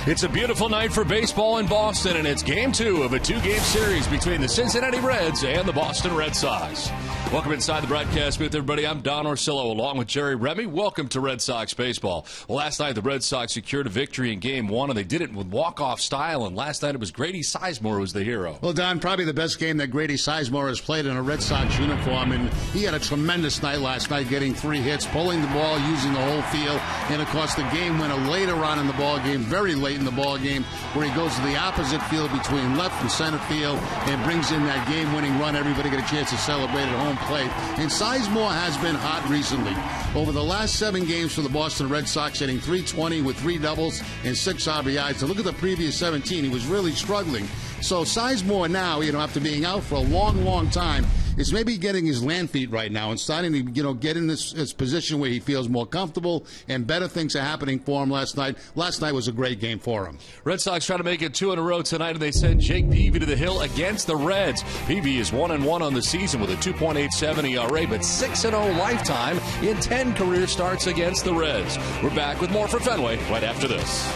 It's a beautiful night for baseball in Boston, and it's game 2 of a 2-game series between the Cincinnati Reds and the Boston Red Sox. Welcome inside the broadcast booth, everybody. I'm Don Orsillo, along with Jerry Remy. Welcome to Red Sox baseball. Well, last night the Red Sox secured a victory in game 1, and they did it with walk-off style, and last night it was Grady Sizemore who was the hero. Well, Don, probably the best game that Grady Sizemore has played in a Red Sox uniform, and he had a tremendous night last night, getting 3 hits, pulling the ball, using the whole field, and, of course, the game winner later on in the ball game, very late in the ball game, where he goes to the opposite field between left and center field and brings in that game-winning run. Everybody get a chance to celebrate at home plate. And Sizemore has been hot recently. Over the last 7 games for the Boston Red Sox, hitting .320 with 3 doubles and 6 RBIs. So look at the previous 17. He was really struggling. So Sizemore now, after being out for a long, long time, is maybe getting his land feet right now and starting to, get in this position where he feels more comfortable and better things are happening for him last night. Last night was a great game for him. Red Sox trying to make it 2 in a row tonight, and they send Jake Peavy to the hill against the Reds. Peavy is 1-1 on the season with a 2.87 ERA, but 6-0 lifetime in 10 career starts against the Reds. We're back with more for Fenway right after this.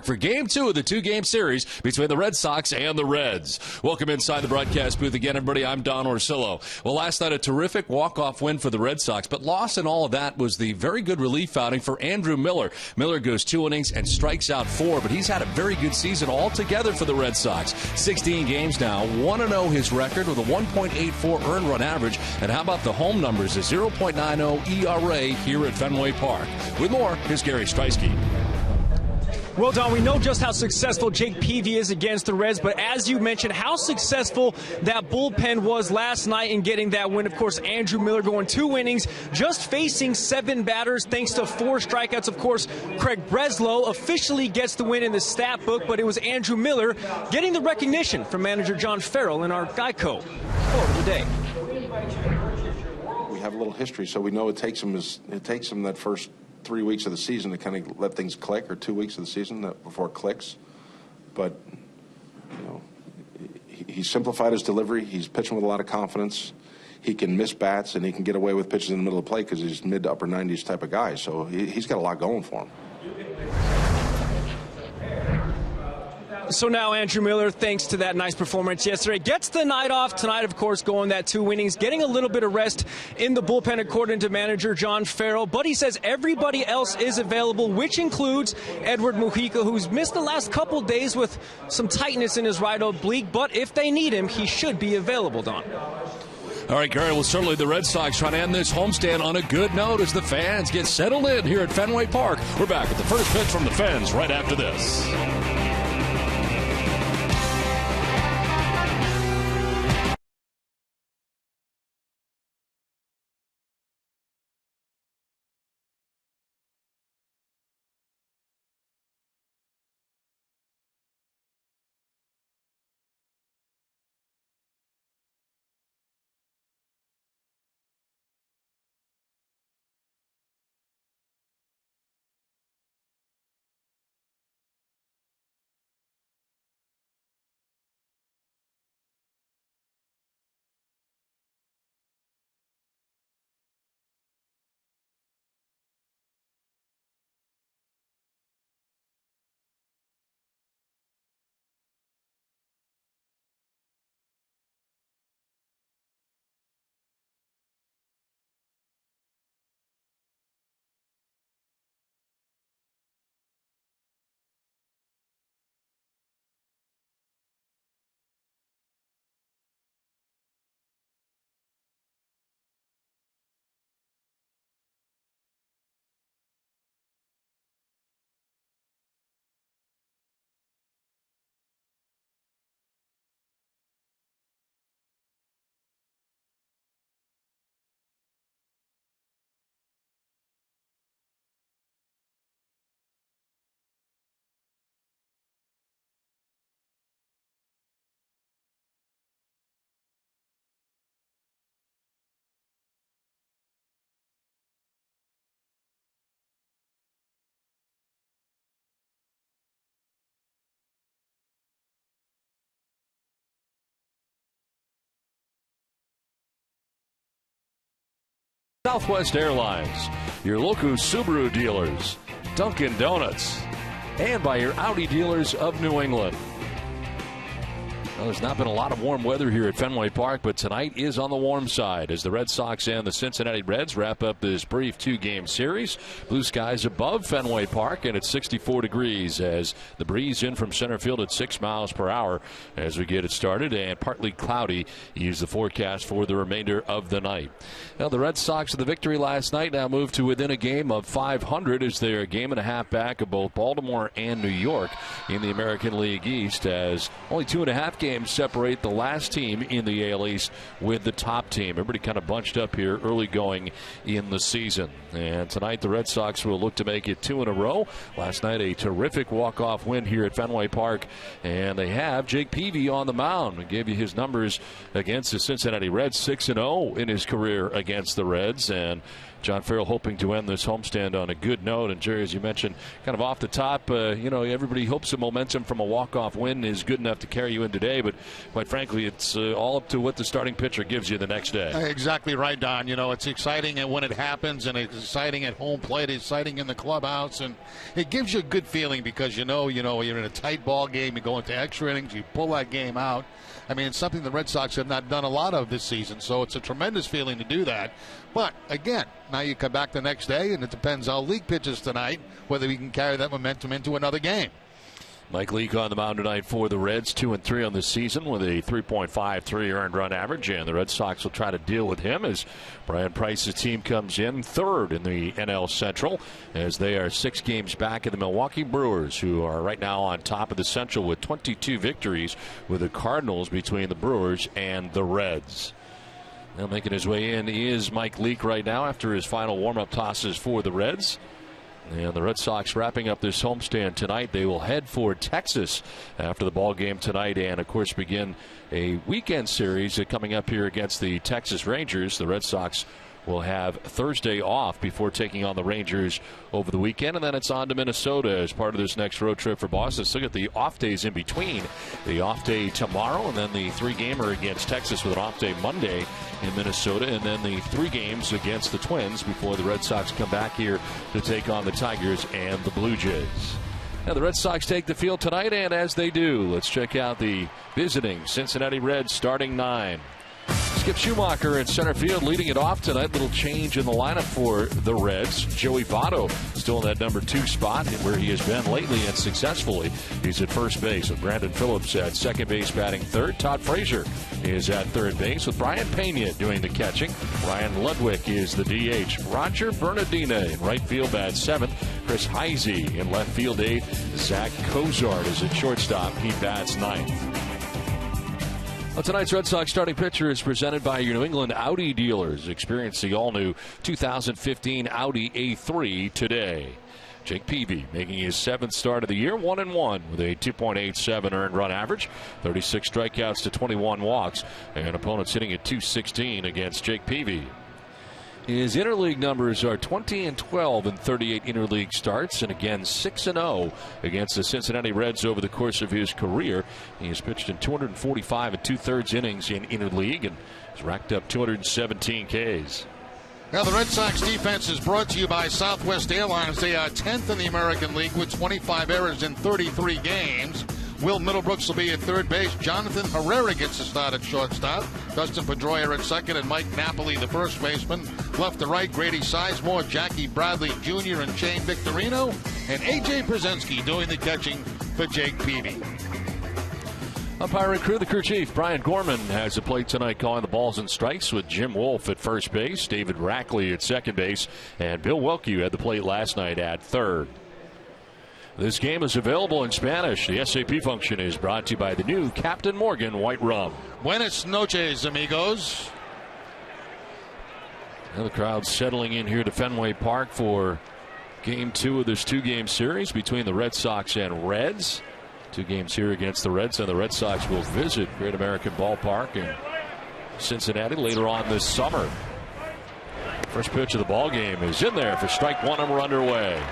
For game 2 of the 2-game series between the Red Sox and the Reds. Welcome inside the broadcast booth again, everybody. I'm Don Orsillo. Well, last night a terrific walk-off win for the Red Sox, but loss in all of that was the very good relief outing for Andrew Miller. Miller goes 2 innings and strikes out 4, but he's had a very good season altogether for the Red Sox. 16 games now, 1-0 his record with a 1.84 earned run average. And how about the home numbers, a 0.90 ERA here at Fenway Park. With more, here's Gary Streisky. Well, Don, we know just how successful Jake Peavy is against the Reds, but as you mentioned, how successful that bullpen was last night in getting that win. Of course, Andrew Miller going 2 innings, just facing 7 batters thanks to 4 strikeouts. Of course, Craig Breslow officially gets the win in the stat book, but it was Andrew Miller getting the recognition from manager John Farrell in our Geico quote of the day. We have a little history, so we know it takes him that first 3 weeks of the season to kind of let things click, or 2 weeks of the season before it clicks. But, he simplified his delivery. He's pitching with a lot of confidence. He can miss bats, and he can get away with pitches in the middle of the plate because he's mid to upper 90s type of guy. So he's got a lot going for him. So now Andrew Miller, thanks to that nice performance yesterday, gets the night off. Tonight, of course, going that 2 innings, getting a little bit of rest in the bullpen, according to manager John Farrell. But he says everybody else is available, which includes Edward Mujica, who's missed the last couple days with some tightness in his right oblique. But if they need him, he should be available, Don. All right, Gary, well, certainly the Red Sox trying to end this homestand on a good note as the fans get settled in here at Fenway Park. We're back with the first pitch from the fans right after this. Southwest Airlines, your local Subaru dealers, Dunkin' Donuts, and by your Audi dealers of New England. Well, there's not been a lot of warm weather here at Fenway Park, but tonight is on the warm side as the Red Sox and the Cincinnati Reds wrap up this brief two-game series. Blue skies above Fenway Park, and it's 64 degrees as the breeze in from center field at 6 miles per hour as we get it started, and partly cloudy is the forecast for the remainder of the night. Now, the Red Sox with the victory last night now move to within a game of 500 as they're a game and a half back of both Baltimore and New York in the American League East, as only 2.5 games separate the last team in the AL East with the top team. Everybody kind of bunched up here early going in the season. And tonight the Red Sox will look to make it 2 in a row. Last night a terrific walk-off win here at Fenway Park. And they have Jake Peavy on the mound. We gave you his numbers against the Cincinnati Reds, 6-0 in his career against the Reds. And John Farrell hoping to end this homestand on a good note. And Jerry, as you mentioned, kind of off the top, everybody hopes the momentum from a walk-off win is good enough to carry you in today. But quite frankly, it's all up to what the starting pitcher gives you the next day. Exactly right, Don. You know, it's exciting when it happens, and it's exciting at home plate, it's exciting in the clubhouse, and it gives you a good feeling because you know you're in a tight ball game, you go into extra innings, you pull that game out. I mean, it's something the Red Sox have not done a lot of this season, so it's a tremendous feeling to do that. But, again, now you come back the next day, and it depends how Leake pitches tonight, whether he can carry that momentum into another game. Mike Leake on the mound tonight for the Reds, 2-3 on the season with a 3.53 earned run average, and the Red Sox will try to deal with him as Brian Price's team comes in third in the NL Central as they are 6 games back of the Milwaukee Brewers, who are right now on top of the Central with 22 victories, with the Cardinals between the Brewers and the Reds. Now making his way in is Mike Leake right now after his final warm-up tosses for the Reds. And the Red Sox wrapping up this homestand tonight. They will head for Texas after the ball game tonight and, of course, begin a weekend series coming up here against the Texas Rangers. The Red Sox will have Thursday off before taking on the Rangers over the weekend, and then it's on to Minnesota as part of this next road trip for Boston. So look at the off days in between. The off day tomorrow, and then the 3-gamer against Texas with an off day Monday in Minnesota, and then the 3 games against the Twins before the Red Sox come back here to take on the Tigers and the Blue Jays. Now the Red Sox take the field tonight, and as they do, let's check out the visiting Cincinnati Reds starting 9. Skip Schumacher in center field leading it off tonight. Little change in the lineup for the Reds. Joey Votto still in that number 2 spot where he has been lately and successfully. He's at first base with Brandon Phillips at second base batting third. Todd Frazier is at third base with Brian Pena doing the catching. Ryan Ludwig is the DH. Roger Bernardina in right field bats 7th. Chris Heise in left field 8th. Zach Cozart is at shortstop. He bats 9th. Well, tonight's Red Sox starting pitcher is presented by your New England Audi dealers. Experience the all-new 2015 Audi A3 today. Jake Peavy making his 7th start of the year, 1-1 with a 2.87 earned run average, 36 strikeouts to 21 walks, and opponents hitting at .216 against Jake Peavy. His interleague numbers are 20-12 in 38 interleague starts, and again 6-0 against the Cincinnati Reds over the course of his career. He has pitched in 245 2/3 innings in interleague and has racked up 217 Ks. Now the Red Sox defense is brought to you by Southwest Airlines. They are 10th in the American League with 25 errors in 33 games. Will Middlebrooks will be at third base. Jonathan Herrera gets a start at shortstop. Dustin Pedroia at second, and Mike Napoli, the first baseman. Left to right, Grady Sizemore, Jackie Bradley Jr., and Shane Victorino. And A.J. Brzezinski doing the catching for Jake Peavy. Umpire and crew, the crew chief, Brian Gorman, has a plate tonight calling the balls and strikes with Jim Wolf at first base, David Rackley at second base, and Bill Welke had the plate last night at third. This game is available in Spanish. The SAP function is brought to you by the new Captain Morgan White Rum. Buenas noches, amigos. Now the crowd settling in here to Fenway Park for Game 2 of this 2-game series between the Red Sox and Reds. 2 games here against the Reds, and the Red Sox will visit Great American Ballpark in Cincinnati later on this summer. First pitch of the ball game is in there for strike 1, and we're underway.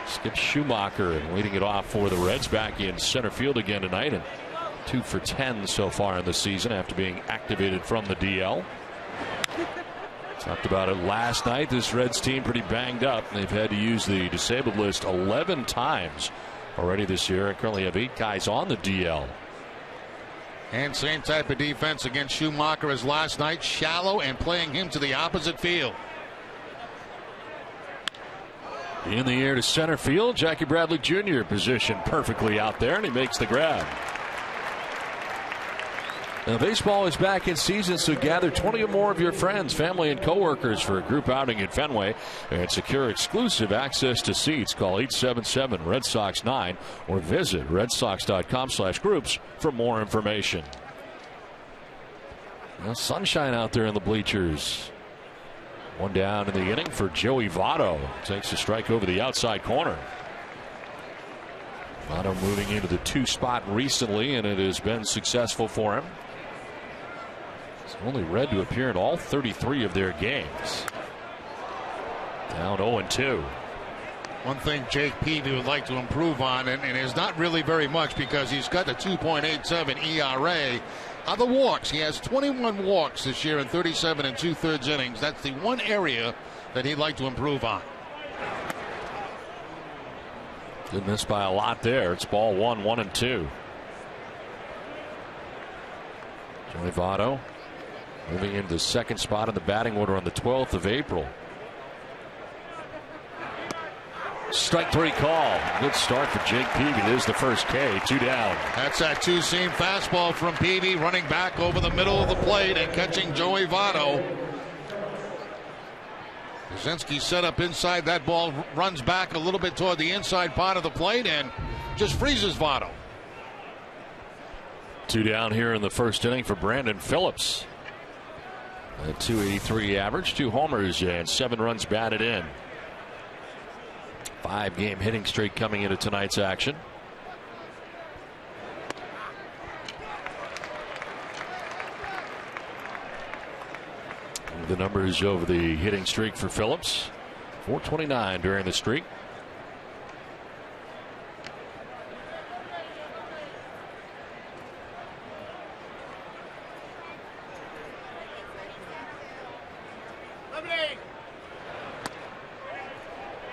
Skip Schumacher and leading it off for the Reds back in center field again tonight, and 2 for 10 so far in the season after being activated from the DL. Talked about it last night. This Reds team pretty banged up. They've had to use the disabled list 11 times already this year and currently have 8 guys on the DL. And same type of defense against Schumacher as last night, shallow and playing him to the opposite field. In the air to center field, Jackie Bradley Jr. positioned perfectly out there, and he makes the grab. Now, baseball is back in season, so gather 20 or more of your friends, family, and coworkers for a group outing at Fenway and secure exclusive access to seats. Call 877-RED SOX 9 or visit redsox.com/groups for more information. Now, sunshine out there in the bleachers. One down in the inning for Joey Votto. Takes a strike over the outside corner. Votto moving into the 2 spot recently, and it has been successful for him. He's only Red to appear in all 33 of their games. Down 0-2. One thing Jake Peavy would like to improve on, and is not really very much because he's got the 2.87 ERA. Are the walks. He has 21 walks this year in 37 2/3 innings. That's the one area that he'd like to improve on. Good miss by a lot there. It's ball 1, 1-2. Joey Votto moving into the 2nd spot in the batting order on the 12th of April. Strike 3 call. Good start for Jake Peavy. There's the first K. 2 down. That's that 2-seam fastball from Peavy, running back over the middle of the plate and catching Joey Votto. Kaczynski set up inside. That ball runs back a little bit toward the inside part of the plate and just freezes Votto. 2 down here in the first inning for Brandon Phillips. A .283 average, 2 homers, and 7 runs batted in. 5-game hitting streak coming into tonight's action. The numbers over the hitting streak for Phillips: 429 during the streak.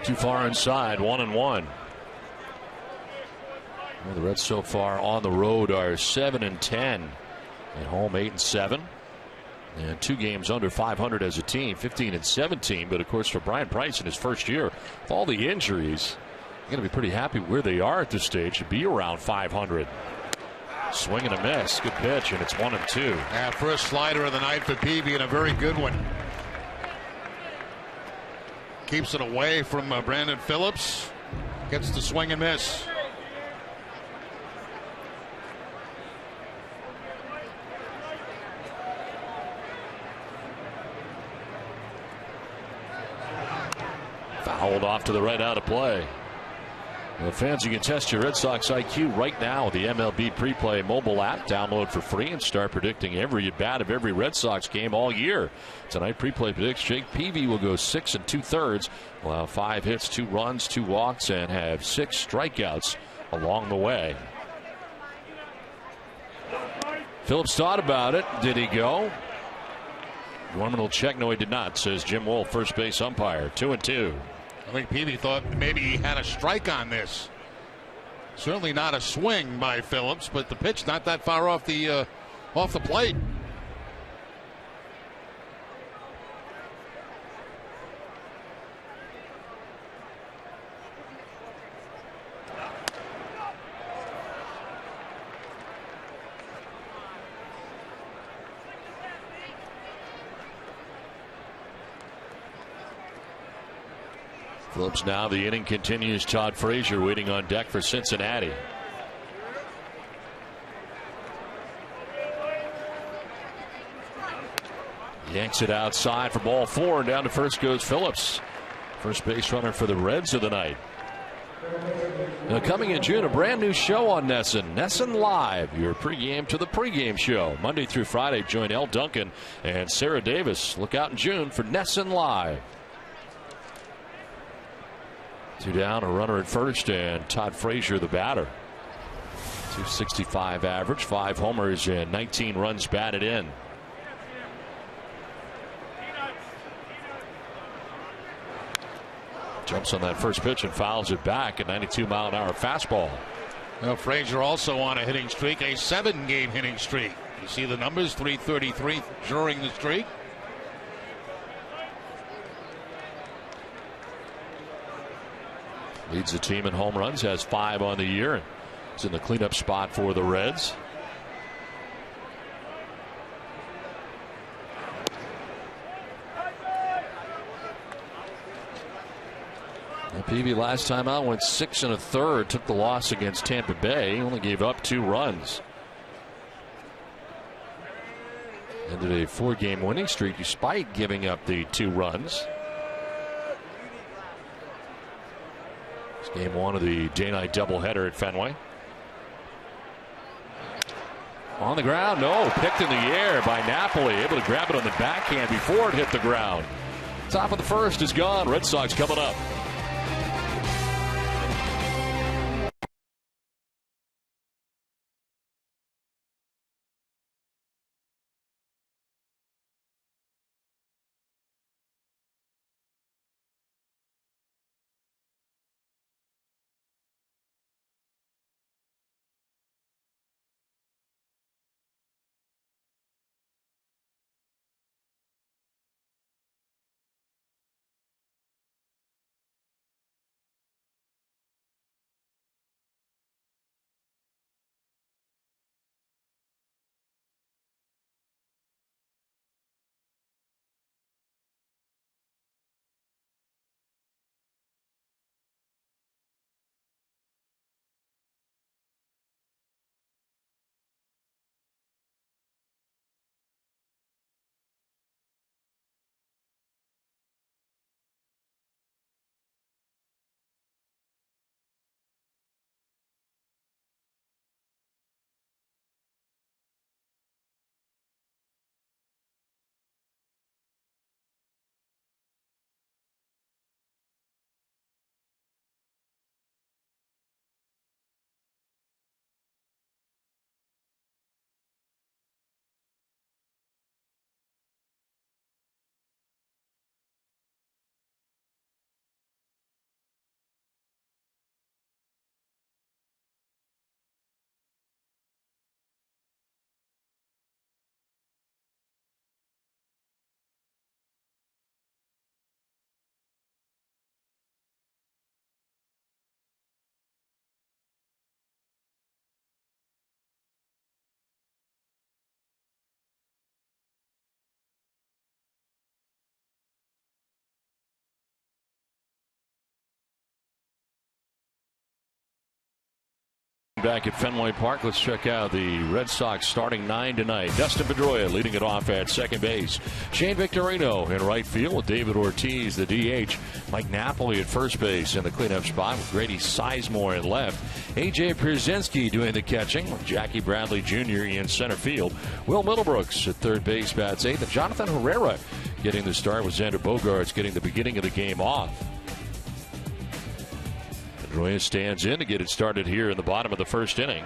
Too far inside, 1-1. Well, the Reds so far on the road are 7-10. At home 8-7. And 2 games under 500 as a team, 15-17. But of course, for Brian Price in his first year, with all the injuries, you're going to be pretty happy where they are at this stage to be around 500. Swing and a miss. Good pitch, and it's 1-2. Yeah, first slider of the night for Peavy, and a very good one. Keeps it away from Brandon Phillips. Gets the swing and miss. Fouled off to the right, out of play. Well, fans, you can test your Red Sox IQ right now with the MLB Preplay mobile app. Download for free and start predicting every at-bat of every Red Sox game all year. Tonight, Preplay predicts Jake Peavy will go 6 2/3, will have 5 hits, 2 runs, 2 walks, and have 6 strikeouts along the way. Phillips thought about it. Did he go? Gorman will check. No, he did not, says Jim Wolf, first base umpire. 2-2. I think Peavy thought maybe he had a strike on this. Certainly not a swing by Phillips, but the pitch not that far off the plate. Phillips now, the inning continues. Todd Frazier waiting on deck for Cincinnati. Yanks it outside for ball 4, and down to first goes Phillips. First base runner for the Reds of the night. Now, coming in June, a brand new show on NESN. NESN Live, your pregame to the pregame show. Monday through Friday, join Elle Duncan and Sarah Davis. Look out in June for NESN Live. 2 down, a runner at first, and Todd Frazier, the batter. .265 average, 5 homers, and 19 runs batted in. Jumps on that first pitch and fouls it back. A 92-mile-an-hour fastball. Well, Frazier also on a hitting streak, a 7-game hitting streak. You see the numbers, 333 during the streak. Leads the team in home runs, has 5 on the year, and is in the cleanup spot for the Reds. Peavy last time out went 6 1/3, took the loss against Tampa Bay, only gave up 2 runs. Ended a 4-game winning streak despite giving up the 2 runs. It's game 1 of the day-night doubleheader at Fenway. On the ground, no, picked in the air by Napoli, able to grab it on the backhand before it hit the ground. Top of the first is gone. Red Sox coming up. Back at Fenway Park, let's check out the Red Sox starting 9 tonight. Dustin Pedroia leading it off at second base. Shane Victorino in right field with David Ortiz, the DH. Mike Napoli at first base in the cleanup spot with Grady Sizemore in left. A.J. Pierzynski doing the catching with Jackie Bradley Jr. in center field. Will Middlebrooks at third base bats 8th. And Jonathan Herrera getting the start with Xander Bogaerts getting the beginning of the game off. Pedroia stands in to get it started here in the bottom of the first inning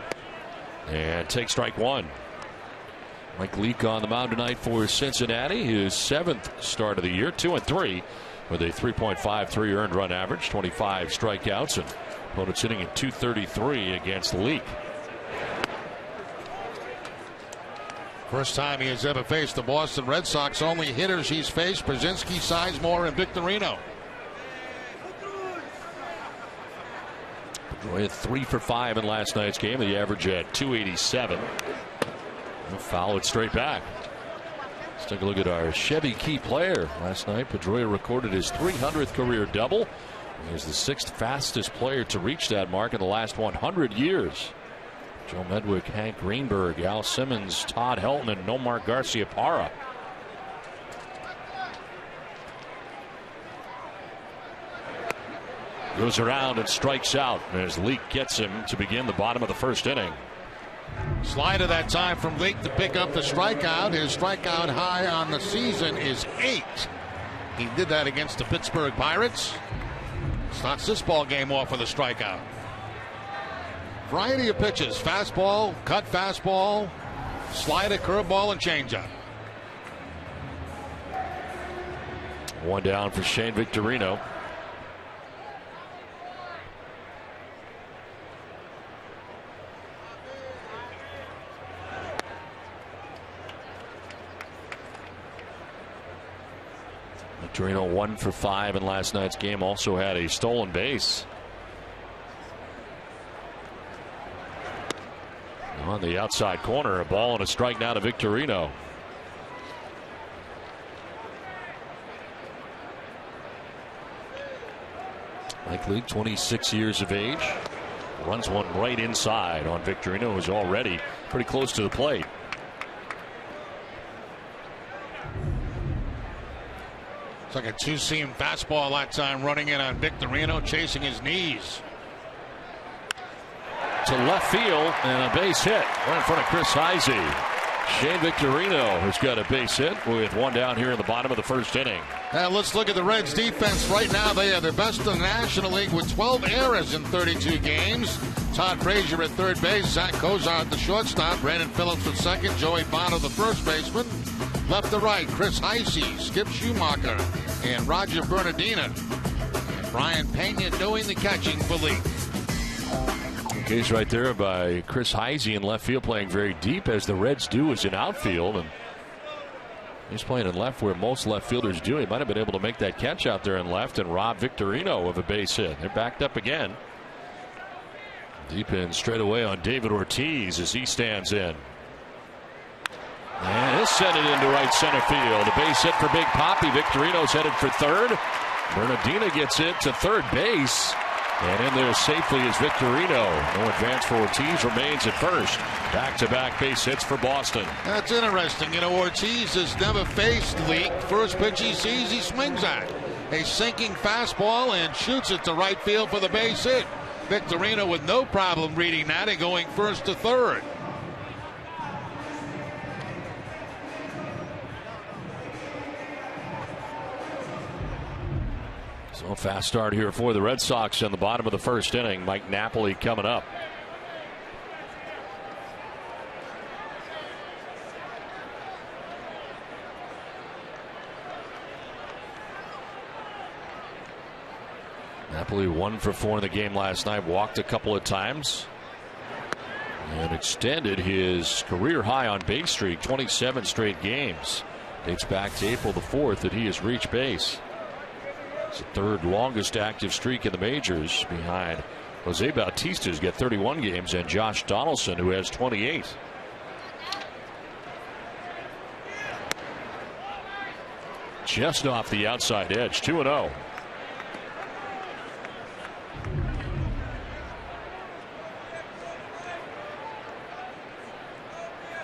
and takes strike 1. Mike Leake on the mound tonight for Cincinnati, his 7th start of the year, 2-3 with a 3.53 earned run average, 25 strikeouts, and opponents hitting at .233 against Leake. First time he has ever faced the Boston Red Sox. Only hitters he's faced: Pierzynski, Sizemore, and Victorino. Pedroia 3 for 5 in last night's game. The average at .287. He'll foul it straight back. Let's take a look at our Chevy key player. Last night, Pedroia recorded his 300th career double. He is the 6th fastest player to reach that mark in the last 100 years. Joe Medwick, Hank Greenberg, Al Simmons, Todd Helton, and Nomar Garciaparra. Goes around and strikes out as Leake gets him to begin the bottom of the first inning. Slider that time from Leake to pick up the strikeout. His strikeout high on the season is 8. He did that against the Pittsburgh Pirates. Starts this ball game off with a strikeout. Variety of pitches: fastball, cut fastball, slider, curveball, and changeup. One down for Shane Victorino. Victorino 1 for 5 in last night's game. Also had a stolen base. On the outside corner, a ball and a strike now to Victorino. Mike Leake, 26 years of age, runs one right inside on Victorino, who's already pretty close to the plate. It's like a two-seam fastball that time, running in on Victorino, chasing his knees. To left field and a base hit right in front of Chris Heisey. Shane Victorino has got a base hit with one down here in the bottom of the first inning. Let's look at the Reds defense right now. They are the best in the National League with 12 errors in 32 games. Todd Frazier at third base, Zach Kozar at the shortstop, Brandon Phillips at second, Joey Votto the first baseman. Left to right, Chris Heisey, Skip Schumacher, and Roger Bernardina. And Brian Pena doing the catching for Leake. Case right there by Chris Heisey in left field, playing very deep as the Reds do is in outfield, and he's playing in left where most left fielders do. He might have been able to make that catch out there in left and rob Victorino of a base hit. They're backed up again. Deep in straight away on David Ortiz as he stands in. And he'll send it into right center field. A base hit for Big Papi. Victorino's headed for third. Bernardina gets it to third base. And in there safely is Victorino. No advance for Ortiz, remains at first. Back-to-back base hits for Boston. That's interesting. You know, Ortiz has never faced Leake. First pitch he sees, he swings at. A sinking fastball and shoots it to right field for the base hit. Victorino with no problem reading that and going first to third. So a fast start here for the Red Sox in the bottom of the first inning. Mike Napoli coming up. Napoli 1 for 4 in the game last night. Walked a couple of times. And extended his career high on base streak. 27 straight games. Dates back to April the 4th that he has reached base. It's the third longest active streak in the majors, behind Jose Bautista, who's got 31 games, and Josh Donaldson, who has 28. Just off the outside edge, 2-0.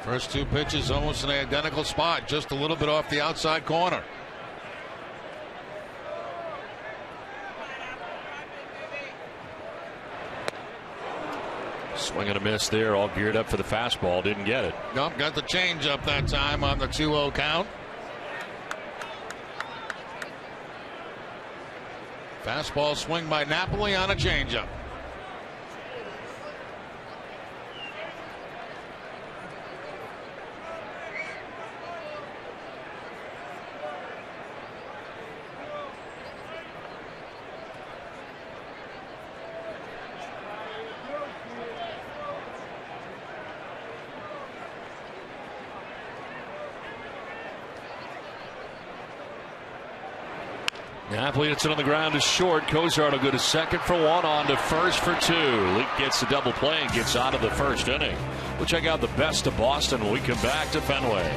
First two pitches almost in an identical spot, just a little bit off the outside corner. Swing and a miss there, all geared up for the fastball. Didn't get it. Nope, got the changeup that time on the 2-0 count. Fastball swing by Napoli on a changeup. Napoli hits it on the ground is short. Kozar will go to second for one, on to first for two. Leake gets the double play and gets out of the first inning. We'll check out the best of Boston when we come back to Fenway.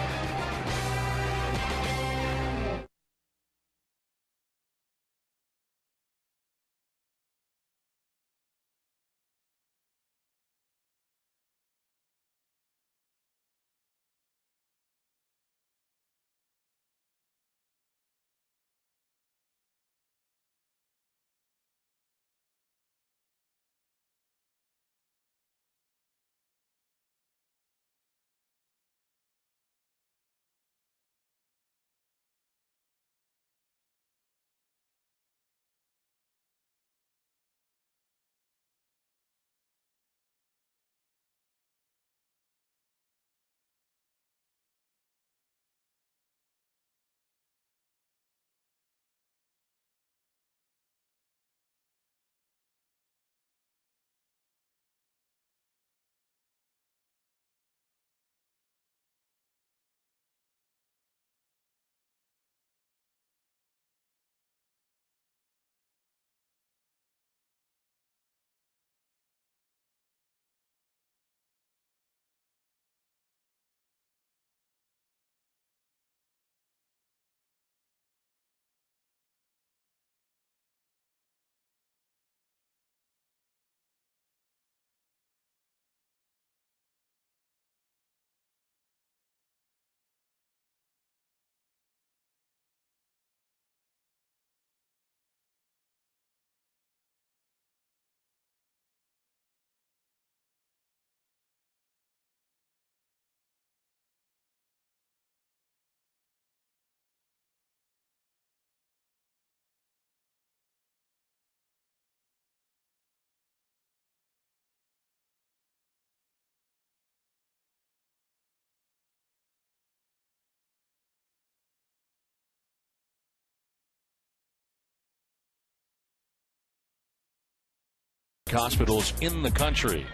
hospitals in the country.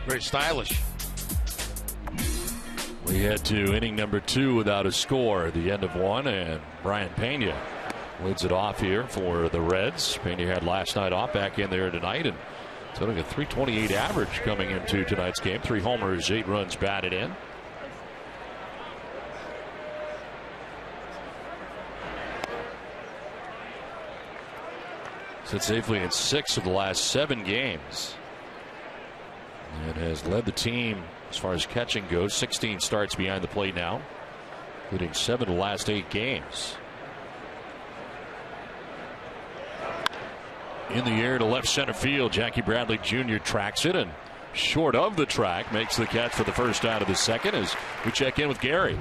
Very stylish. We head to inning number 2 without a score at the end of 1, and Brian Pena leads it off here for the Reds. Pena had last night off, back in there tonight, and toting a .328 average coming into tonight's game. 3 homers, 8 runs batted in. Sits safely in 6 of the last 7 games. And has led the team as far as catching goes. 16 starts behind the plate now, including 7 of the last 8 games. In the air to left center field. Jackie Bradley Jr. tracks it, and short of the track makes the catch for the first out of the second as we check in with Gary.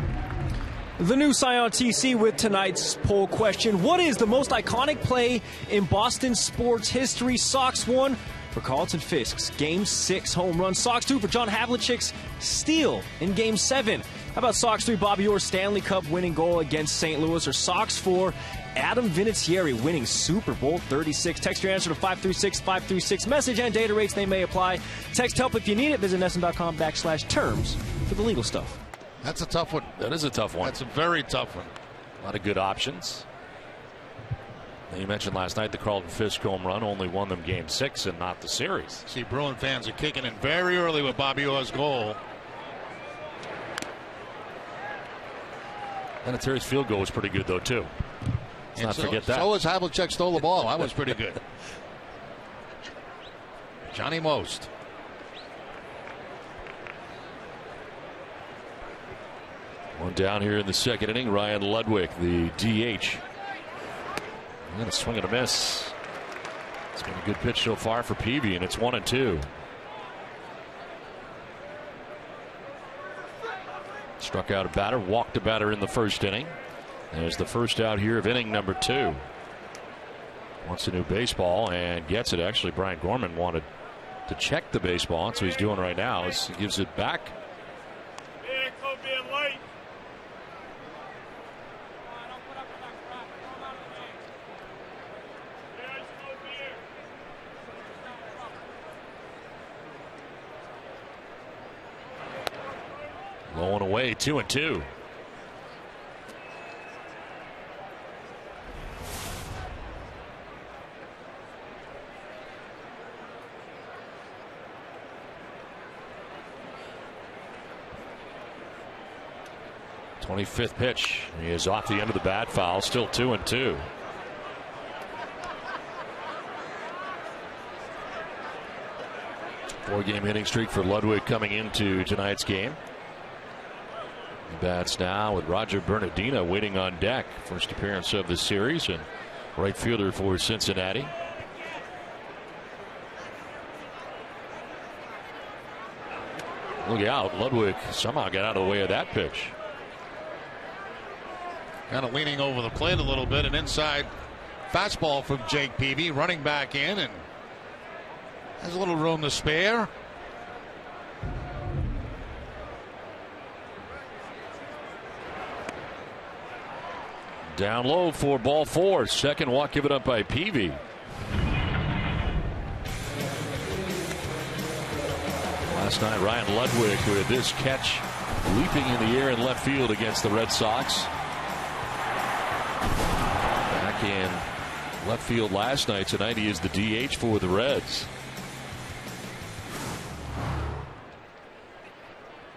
The new CIN TC with tonight's poll question. What is the most iconic play in Boston sports history? Sox 1 for Carlton Fisk's Game 6 home run. Sox 2 for John Havlicek's steal in Game 7. How about Sox 3, Bobby Orr's Stanley Cup winning goal against St. Louis? Or Sox 4, Adam Vinatieri winning Super Bowl 36. Text your answer to 536-536. Message and data rates, they may apply. Text help if you need it. Visit NESN.com/terms for the legal stuff. That's a tough one. That is a tough one. That's a very tough one. A lot of good options. And you mentioned last night the Carlton Fisk home run only won them Game 6 and not the series. See, Bruin fans are kicking in very early with Bobby Orr's goal. Vinatieri's field goal was pretty good, though, too. Let's not forget that. So was Havlicek stole the ball. That was pretty good. Johnny Most. One down here in the second inning. Ryan Ludwig, the DH. And a swing and a miss. It's been a good pitch so far for Peavy, and it's 1-2. Struck out a batter, walked a batter in the first inning. There's the first out here of inning number 2. Wants a new baseball and gets it. Actually, Brian Gorman wanted to check the baseball, so he's doing right now. He gives it back. Low and away, 2-2. Fifth pitch. He is off the end of the bat foul. Still 2-2. Four-game hitting streak for Ludwig coming into tonight's game. He bats now with Roger Bernardino waiting on deck. First appearance of the series, and right fielder for Cincinnati. Look out. Ludwig somehow got out of the way of that pitch. Kind of leaning over the plate a little bit, an inside fastball from Jake Peavy, running back in, and has a little room to spare. Down low for ball 4. Second walk given up by Peavy. Last night, Ryan Ludwig with this catch leaping in the air in left field against the Red Sox. Back in left field last night. Tonight he is the DH for the Reds.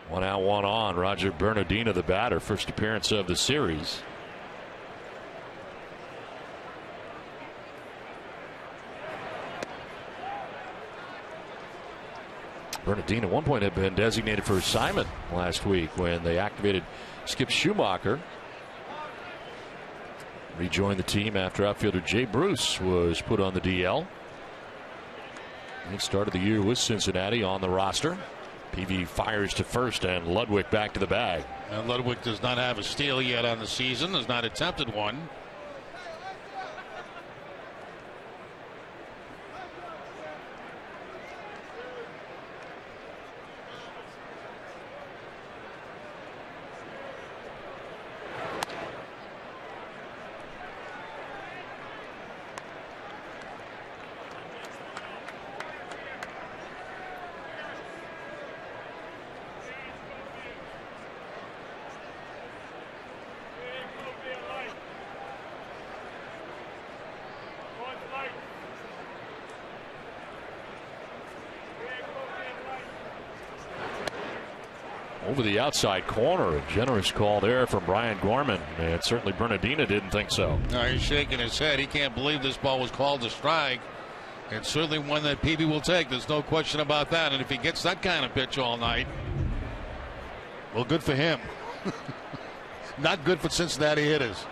One out, one on. Roger Bernardino, the batter. First appearance of the series. Bernardino at one point had been designated for assignment last week when they activated Skip Schumacher. Rejoined the team after outfielder Jay Bruce was put on the DL. He started the year with Cincinnati on the roster. Peavy fires to first, and Ludwig back to the bag. And Ludwig does not have a steal yet on the season, has not attempted one. over the outside corner. A generous call there from Brian Gorman. And certainly Bernardina didn't think so. No, he's shaking his head. He can't believe this ball was called a strike. It's certainly one that Peavy will take. There's no question about that. And if he gets that kind of pitch all night, well, good for him. Not good for Cincinnati hitters.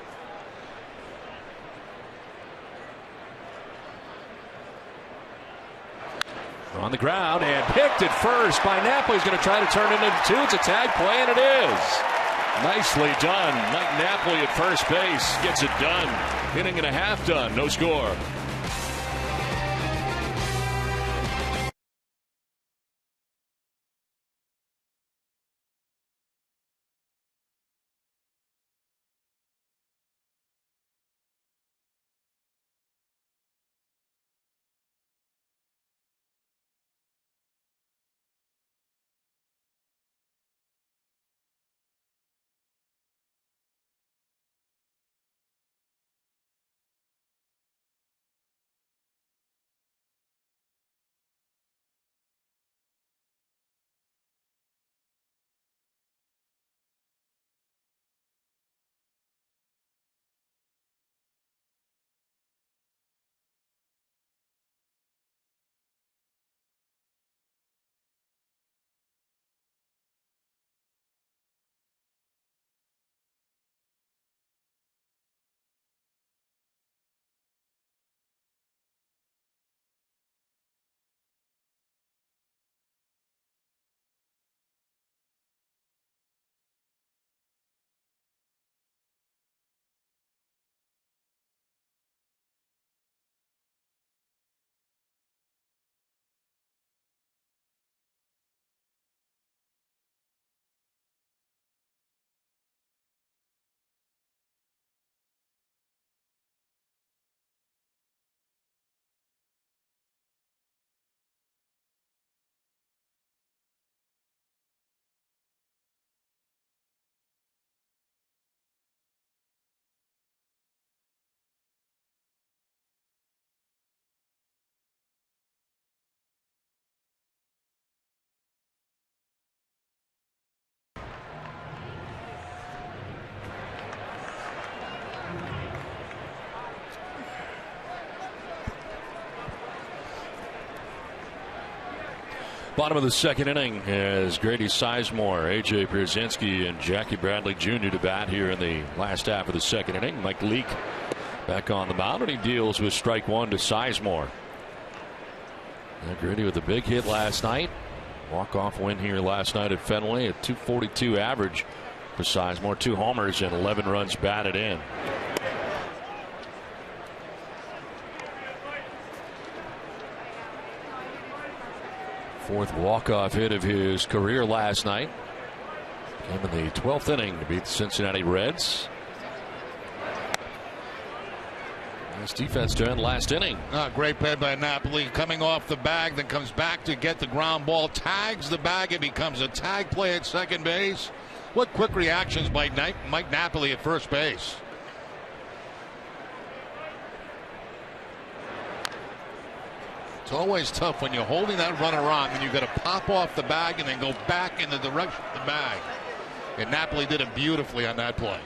On the ground and picked at first by Napoli. He's going to try to turn it into two. It's a tag play, and it is. Nicely done. Mike Napoli at first base gets it done. Inning and a half done. No score. Bottom of the second inning as Grady Sizemore, A.J. Pierzynski, and Jackie Bradley Jr. to bat here in the last half of the second inning. Mike Leake back on the mound, and he deals with strike one to Sizemore. Grady with a big hit last night. Walk-off win here last night at Fenway, a .242 average for Sizemore. 2 homers and 11 runs batted in. Fourth walk-off hit of his career last night. Came in the 12th inning to beat the Cincinnati Reds. Nice defense to end last inning. Great play by Napoli. Coming off the bag, then comes back to get the ground ball. Tags the bag. It becomes a tag play at second base. What quick reactions by Mike Napoli at first base. It's always tough when you're holding that runner on and you've got to pop off the bag and then go back in the direction of the bag. And Napoli did it beautifully on that play.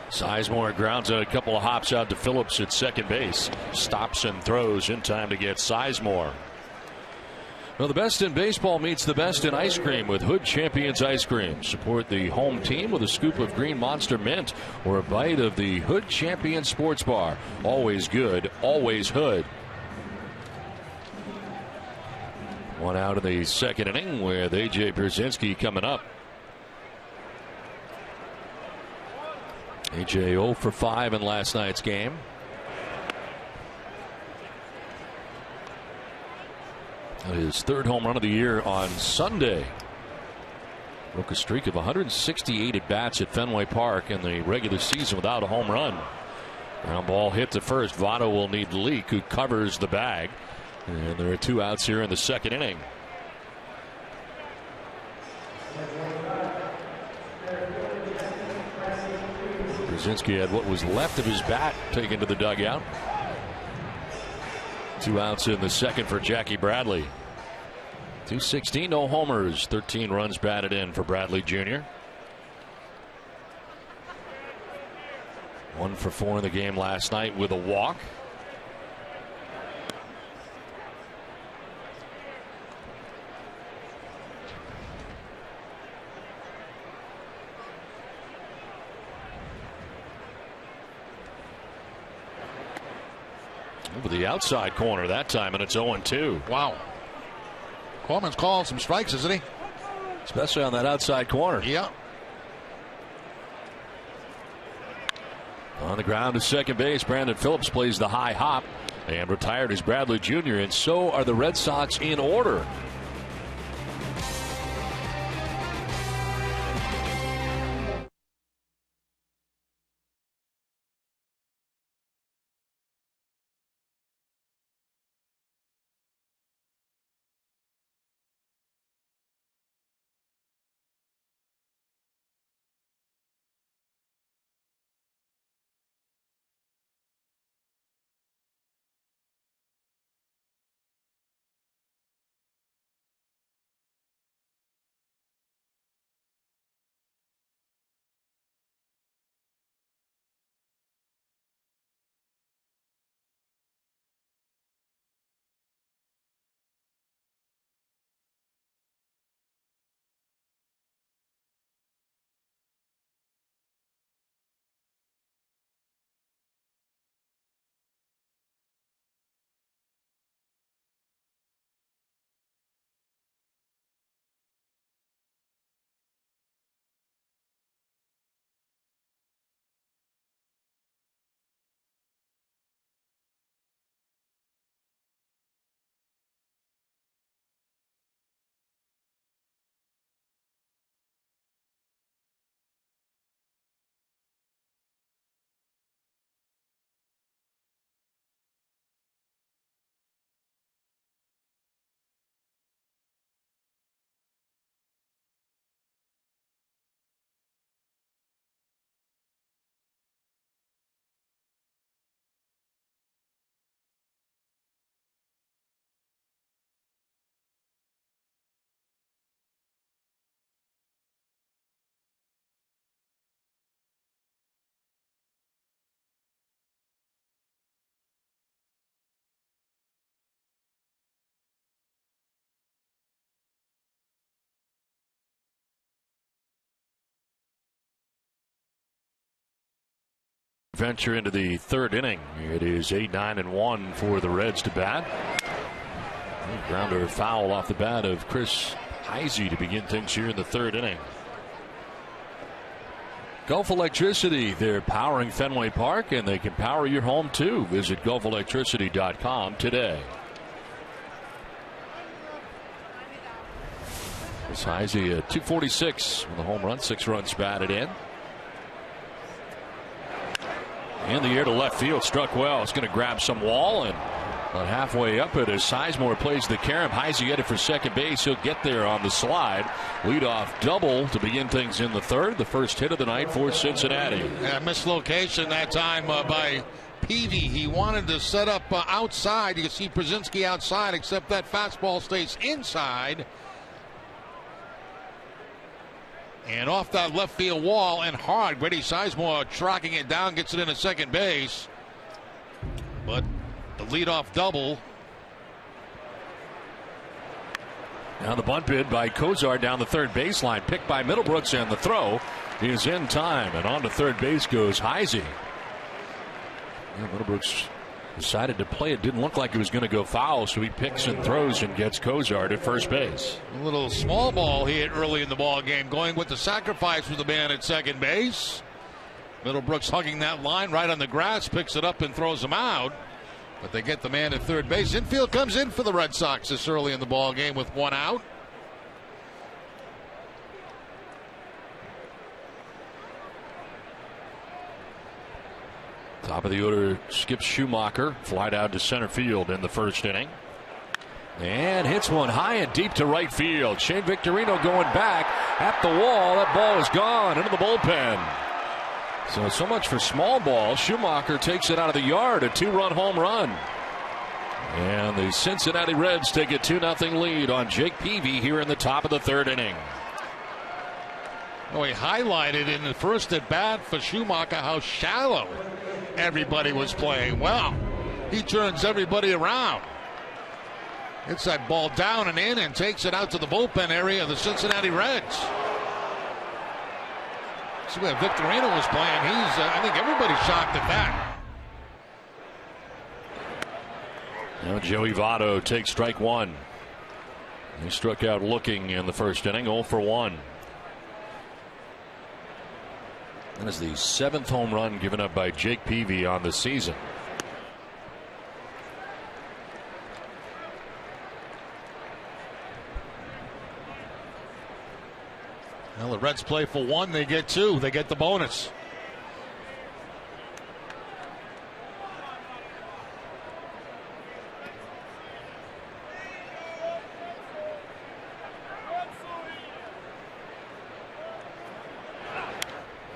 Sizemore grounds out a couple of hops out to Phillips at second base. Stops and throws in time to get Sizemore. Well, the best in baseball meets the best in ice cream with Hood Champions Ice Cream. Support the home team with a scoop of Green Monster Mint or a bite of the Hood Champions Sports Bar. Always good, always Hood. One out of the second inning with A.J. Pierzynski coming up. A.J. 0 for 5 in last night's game. His third home run of the year on Sunday. Broke a streak of 168 at bats at Fenway Park in the regular season without a home run. Ground ball hit to first. Votto will need Leake, who covers the bag. And there are 2 outs here in the second inning. Brzezinski had what was left of his bat taken to the dugout. 2 outs in the second for Jackie Bradley. 216, no homers, 13 runs batted in for Bradley Jr. 1 for 4 in the game last night with a walk. Over the outside corner that time, and it's 0-2. Wow. Coleman's calling some strikes, isn't he? Especially on that outside corner. Yeah. On the ground to second base, Brandon Phillips plays the high hop, and retired is Bradley Jr., and so are the Red Sox in order. Venture into the third inning. It is 8-9-1 for the Reds to bat. Grounder foul off the bat of Chris Heisey to begin things here in the third inning. Gulf Electricity, they're powering Fenway Park, and they can power your home too. Visit gulfelectricity.com today. Chris Heisey at 246 with a home run, 6 runs batted in. In the air to left field, struck well. It's going to grab some wall, and about halfway up it as Sizemore plays the carom. Heisey headed for second base. He'll get there on the slide. Leadoff double to begin things in the third. The first hit of the night for Cincinnati. Mislocation that time by Peavy. He wanted to set up outside. You can see Brzezinski outside, except that fastball stays inside. And off that left field wall and hard. Grady Sizemore tracking it down, gets it into second base. But the leadoff double. Now the bunt bid by Kozar down the third baseline, picked by Middlebrooks, and the throw is in time. And on to third base goes Heisey. Middlebrooks decided to play it. Didn't look like it was going to go foul, so he picks and throws and gets Kozar at first base. A little small ball he hit early in the ball game, going with the sacrifice with the man at second base. Middlebrooks hugging that line right on the grass, picks it up and throws him out. But they get the man at third base. Infield comes in for the Red Sox this early in the ball game with 1 out. Top of the order, Skip Schumacher, fly down to center field in the first inning. And hits one high and deep to right field. Shane Victorino going back at the wall. That ball is gone into the bullpen. So much for small ball. Schumacher takes it out of the yard, a 2-run home run. And the Cincinnati Reds take a 2-0 lead on Jake Peavy here in the top of the third inning. Well, he highlighted in the first at bat for Schumacher how shallow everybody was playing. Well, he turns everybody around. Hits that ball down and in and takes it out to the bullpen area of the Cincinnati Reds. See where Victorino was playing. I think everybody's shocked at that. Now Joey Votto takes strike one. He struck out looking in the first inning, 0 for 1. That is the 7th home run given up by Jake Peavy on the season. Well, the Reds play for 1, they get 2, they get the bonus.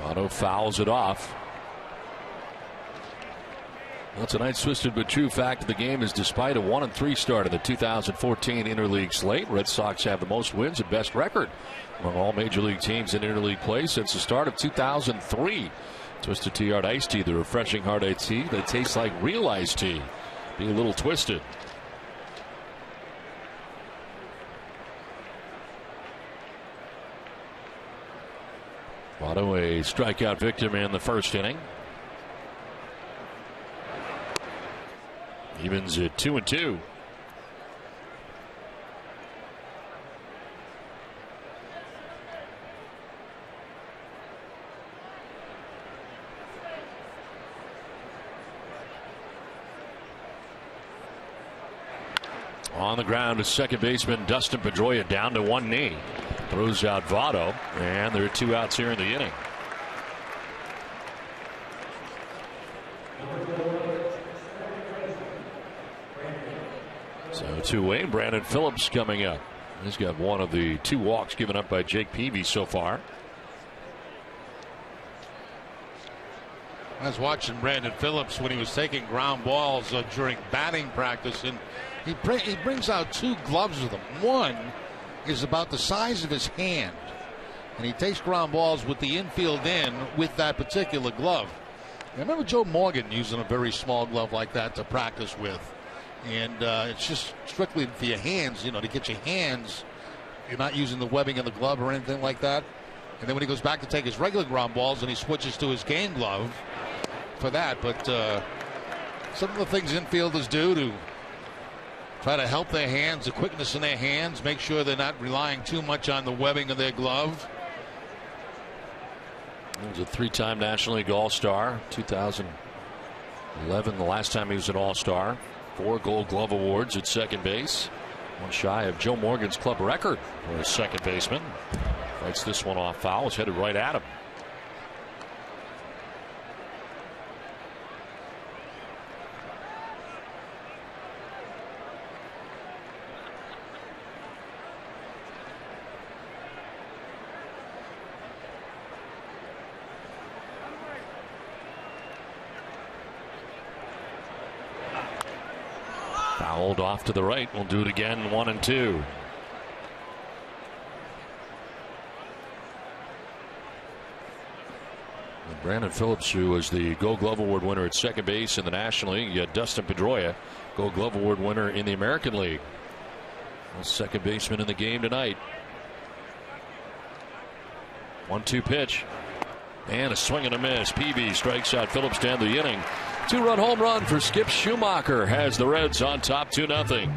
Otto fouls it off. Well, tonight's twisted but true fact of the game is despite a 1-3 start in the 2014 interleague slate, Red Sox have the most wins and best record among all major league teams in interleague play since the start of 2003. Twisted Tea Hard Iced Tea, the refreshing hard iced tea that tastes like real iced tea. Be a little twisted. Votto a strikeout victim in the first inning. Evens at 2-2. On the ground is second baseman Dustin Pedroia down to one knee. Throws out Votto, and there are 2 outs here in the inning. So two-way, Brandon Phillips coming up. He's got one of the 2 walks given up by Jake Peavy so far. I was watching Brandon Phillips when he was taking ground balls during batting practice, and he brings out 2 gloves with him. One is about the size of his hand, and he takes ground balls with the infield in with that particular glove. I remember Joe Morgan using a very small glove like that to practice with, and it's just strictly for your hands, to get your hands. You're not using the webbing of the glove or anything like that. And then when he goes back to take his regular ground balls, and he switches to his game glove for that. But some of the things infielders do to try to help their hands, the quickness in their hands, make sure they're not relying too much on the webbing of their glove. He was a 3-time National League All-Star. 2011, the last time he was an All-Star. 4 Gold Glove awards at second base. One shy of Joe Morgan's club record for a second baseman. Fights this one off foul. It's headed right at him. Fouled off to the right. We'll do it again. 1-2. Brandon Phillips, who was the Gold Glove Award winner at second base in the National League. You had Dustin Pedroia, Gold Glove Award winner in the American League. Second baseman in the game tonight. 1-2 pitch. And a swing and a miss. Peavy strikes out Phillips down the inning. 2-run home run for Skip Schumacher has the Reds on top 2-0.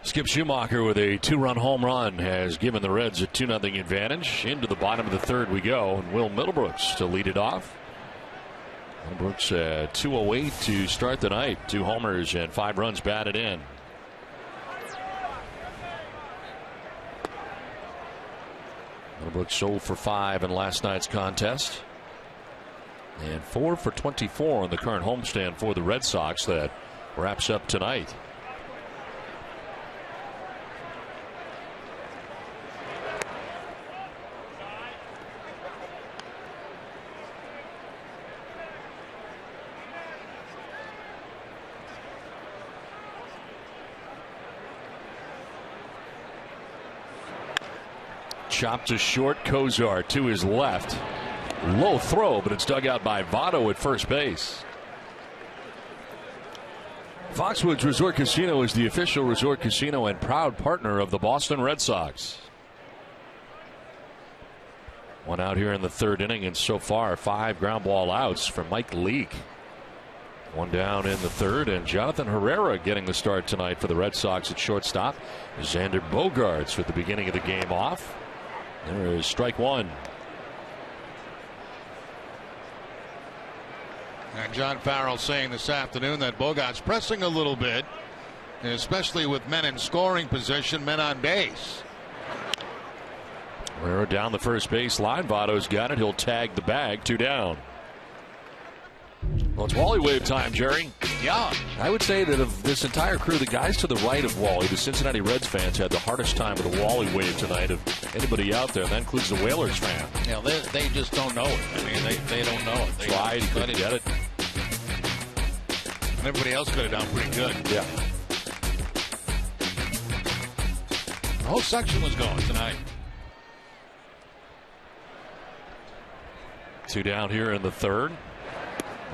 Skip Schumacher with a 2-run home run has given the Reds a 2-0 advantage. Into the bottom of the third we go, and Will Middlebrooks to lead it off. Middlebrooks 208 to start the night. 2 homers and 5 runs batted in. Middlebrooks 0 for 5 in last night's contest. And 4 for 24 on the current homestand for the Red Sox that wraps up tonight. Chopped to short. Kozar to his left. Low throw, but it's dug out by Votto at first base. Foxwoods Resort Casino is the official resort casino and proud partner of the Boston Red Sox. 1 out here in the third inning, and so far 5 ground ball outs from Mike Leake. 1 down in the third, and Jonathan Herrera getting the start tonight for the Red Sox at shortstop. Xander Bogaerts with the beginning of the game off. There is strike 1. And John Farrell saying this afternoon that Bogaerts pressing a little bit, especially with men in scoring position, men on base. Herrera down the first base line. Votto's got it. He'll tag the bag. 2 down. Well, it's Wally wave time, Jerry. Yeah. I would say that of this entire crew, the guys to the right of Wally, the Cincinnati Reds fans, had the hardest time with the Wally wave tonight of anybody out there. And that includes the Whalers fan. Yeah, they just don't know it. I mean, they don't know it. They tried, he couldn't get it. Everybody else could have done pretty good. Yeah. The whole section was going tonight. 2 down here in the third.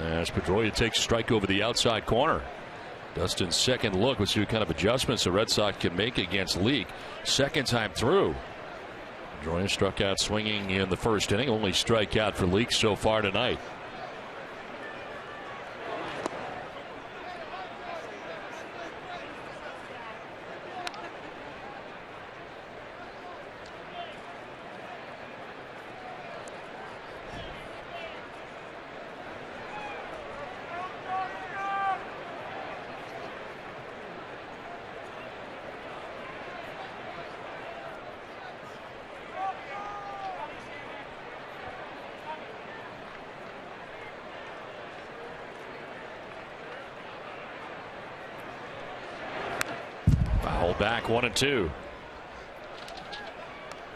As Pedroia takes a strike over the outside corner. Dustin's second look. Let's see what kind of adjustments the Red Sox can make against Leake. Second time through. Pedroia struck out swinging in the first inning. Only strikeout for Leake so far tonight. Back 1-2.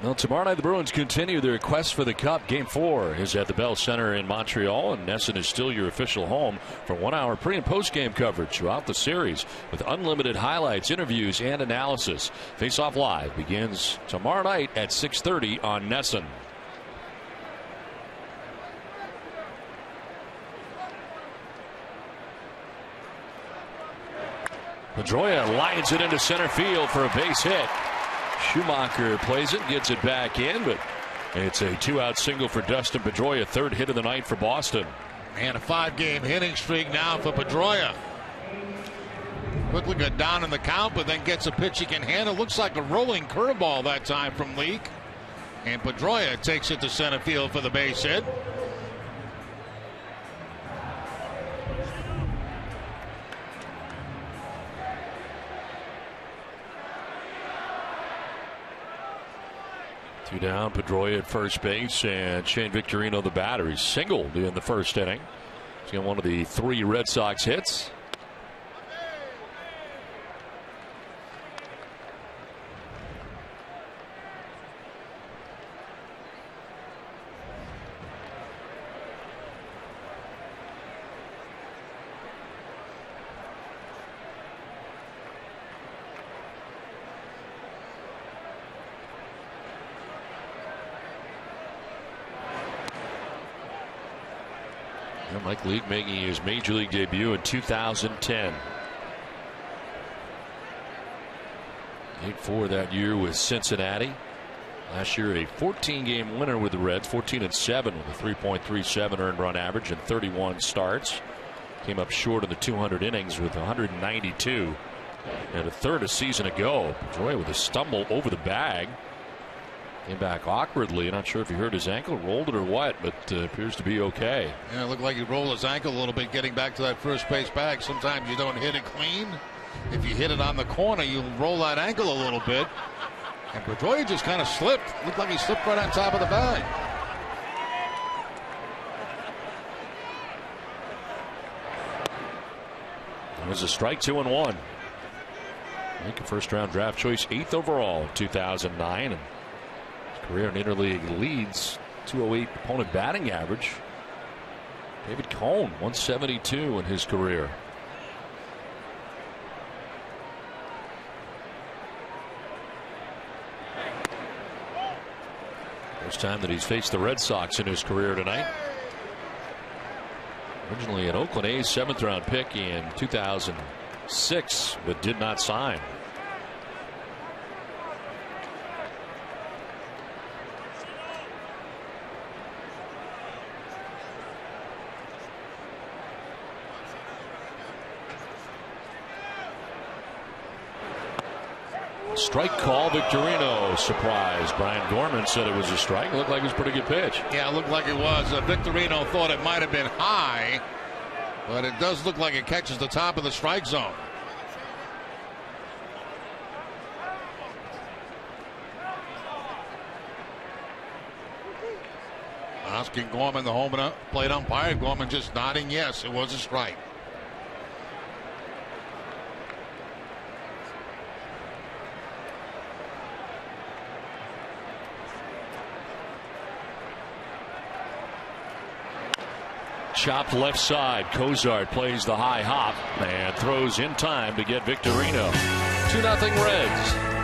Well, tomorrow night the Bruins continue their quest for the Cup. Game 4 is at the Bell Center in Montreal, and NESN is still your official home for 1-hour pre- and post-game coverage throughout the series with unlimited highlights, interviews, and analysis. Face Off Live begins tomorrow night at 6:30 on NESN. Pedroia lines it into center field for a base hit. Schumacher plays it, gets it back in, but it's a 2-out single for Dustin Pedroia. 3rd hit of the night for Boston. And a 5-game hitting streak now for Pedroia. Quickly got down in the count, but then gets a pitch he can handle. Looks like a rolling curveball that time from Leake. And Pedroia takes it to center field for the base hit. Two down, Pedroia at first base, and Shane Victorino the batter. He singled in the first inning. He's got one of the 3 Red Sox hits. Mike Leake making his major league debut in 2010. 8-4 that year with Cincinnati. Last year a 14-game winner with the Reds, 14-7 with a 3.37 earned run average and 31 starts. Came up short of the 200 innings with 192 And a third a season ago. Pedroia with a stumble over the bag. Came back awkwardly. Not sure if he hurt his ankle, rolled it or what, but appears to be okay. Yeah, it looked like he rolled his ankle a little bit getting back to that first base bag. Sometimes you don't hit it clean. If you hit it on the corner, you roll that ankle a little bit. And Pedroia just kind of slipped. Looked like he slipped right on top of the bag. It was a strike, 2-1. Make a first-round draft choice, 8th overall, 2009, and his career in interleague leads, 208 opponent batting average. David Cone, 172 in his career. First time that he's faced the Red Sox in his career tonight. Originally an Oakland A's 7th-round pick in 2006, but did not sign. Strike call, Victorino. Surprise. Brian Gorman said it was a strike. It looked like it was a pretty good pitch. Yeah, it looked like it was. Victorino thought it might have been high, but it does look like it catches the top of the strike zone. Asking Gorman, the home plate umpire. Gorman just nodding yes, it was a strike. Chopped left side. Cozart plays the high hop and throws in time to get Victorino. 2-0 Reds.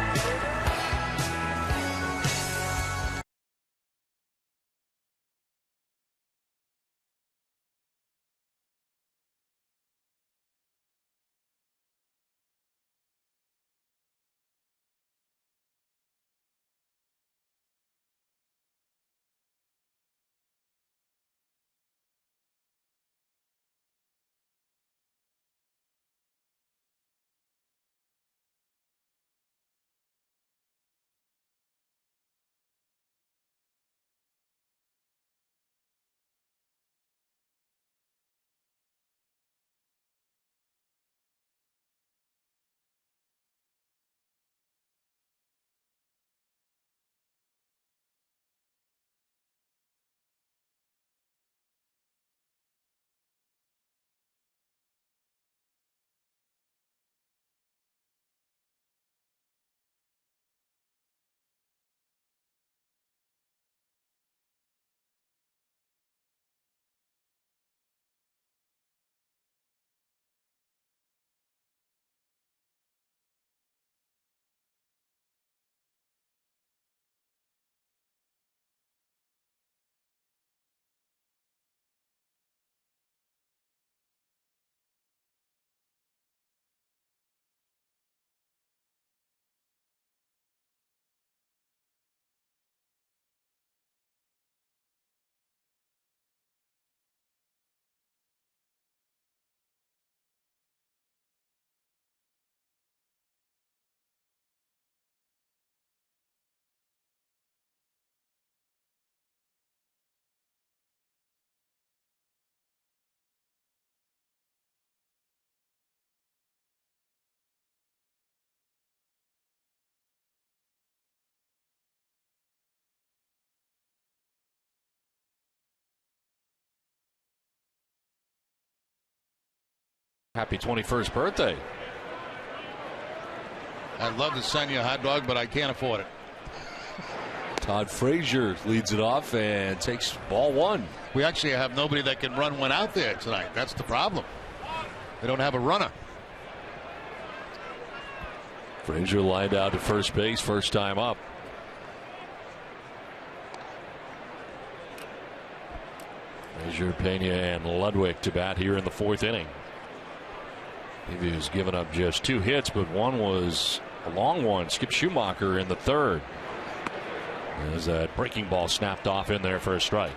Happy 21st birthday. I'd love to send you a hot dog, but I can't afford it. Todd Frazier leads it off and takes ball one. We actually have nobody that can run one out there tonight. That's the problem. They don't have a runner. Frazier lined out to first base, first time up. Frazier, Pena, and Ludwig to bat here in the 4th inning. He was given up just 2 hits, but one was a long one. Skip Schumacher in the 3rd. As that breaking ball snapped off in there for a strike.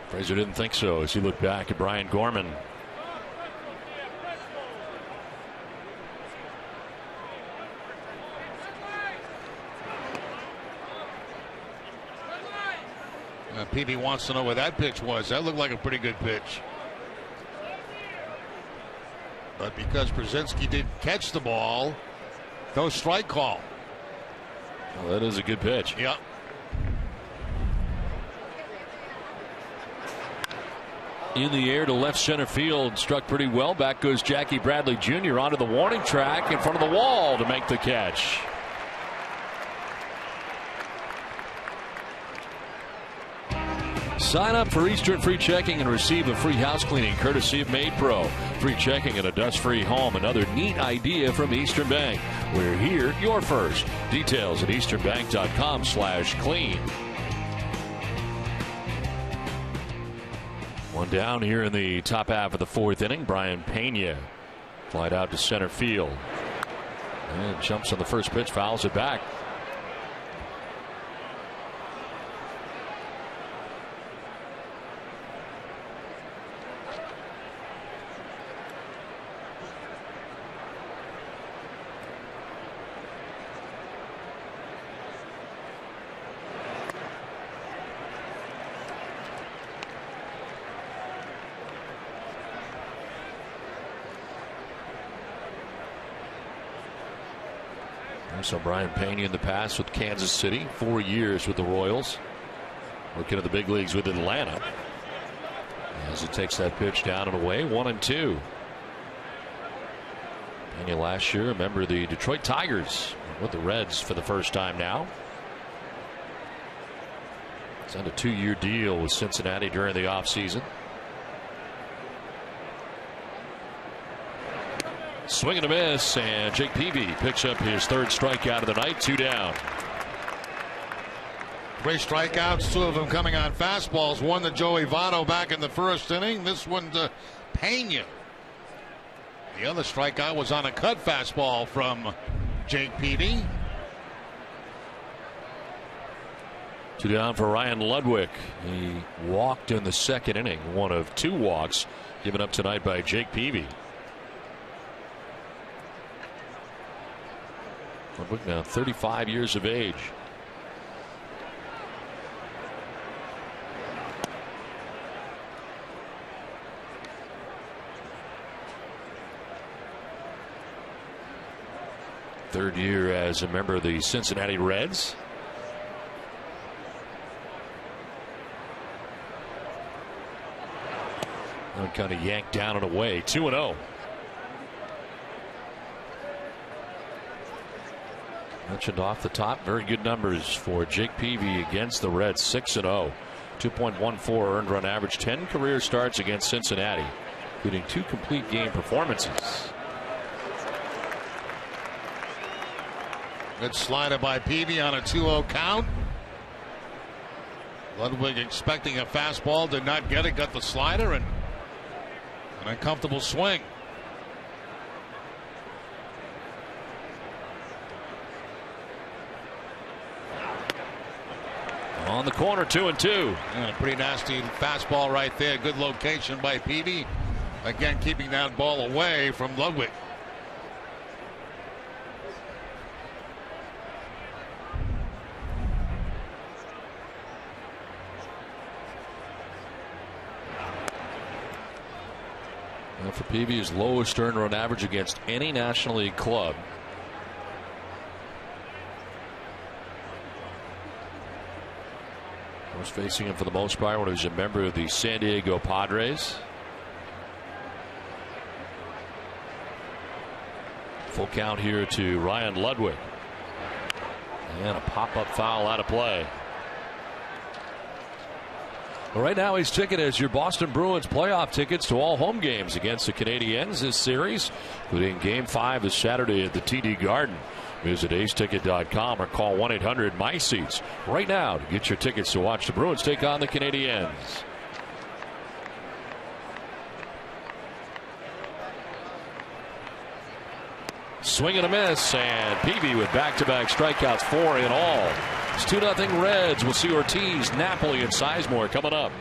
Frazier didn't think so as he looked back at Brian Gorman. Peavy wants to know where that pitch was. That looked like a pretty good pitch. But because Brzezinski didn't catch the ball, no strike call. Well, that is a good pitch. Yep. In the air to left center field, struck pretty well. Back goes Jackie Bradley Jr. onto the warning track in front of the wall to make the catch. Sign up for Eastern Free Checking and receive a free house cleaning courtesy of Made Pro. Free checking and a dust-free home. Another neat idea from Eastern Bank. We're here, you're first. Details at easternbank.com/clean. One down here in the top half of the fourth inning. Brian Pena flied out to center field and jumps on the first pitch, fouls it back. So Brian Pena in the past with Kansas City, 4 years with the Royals, working at the big leagues with Atlanta. As he takes that pitch down and away, 1-2. Pena last year a member of the Detroit Tigers with the Reds for the first time now. Signed a 2-year deal with Cincinnati during the offseason. Swing and a miss, and Jake Peavy picks up his third strikeout of the night. 2 down. 3 strikeouts, 2 of them coming on fastballs. One to Joey Votto back in the first inning. This one to Pena. The other strikeout was on a cut fastball from Jake Peavy. 2 down for Ryan Ludwig. He walked in the second inning, one of 2 walks given up tonight by Jake Peavy. Ludwig now 35 years of age. Third year as a member of the Cincinnati Reds. Now kind of yanked down and away. 2-0. Mentioned off the top, very good numbers for Jake Peavy against the Reds. 6-0, 2.14 earned run average, 10 career starts against Cincinnati, including 2 complete game performances. Good slider by Peavy on a 2-0 count. Ludwig expecting a fastball, did not get it, got the slider, and an uncomfortable swing. On the corner, 2-2. And a pretty nasty fastball right there. Good location by Peavy. Again, keeping that ball away from Ludwig. Now for Peavy, his lowest earned run average against any National League club. Was facing him for the most part when he was a member of the San Diego Padres. Full count here to Ryan Ludwig. And a pop-up foul out of play. Well, right now he's ticketed as your Boston Bruins playoff tickets to all home games against the Canadiens this series, including Game 5 this Saturday at the TD Garden. Visit aceticket.com or call 1-800-MY-SEATS right now to get your tickets to watch the Bruins take on the Canadiens. Swing and a miss, and Peavy with back-to-back strikeouts, 4 in all. It's 2-0 Reds. We'll see Ortiz, Napoli, and Sizemore coming up.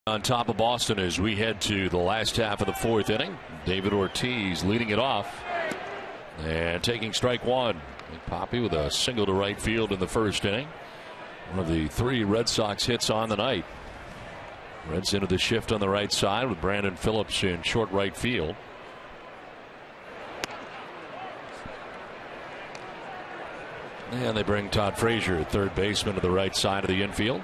On top of Boston as we head to the last half of the fourth inning. David Ortiz leading it off and taking strike one. Poppy with a single to right field in the first inning. One of the 3 Red Sox hits on the night. Reds into the shift on the right side with Brandon Phillips in short right field. And they bring Todd Frazier, third baseman, to the right side of the infield.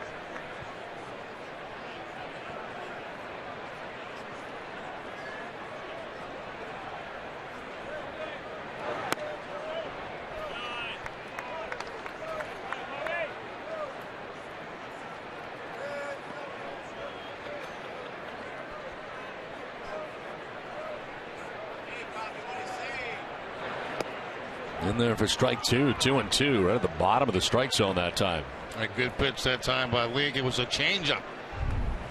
In there for strike 2, 2-2, right at the bottom of the strike zone that time. A good pitch that time by League. It was a changeup.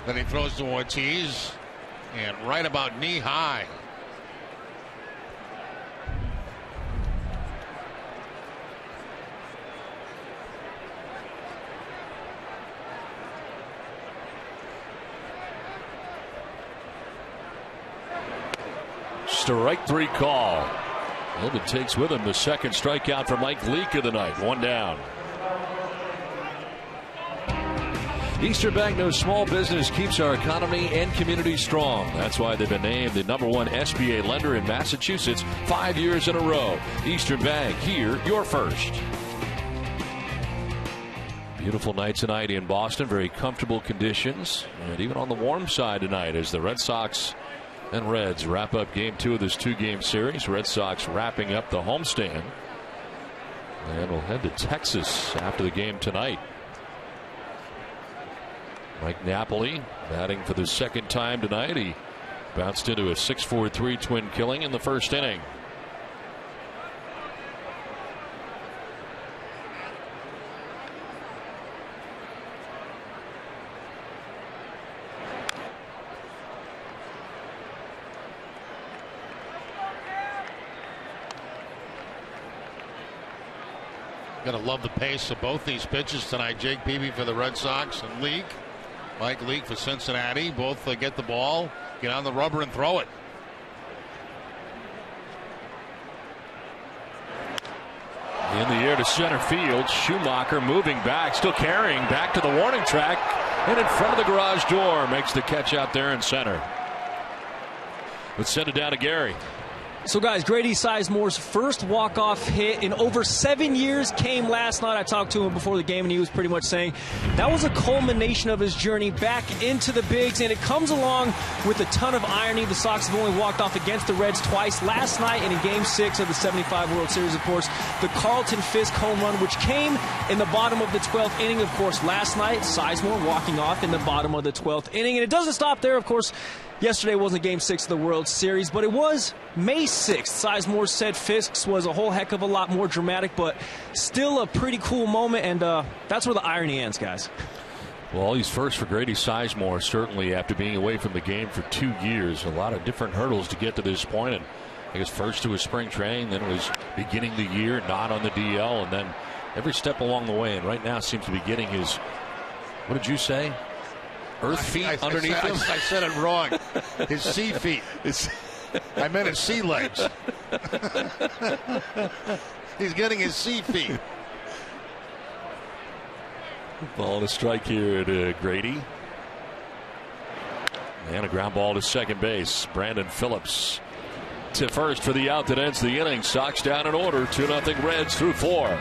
Then he throws to Ortiz, and right about knee high. Strike 3 call. Ilden takes with him the second strikeout for Mike Leake of the night. 1 down. Eastern Bank knows small business keeps our economy and community strong. That's why they've been named the #1 SBA lender in Massachusetts 5 years in a row. Eastern Bank, here, you're first. Beautiful night tonight in Boston. Very comfortable conditions. And even on the warm side tonight as the Red Sox and Reds wrap up game 2 of this 2-game series. Red Sox wrapping up the homestand. And we'll head to Texas after the game tonight. Mike Napoli batting for the second time tonight. He bounced into a 6-4-3 twin killing in the first inning. Going to love the pace of both these pitches tonight. Jake Peavy for the Red Sox and Leake. Mike Leake for Cincinnati. Both get the ball, get on the rubber, and throw it. In the air to center field. Schumacher moving back, still carrying back to the warning track, and in front of the garage door. Makes the catch out there in center. Let's send it down to Gary. So, guys, Grady Sizemore's first walk-off hit in over 7 years came last night. I talked to him before the game, and he was pretty much saying that was a culmination of his journey back into the bigs, and it comes along with a ton of irony. The Sox have only walked off against the Reds twice last night, and in Game 6 of the '75 World Series, of course, the Carlton Fisk home run, which came in the bottom of the 12th inning. Of course, last night, Sizemore walking off in the bottom of the 12th inning, and it doesn't stop there, of course. Yesterday wasn't Game 6 of the World Series, but it was May 6th. Sizemore said Fisk's was a whole heck of a lot more dramatic, but still a pretty cool moment, and that's where the irony ends, guys. Well, he's first for Grady Sizemore, certainly after being away from the game for 2 years. A lot of different hurdles to get to this point, and I guess first to his spring training, then was beginning the year not on the DL, and then every step along the way, and right now seems to be getting his, what did you say? Earth feet underneath him? I said it wrong. His sea feet. I meant his sea legs. He's getting his sea feet. Ball to strike here to Grady. And a ground ball to second base. Brandon Phillips to first for the out that ends the inning. Sox down in order. 2-0 Reds through 4.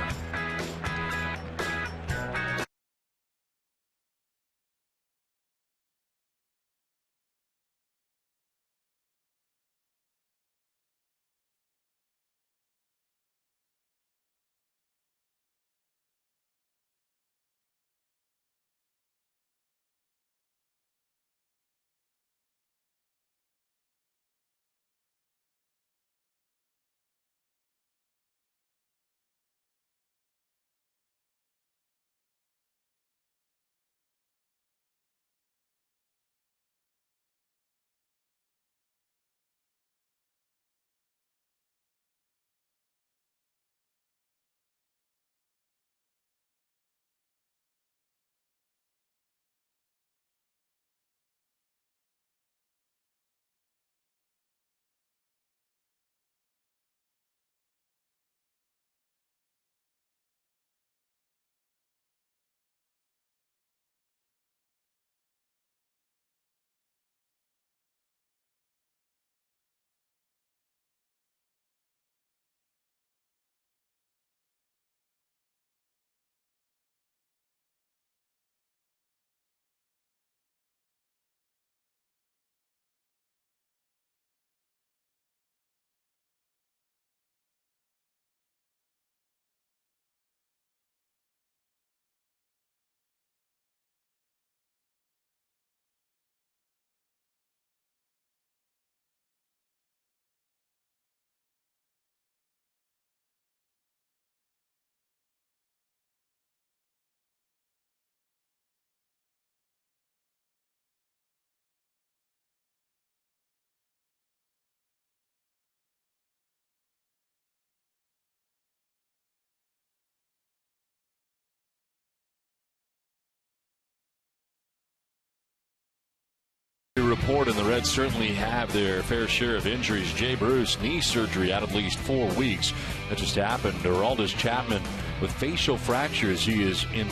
report, and the Reds certainly have their fair share of injuries. Jay Bruce, knee surgery out at least 4 weeks. That just happened. Aroldis Chapman with facial fractures. He is in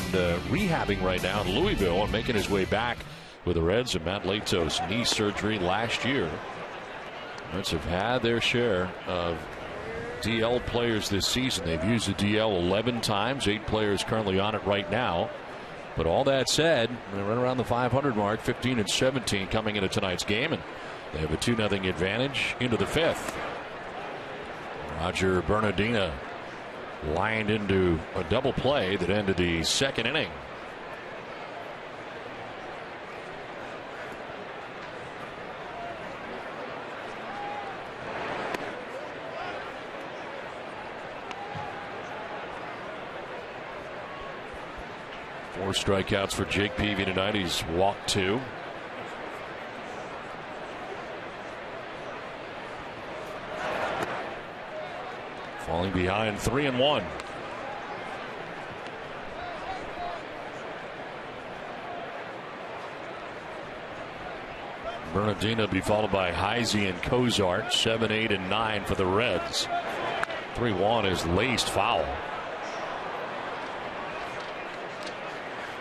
rehabbing right now in Louisville and making his way back with the Reds. And Matt Latos, knee surgery last year. Reds have had their share of DL players this season. They've used the DL 11 times. 8 players currently on it right now. But all that said, they're right around the 500 mark, 15 and 17 coming into tonight's game, and they have a 2-0 advantage into the 5th. Roger Bernardina lined into a double play that ended the 2nd inning. Four strikeouts for Jake Peavy tonight. He's walked 2. Falling behind 3-1. Bernardino be followed by Heisey and Cozart. 7, 8, and 9 for the Reds. 3-1 is laced foul.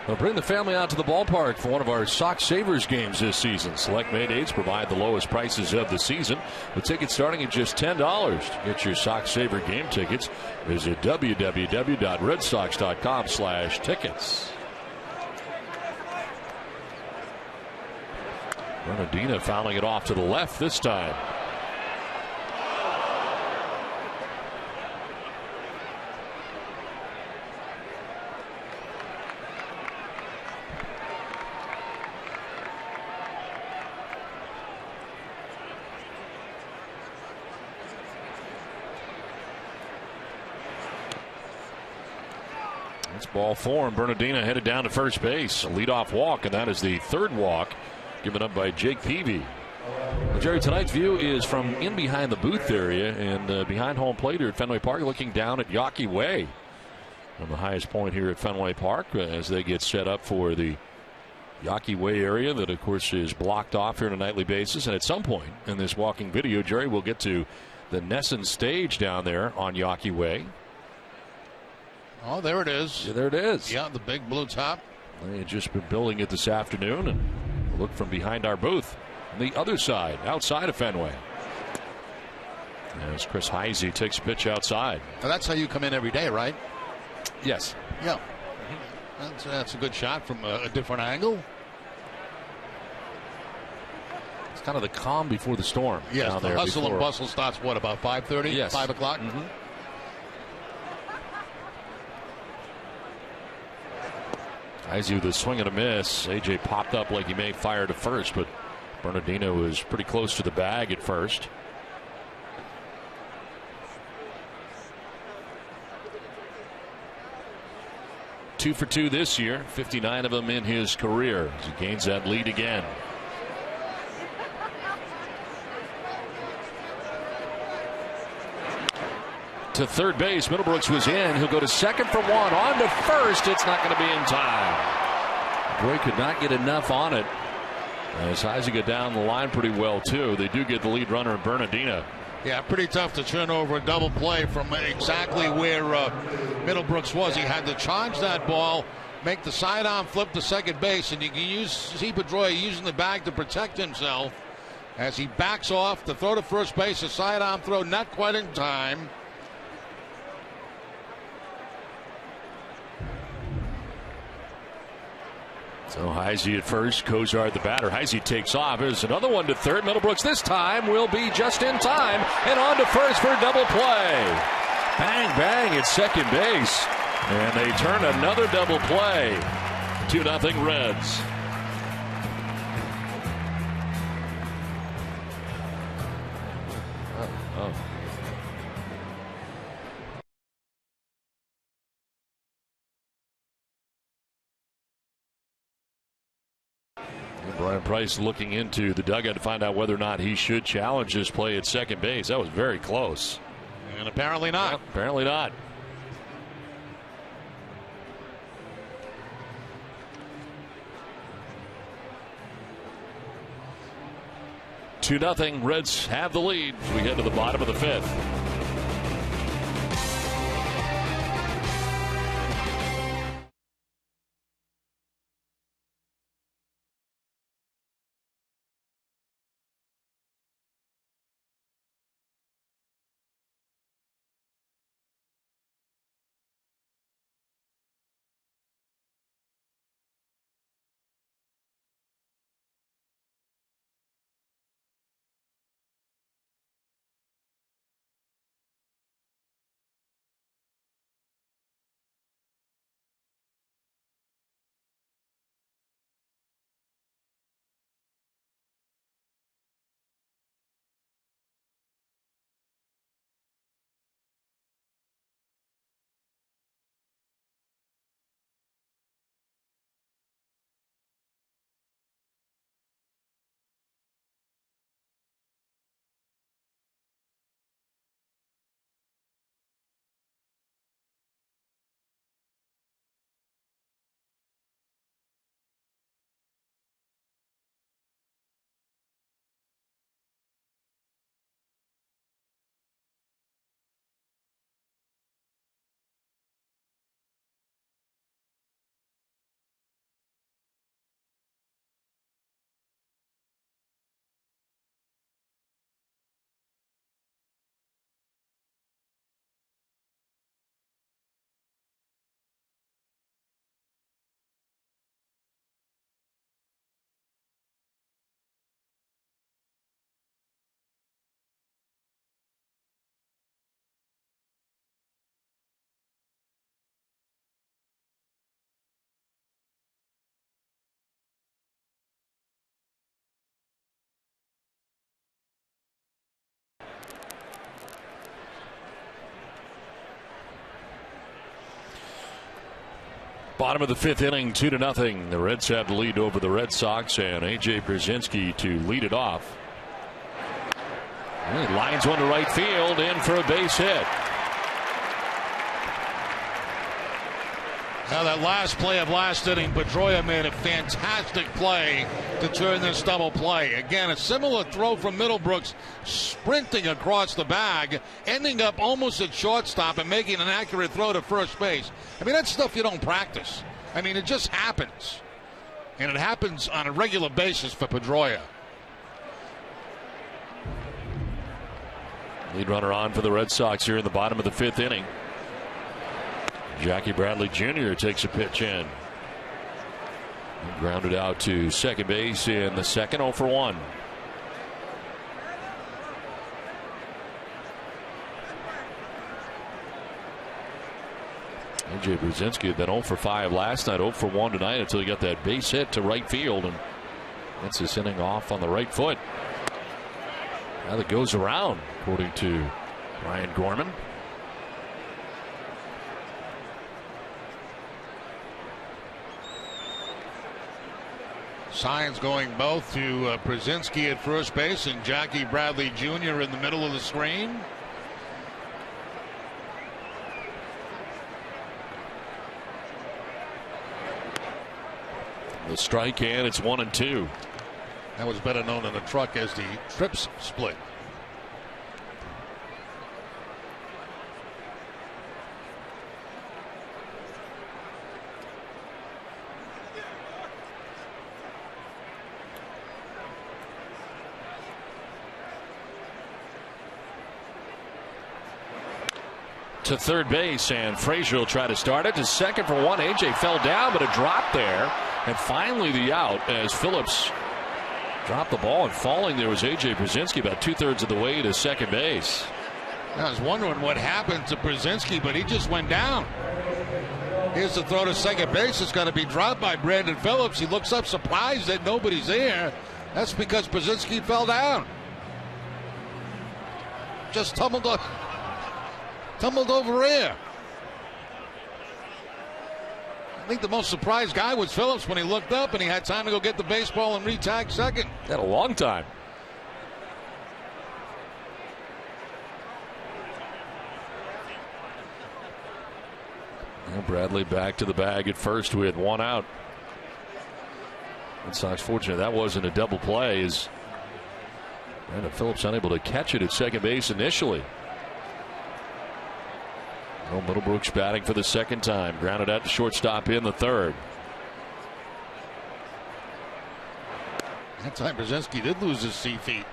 We'll bring the family out to the ballpark for one of our Sox Savers games this season. Select May dates provide the lowest prices of the season, with tickets starting at just $10. To get your Sox Saver game tickets, visit www.redsox.com/tickets. Bernardino fouling it off to the left this time. It's ball 4, and Bernardino headed down to first base. A leadoff walk, and that is the 3rd walk given up by Jake Peavy. Well, Jerry, tonight's view is from in behind the booth area and behind home plate here at Fenway Park, looking down at Yawkey Way on the highest point here at Fenway Park as they get set up for the Yawkey Way area that, of course, is blocked off here on a nightly basis. And at some point in this walking video, Jerry, we'll get to the Nesson stage down there on Yawkey Way. Oh, there it is. Yeah, there it is. Yeah, the big blue top. They had just been building it this afternoon, and we'll look from behind our booth on the other side, outside of Fenway. As Chris Heisey takes a pitch outside. Now that's how you come in every day, right? Yes. Yeah. That's a good shot from a different angle. It's kind of the calm before the storm. Yes, down the there hustle before. and bustle starts, what, about 5:30? Yes. 5 o'clock? Mm-hmm. Heisey with a swing and a miss. AJ popped up like he may fire to first, but Bernardino was pretty close to the bag at first. Two for 2 this year, 59 of them in his career as he gains that lead again. To third base, Middlebrooks was in. He'll go to second for 1. On to first. It's not going to be in time. Boy could not get enough on it. As Heisey got down the line pretty well, too. They do get the lead runner in Bernardino. Yeah, pretty tough to turn over a double play from exactly where Middlebrooks was. He had to charge that ball, make the sidearm flip to second base, and you can see Pedroia using the bag to protect himself as he backs off to throw to first base. A sidearm throw, not quite in time. So Heisey at first, Cozart the batter. Heisey takes off. There's another one to third. Middlebrooks this time will be just in time and on to first for a double play. Bang, bang at second base. And they turn another double play. 2-0 Reds. Oh. Brian Price looking into the dugout to find out whether or not he should challenge this play at second base. That was very close. And apparently not. Well, apparently not. 2-0. Reds have the lead as we head to the bottom of the 5th. Bottom of the 5th inning, 2-0. The Reds have the lead over the Red Sox, and A.J. Brzezinski to lead it off. He lines one to right field, in for a base hit. Now that last play of last inning, Pedroia made a fantastic play to turn this double play. Again, a similar throw from Middlebrooks, sprinting across the bag, ending up almost at shortstop and making an accurate throw to first base. I mean, that's stuff you don't practice. I mean, it just happens. And it happens on a regular basis for Pedroia. Lead runner on for the Red Sox here in the bottom of the 5th inning. Jackie Bradley Jr. takes a pitch in. Grounded out to second base in the second, 0 for 1. A.J. Brzezinski had been 0 for 5 last night, 0 for 1 tonight until he got that base hit to right field, and that's his inning off on the right foot. Now that goes around, according to Ryan Gorman. Signs going both to Brzezinski at first base and Jackie Bradley Jr. in the middle of the screen. The strike, and it's 1-2. That was better known in the truck as the trips split. To third base, and Frazier will try to start it to second for 1. AJ fell down, but a drop there, and finally the out as Phillips dropped the ball, and falling there was AJ Brzezinski about 2/3 of the way to second base. I was wondering what happened to Brzezinski, but he just went down. Here's the throw to second base. It's going to be dropped by Brandon Phillips. He looks up surprised that nobody's there. That's because Brzezinski fell down. Just tumbled over here. I think the most surprised guy was Phillips when he looked up and he had time to go get the baseball and re-tag second. Had a long time. Well, Bradley back to the bag at first with 1 out. Red Sox fortunate that wasn't a double play as Brandon Phillips unable to catch it at second base initially. Well, Middlebrooks batting for the second time. Grounded out to shortstop in the third. That time Brzezinski did lose his sea feet.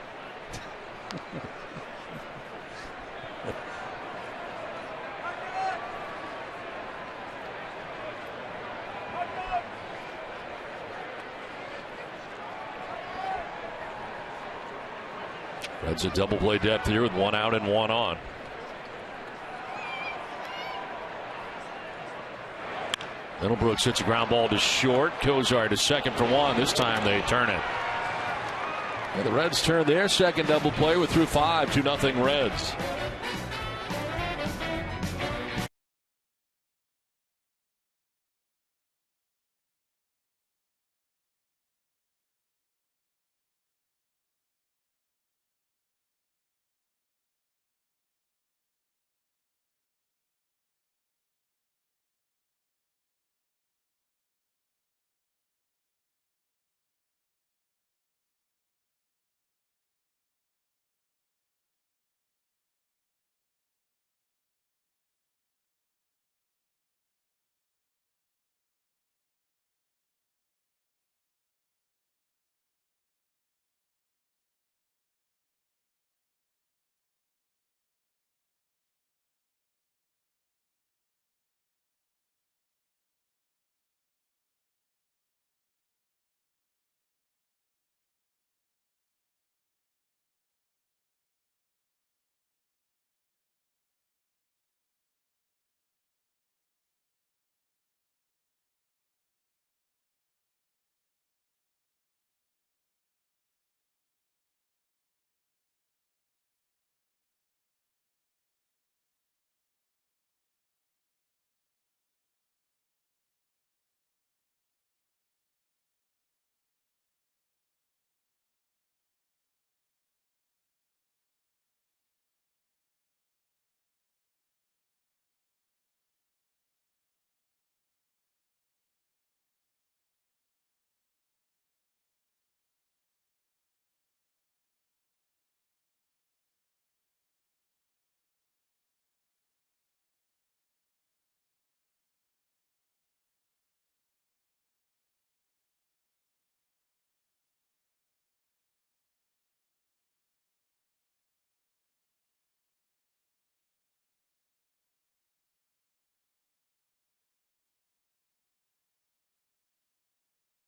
Reds a double play depth here with one out and one on. Middlebrooks hits a ground ball to short. Kozar to second for one. This time they turn it. And the Reds turn their second double play with through 5, 2-0 Reds.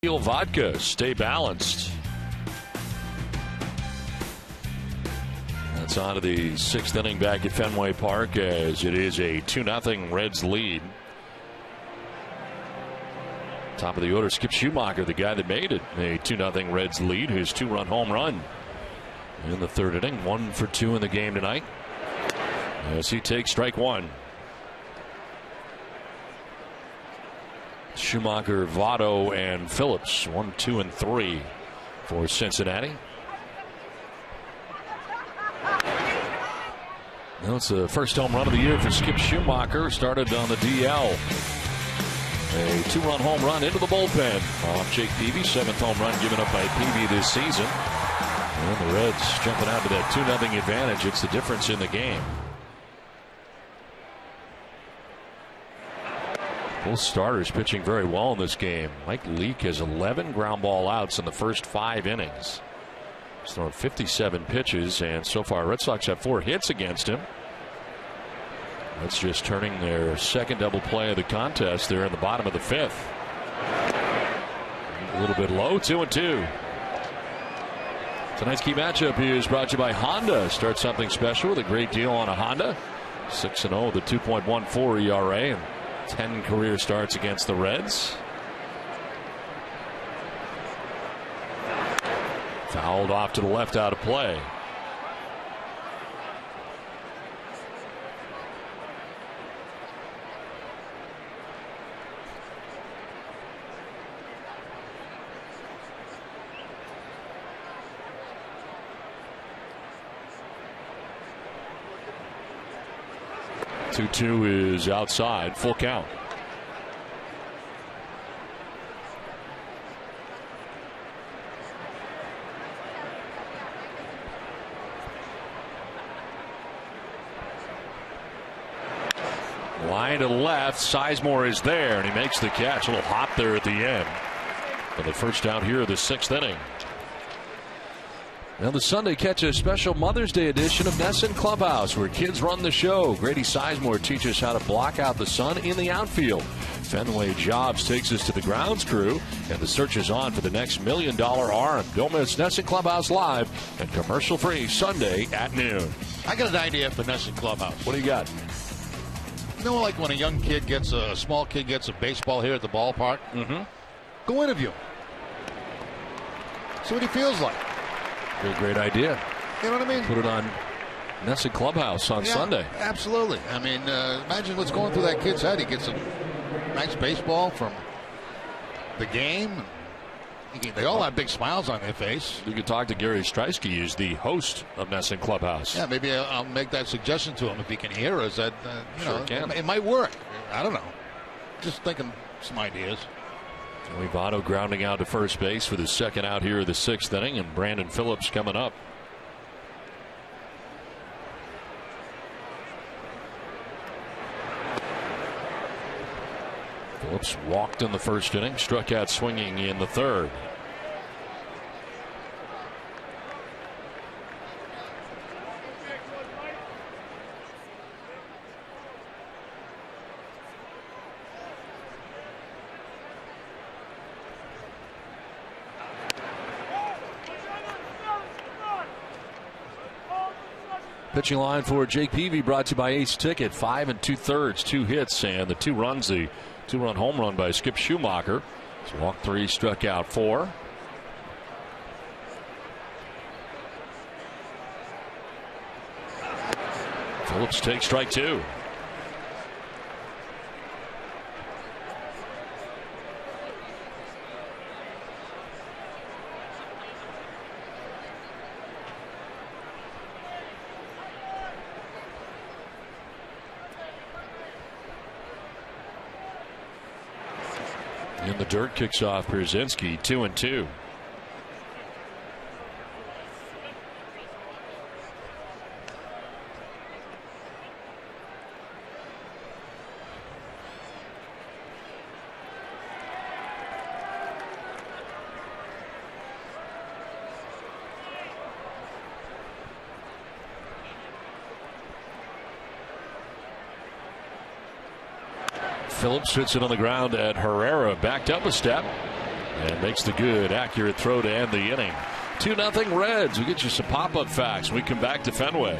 Vodka, stay balanced. That's on to the 6th inning back at Fenway Park as it is a 2-0 Reds lead. Top of the order, Skip Schumacher, the guy that made it a 2-0 Reds lead, his 2-run home run in the 3rd inning. 1 for 2 in the game tonight as he takes strike one. Schumacher, Votto, and Phillips. 1, 2, and 3 for Cincinnati. Now it's the first home run of the year for Skip Schumacher. Started on the DL. A 2-run home run into the bullpen off Jake Peavy. 7th home run given up by Peavy this season. And the Reds jumping out to that 2-0 advantage. It's the difference in the game. Both starters pitching very well in this game. Mike Leake has 11 ground ball outs in the first 5 innings. He's thrown 57 pitches, and so far Red Sox have 4 hits against him. That's just turning their second double play of the contest. They're in the bottom of the 5th. A little bit low, 2-2. Tonight's key matchup is brought to you by Honda. Start something special with a great deal on a Honda. 6-0 with a 2.14 ERA and 10 career starts against the Reds. Fouled off to the left, out of play. Two is outside, full count. Line to left. Sizemore is there, and he makes the catch. A little hop there at the end. For the first out here of the 6th inning. Now the Sunday catch a special Mother's Day edition of NESN Clubhouse, where kids run the show. Grady Sizemore teaches how to block out the sun in the outfield. Fenway Jobs takes us to the grounds crew, and the search is on for the next $1 million arm. Don't miss NESN Clubhouse live and commercial-free Sunday at noon. I got an idea for NESN Clubhouse. What do you got? You know, like when a small kid gets a baseball here at the ballpark? Mm-hmm. Go interview him. See what he feels like. Great idea. You know what I mean? Put it on NESN Clubhouse on Sunday. Absolutely. I mean, imagine what's going through that kid's head. He gets a nice baseball from the game. They all have big smiles on their face. You could talk to Gary Streisky, who's the host of NESN Clubhouse. Yeah, maybe I'll make that suggestion to him if he can hear us. That Sure can. It might work. I don't know. Just thinking some ideas. Votto grounding out to first base for the second out here of the 6th inning, and Brandon Phillips coming up. Phillips walked in the first inning, struck out swinging in the third. Pitching line for Jake Peavy, brought to you by Ace Ticket. 5 2/3, 2 hits, and the 2 runs, the 2-run home run by Skip Schumacher. He's walked 3, struck out 4. Phillips takes strike 2. In the dirt, kicks off Pierzynski, 2-2. Phillips hits it on the ground at Herrera, backed up a step and makes the good, accurate throw to end the inning. 2-0 Reds. We'll get you some pop-up facts when we come back to Fenway.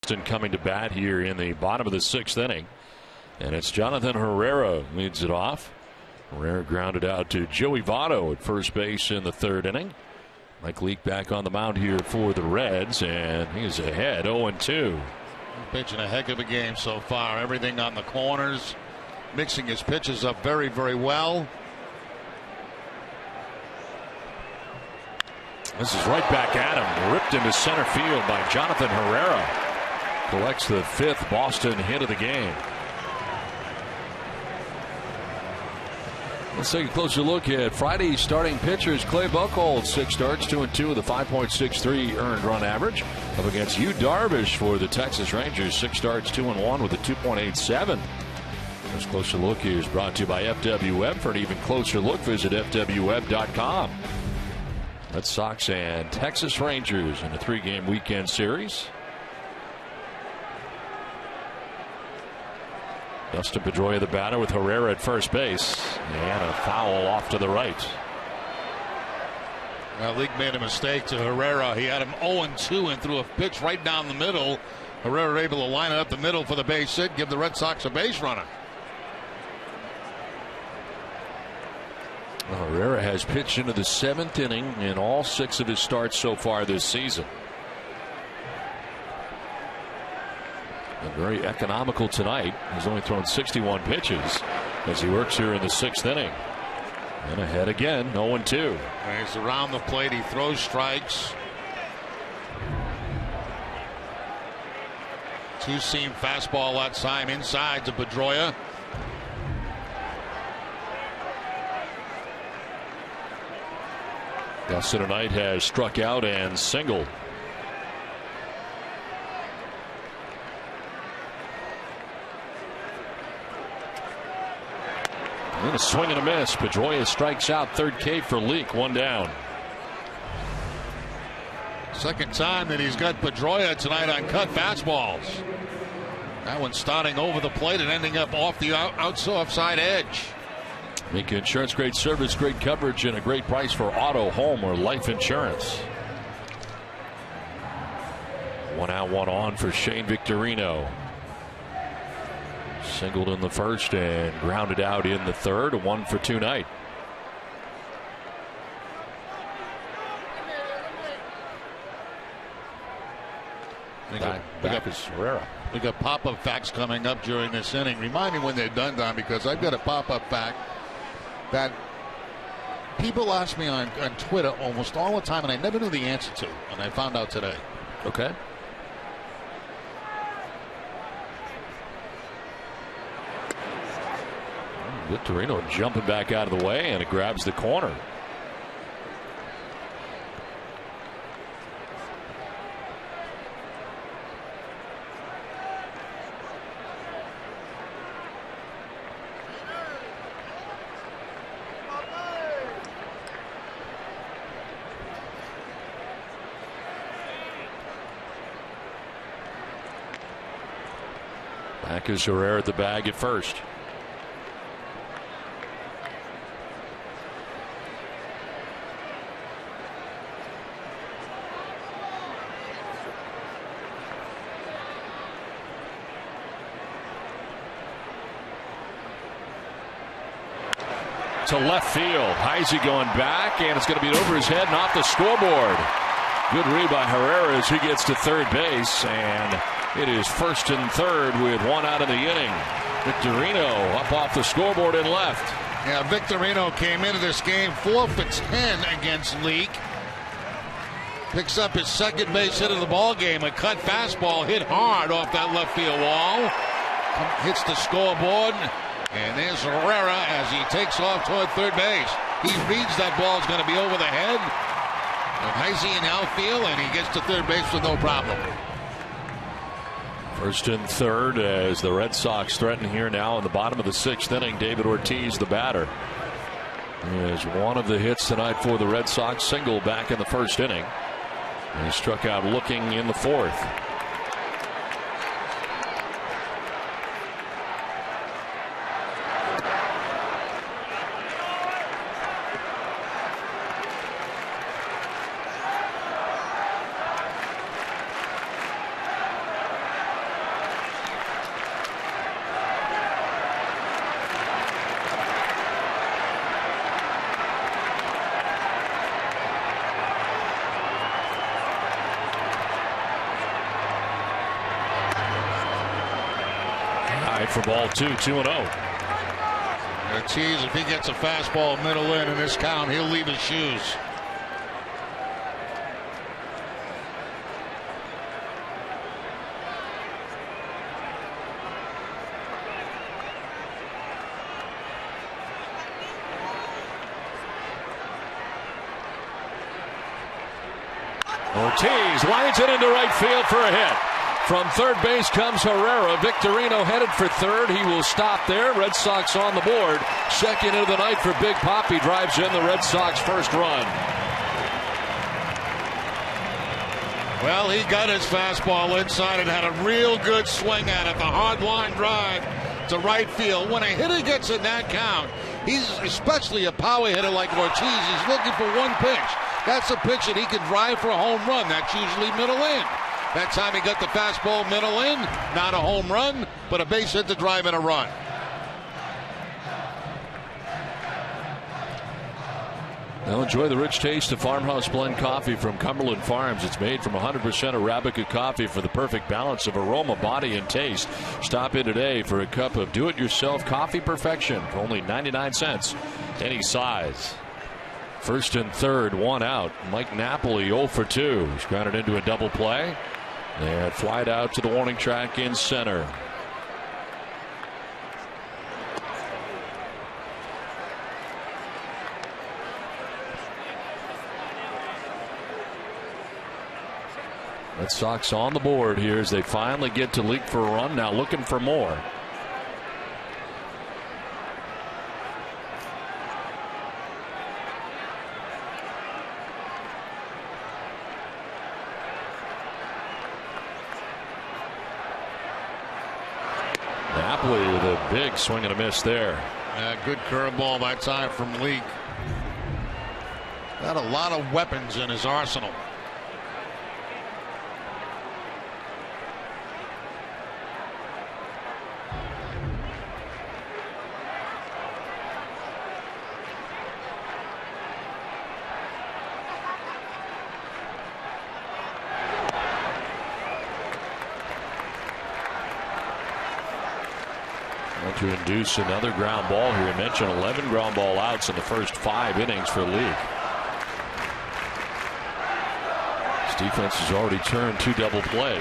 Boston coming to bat here in the bottom of the 6th inning. And it's Jonathan Herrera leads it off. Herrera grounded out to Joey Votto at first base in the 3rd inning. Mike Leake back on the mound here for the Reds, and he's ahead 0-2. Pitching a heck of a game so far. Everything on the corners. Mixing his pitches up very, very well. This is right back at him. Ripped into center field by Jonathan Herrera. Collects the 5th Boston hit of the game. Let's take a closer look at Friday's starting pitchers. Clay Buchholz, 6 starts, 2-2 with a 5.63 earned run average. Up against Yu Darvish for the Texas Rangers, 6 starts, 2-1 with a 2.87. This closer look is brought to you by FWM. For an even closer look, visit FWM.com. Red Sox and Texas Rangers in a 3-game weekend series. Dustin Pedroia the batter with Herrera at first base, and a foul off to the right. Well, Leake made a mistake to Herrera. He had him 0-2 and threw a pitch right down the middle. Herrera able to line it up the middle for the base hit, give the Red Sox a base runner. Well, Herrera has pitched into the 7th inning in all 6 of his starts so far this season. And very economical tonight. He's only thrown 61 pitches as he works here in the 6th inning. And ahead again, 0-2. He's around the plate. He throws strikes. 2-seam fastball that time inside to Pedroia. Dustin tonight has struck out and singled. And a swing and a miss. Pedroia strikes out. 3rd K for Leake. 1 down. Second time that he's got Pedroia tonight on cut fastballs. That one starting over the plate and ending up off the outside edge. Make Insurance, great service, great coverage, and a great price for auto, home, or life insurance. 1 out, 1 on for Shane Victorino. Singled in the 1st and grounded out in the 3rd. A 1-for-2 night. We got pop-up facts coming up during this inning. Remind me when they're done, Don, because I've got a pop-up fact that people ask me on Twitter almost all the time, and I never knew the answer to, and I found out today. Okay. Victorino jumping back out of the way, and it grabs the corner. Back is Herrera at the bag at first. To left field. Heisey going back, and it's going to be over his head and off the scoreboard. Good read by Herrera as he gets to 3rd base, and it is 1st and 3rd with 1 out of the inning. Victorino up off the scoreboard and left. Yeah, Victorino came into this game 4 for 10 against Leake. Picks up his 2nd base hit of the ball game. A cut fastball hit hard off that left field wall. Hits the scoreboard. And there's Herrera as he takes off toward 3rd base. He reads that ball's going to be over the head of Heisey in outfield, and he gets to 3rd base with no problem. 1st and 3rd as the Red Sox threaten here now in the bottom of the 6th inning. David Ortiz, the batter, is one of the hits tonight for the Red Sox. Single back in the 1st inning. And he struck out looking in the 4th. for ball 2, 2-0. Ortiz, if he gets a fastball middle in this count, he'll leave his shoes. Ortiz lines it into right field for a hit. From third base comes Herrera. Victorino headed for third. He will stop there. Red Sox on the board. Second of the night for Big Papi. Drives in the Red Sox first run. Well, he got his fastball inside and had a real good swing at it. The hard line drive to right field. When a hitter gets in that count, he's especially a power hitter like Ortiz. He's looking for one pitch. That's a pitch that he can drive for a home run. That's usually middle in. That time he got the fastball middle in. Not a home run, but a base hit to drive in a run. Now enjoy the rich taste of Farmhouse Blend coffee from Cumberland Farms. It's made from 100% Arabica coffee for the perfect balance of aroma, body, and taste. Stop in today for a cup of do-it-yourself coffee perfection for only 99 cents. Any size. First and third, one out. Mike Napoli 0 for 2. He's grounded into a double play. And flied out to the warning track in center. Red Sox on the board here as they finally get to leap for a run. Now looking for more. Napoli with a big swing and a miss there. Good curveball that time from Leake. Got a lot of weapons in his arsenal. To induce another ground ball here. I mentioned 11 ground ball outs in the first 5 innings for Leake. His defense has already turned 2 double plays.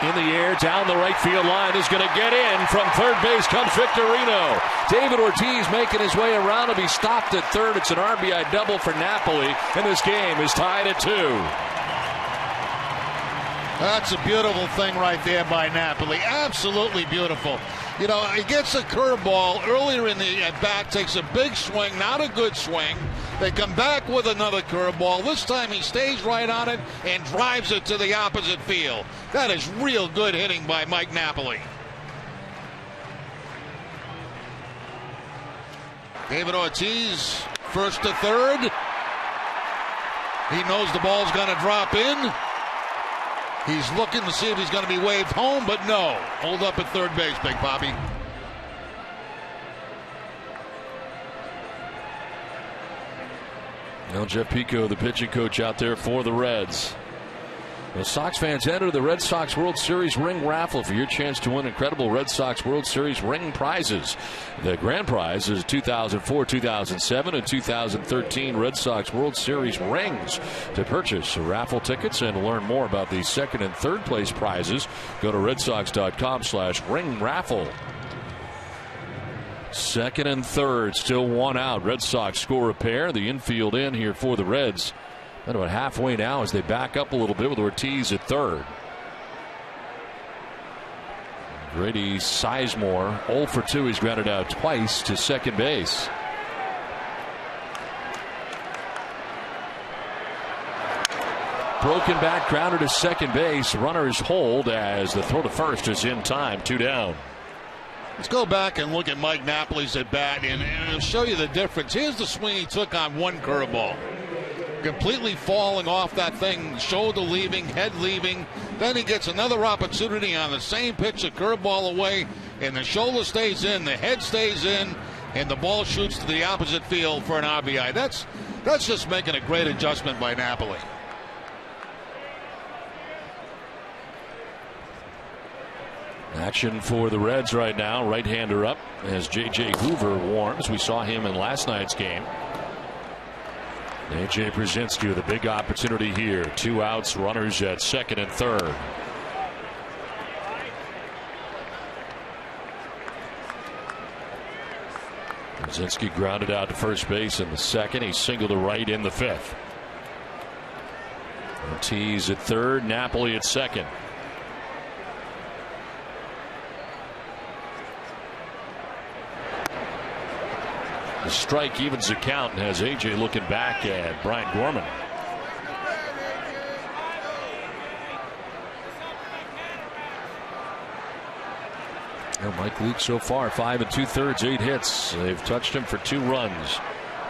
In the air, down the right field line, is going to get in. From third base comes Victorino. David Ortiz making his way around to be stopped at third. It's an RBI double for Napoli, and this game is tied at 2. That's a beautiful thing right there by Napoli. Absolutely beautiful. You know, he gets a curveball earlier in the at-bat, takes a big swing, not a good swing. They come back with another curveball. This time he stays right on it and drives it to the opposite field. That is real good hitting by Mike Napoli. David Ortiz, first to third. He knows the ball's going to drop in. He's looking to see if he's going to be waved home, but no. Hold up at third base, Big Papi. Well, Jeff Pico, the pitching coach out there for the Reds. Well, Sox fans, enter the Red Sox World Series ring raffle for your chance to win incredible Red Sox World Series ring prizes. The grand prize is 2004, 2007, and 2013 Red Sox World Series rings. To purchase raffle tickets and learn more about the second and third place prizes, go to redsox.com/ring raffle. Second and third, still one out. Red Sox score a pair. The infield in here for the Reds. About halfway now as they back up a little bit with Ortiz at third. Grady Sizemore 0 for 2. He's grounded out twice to second base. Broken back, grounded to second base. Runners hold as the throw to first is in time. 2 down. Let's go back and look at Mike Napoli's at bat, and it'll show you the difference. Here's the swing he took on one curveball. Completely falling off that thing, shoulder leaving, head leaving. Then he gets another opportunity on the same pitch, a curveball away, and the shoulder stays in, the head stays in, and the ball shoots to the opposite field for an RBI. That's just making a great adjustment by Napoli. Action for the Reds right now. Right-hander up as J.J. Hoover warms. We saw him in last night's game. A.J. Brzezinski with a big opportunity here. 2 outs, runners at second and third. Brzezinski grounded out to first base in the second. He singled to right in the fifth. Ortiz at third, Napoli at second. The strike evens the count and has A.J. looking back at Brian Gorman. Well, Mike Leake so far 5 2/3, 8 hits. They've touched him for 2 runs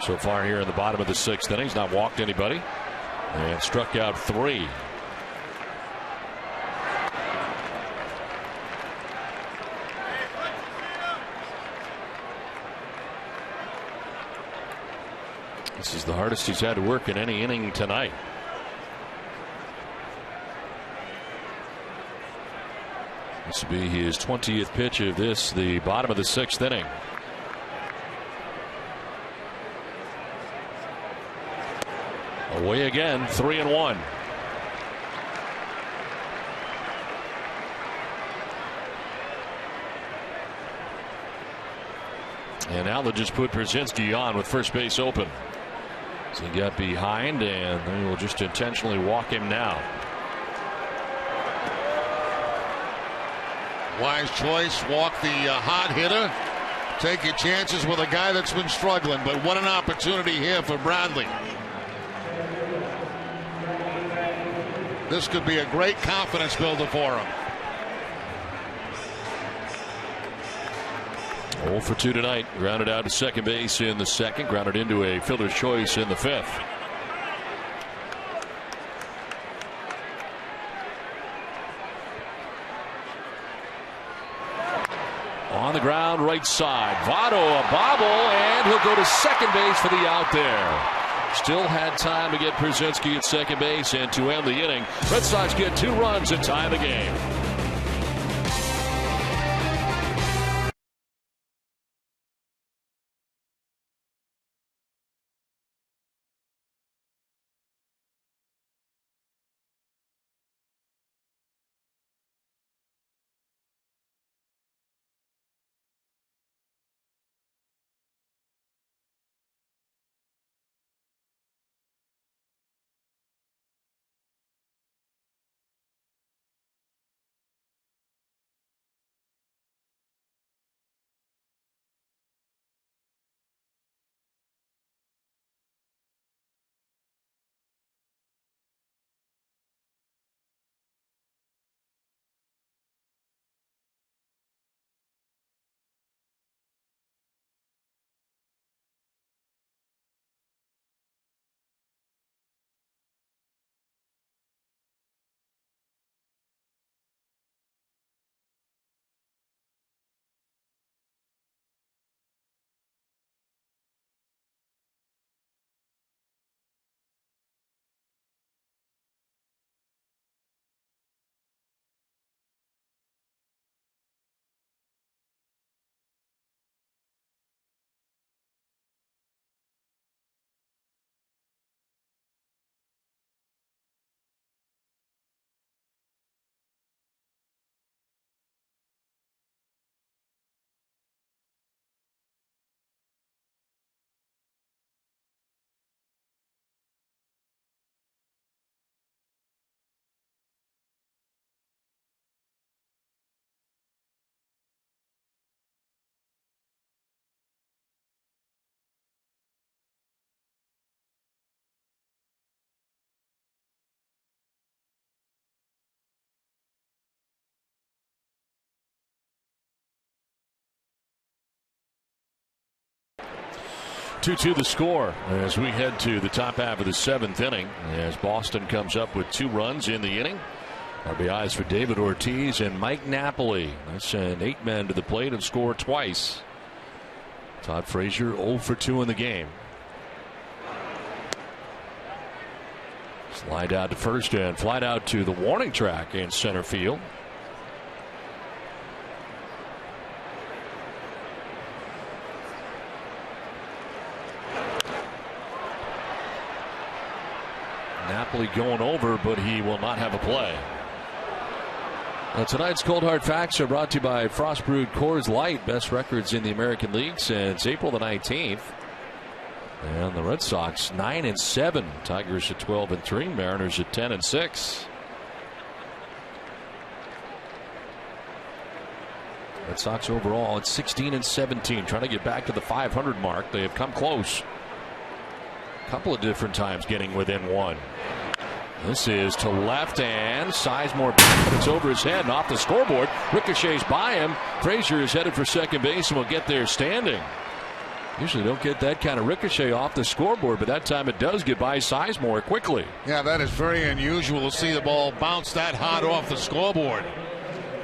so far here in the bottom of the 6th inning. He's not walked anybody and struck out 3. This is the hardest he's had to work in any inning tonight. This will be his 20th pitch of this, the bottom of the 6th inning. Away again, 3-1. And now they'll just put Brzezinski on with first base open. So he got behind, and they will just intentionally walk him now. Wise choice. Walk the hot hitter. Take your chances with a guy that's been struggling. But what an opportunity here for Bradley. This could be a great confidence builder for him. 0 for 2 tonight. Grounded out to second base in the second. Grounded into a fielder's choice in the fifth. On the ground, right side. Votto, a bobble, and he'll go to second base for the out there. Still had time to get Brzezinski at second base and to end the inning. Red Sox get 2 runs and tie the game. Two the score as we head to the top half of the 7th inning as Boston comes up with 2 runs in the inning. RBIs for David Ortiz and Mike Napoli. That's an 8 men to the plate and score twice. Todd Frazier 0 for 2 in the game. Slide out to first and fly out to the warning track in center field. Napoli going over, but he will not have a play. Tonight's Cold Hard Facts are brought to you by Frost Brewed Coors Light, best records in the American League since April the 19th. And the Red Sox 9-7, Tigers at 12-3, Mariners at 10-6. Red Sox overall at 16-17, trying to get back to the 500 mark. They have come close a couple of different times, getting within one. This is to left, and Sizemore back, but it's over his head and off the scoreboard. Ricochets by him. Frazier is headed for second base and will get there standing. Usually don't get that kind of ricochet off the scoreboard, but that time it does get by Sizemore quickly. Yeah, that is very unusual to see the ball bounce that hot off the scoreboard.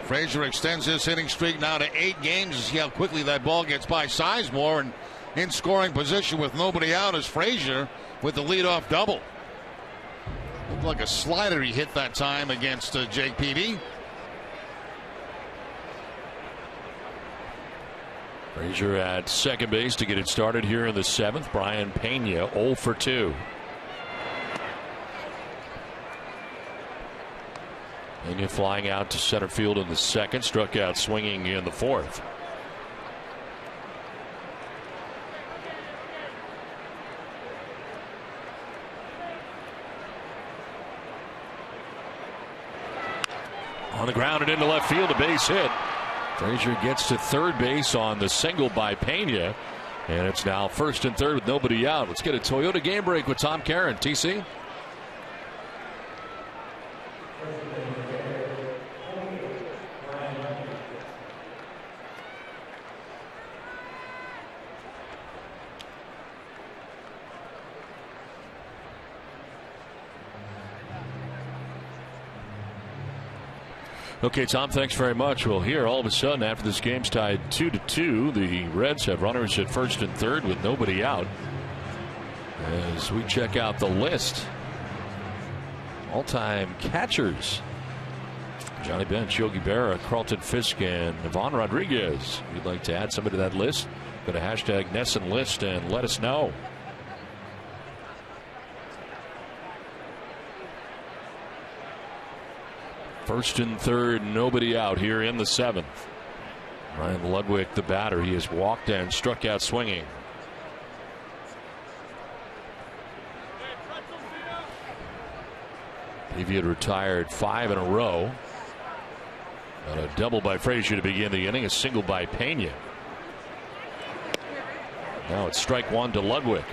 Frazier extends his hitting streak now to 8 games. See how quickly that ball gets by Sizemore, and in scoring position with nobody out is Frazier with the leadoff double. Looked like a slider he hit that time against Jake Peavy. Frazier at second base to get it started here in the 7th. Brian Pena 0 for 2. Pena flying out to center field in the 2nd. Struck out swinging in the 4th. On the ground and into left field, a base hit. Frazier gets to third base on the single by Pena, and it's now 1st and 3rd with nobody out. Let's get a Toyota game break with Tom Caron. TC. Okay, Tom, thanks very much. Well, here, all of a sudden, after this game's tied 2-2, the Reds have runners at 1st and 3rd with nobody out. As we check out the list, all-time catchers: Johnny Bench, Yogi Berra, Carlton Fisk, and Ivan Rodriguez. If you'd like to add somebody to that list, go to hashtag NESN List and let us know. First and 3rd, nobody out here in the 7th. Ryan Ludwig, the batter, he has walked and struck out swinging. Peavy had retired 5 in a row. Got a double by Frazier to begin the inning, a single by Pena. Now it's strike 1 to Ludwig.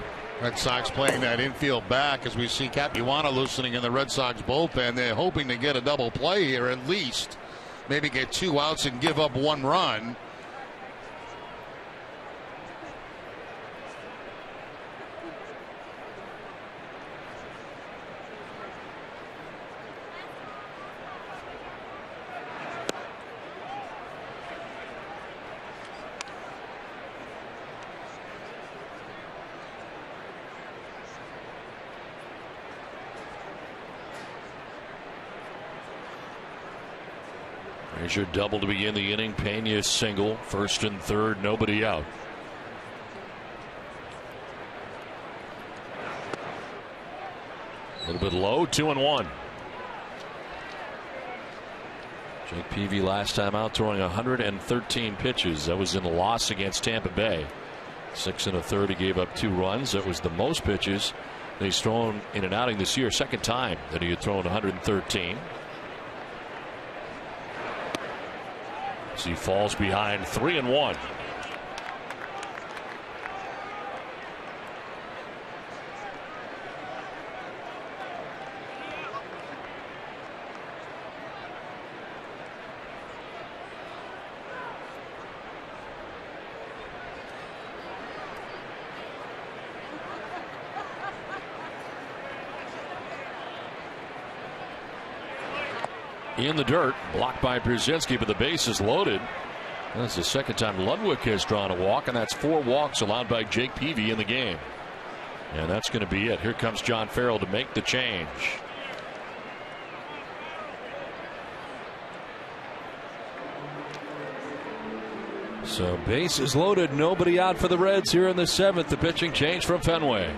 Red Sox playing that infield back as we see Capuano loosening in the Red Sox bullpen. They're hoping to get a double play here at least. Maybe get 2 outs and give up 1 run. Frazier double to begin the inning. Pena single. 1st and 3rd, nobody out. A little bit low, 2-1. Jake Peavy last time out throwing 113 pitches. That was in the loss against Tampa Bay. 6 1/3, he gave up 2 runs. That was the most pitches that he's thrown in an outing this year. 2nd time that he had thrown 113. He falls behind 3-1. In the dirt, blocked by Brzezinski, but the base is loaded. That's the second time Ludwig has drawn a walk, and that's 4 walks allowed by Jake Peavy in the game. And that's going to be it. Here comes John Farrell to make the change. So bases loaded, nobody out for the Reds here in the 7th. The pitching change from Fenway.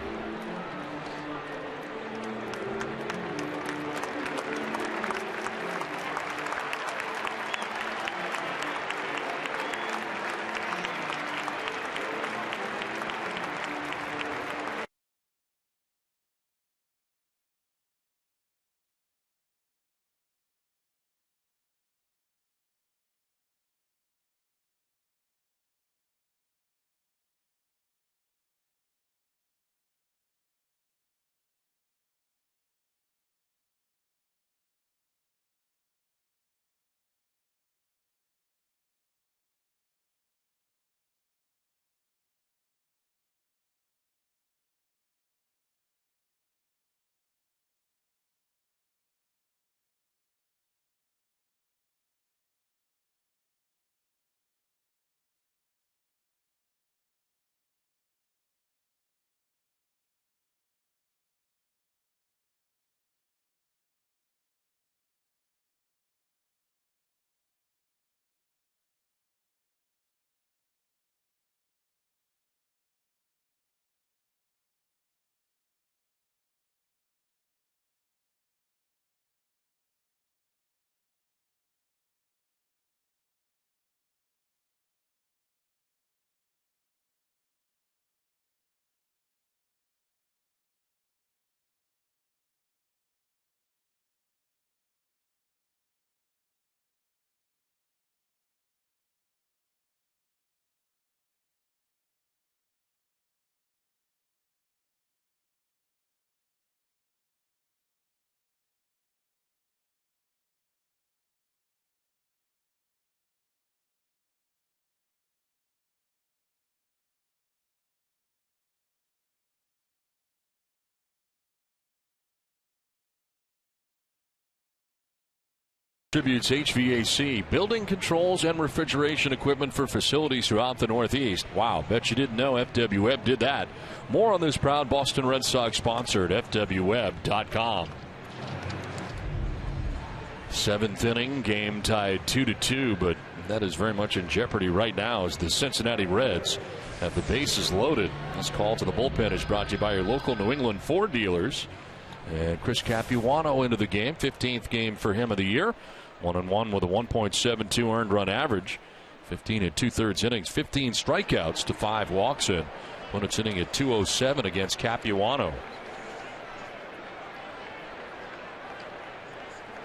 Distributes HVAC, building controls, and refrigeration equipment for facilities throughout the Northeast. Wow, bet you didn't know FWWeb did that. More on this proud Boston Red Sox sponsor at FWWeb.com. 7th inning, game tied 2-2, but that is very much in jeopardy right now as the Cincinnati Reds have the bases loaded. This call to the bullpen is brought to you by your local New England Ford dealers. And Chris Capuano into the game, 15th game for him of the year. 1-1 with a 1.72 earned run average. 15 and 2/3 innings, 15 strikeouts to 5 walks in. Opponent's inning at 207 against Capuano.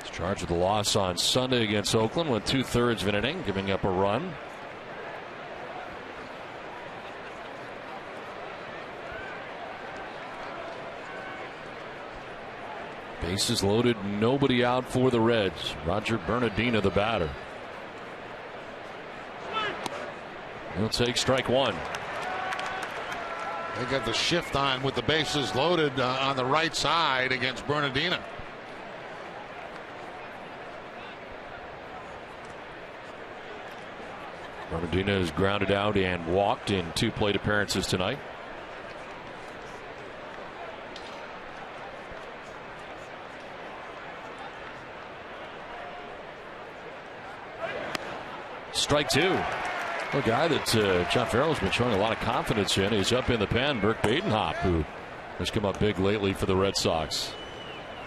He's charged with the loss on Sunday against Oakland with 2/3 of an inning, giving up a run. Bases loaded, nobody out for the Reds. Roger Bernardino, the batter. He'll take strike 1. They got the shift on with the bases loaded on the right side against Bernardino. Bernardino is grounded out and walked in 2 plate appearances tonight. Strike 2. A guy that John Farrell has been showing a lot of confidence in. He's up in the pen. Burke Badenhop, who has come up big lately for the Red Sox.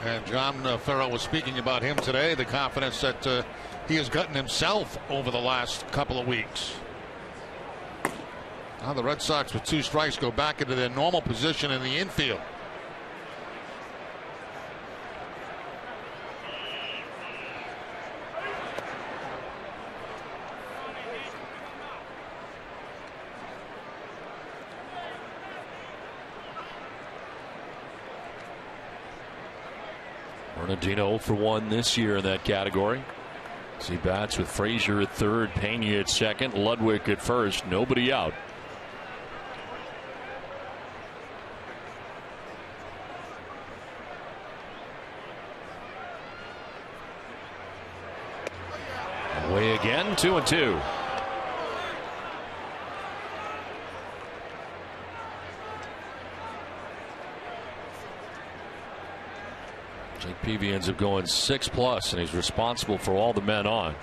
And John Farrell was speaking about him today, the confidence that he has gotten himself over the last couple of weeks. Now the Red Sox with 2 strikes go back into their normal position in the infield. Bernardino for 1 this year in that category. As he bats with Frazier at third, Pena at second, Ludwig at first, nobody out. Away again, 2-2. Jake Peavy ends up going 6+, and he's responsible for all the men on.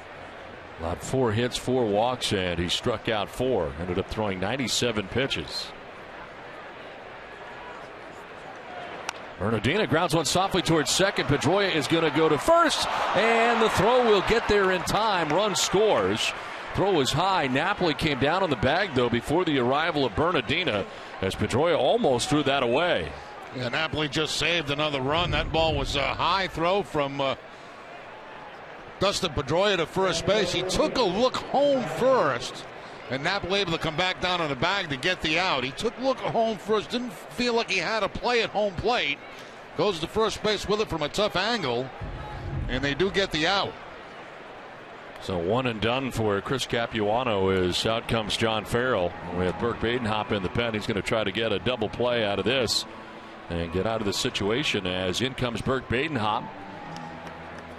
Allowed 4 hits, 4 walks, and he struck out 4. Ended up throwing 97 pitches. Bernardina grounds one softly towards second. Pedroia is going to go to first, and the throw will get there in time. Run scores. Throw was high. Napoli came down on the bag, though, before the arrival of Bernardina, as Pedroia almost threw that away. Yeah, Napoli just saved another run. That ball was a high throw from Dustin Pedroia to first base. He took a look home first, and Napoli able to come back down on the bag to get the out. He took a look home first, didn't feel like he had a play at home plate. Goes to first base with it from a tough angle, and they do get the out. So 1 and done for Chris Capuano. As out comes John Farrell with Burke Badenhop in the pen. He's going to try to get a double play out of this and get out of the situation, as in comes Burke Badenhop.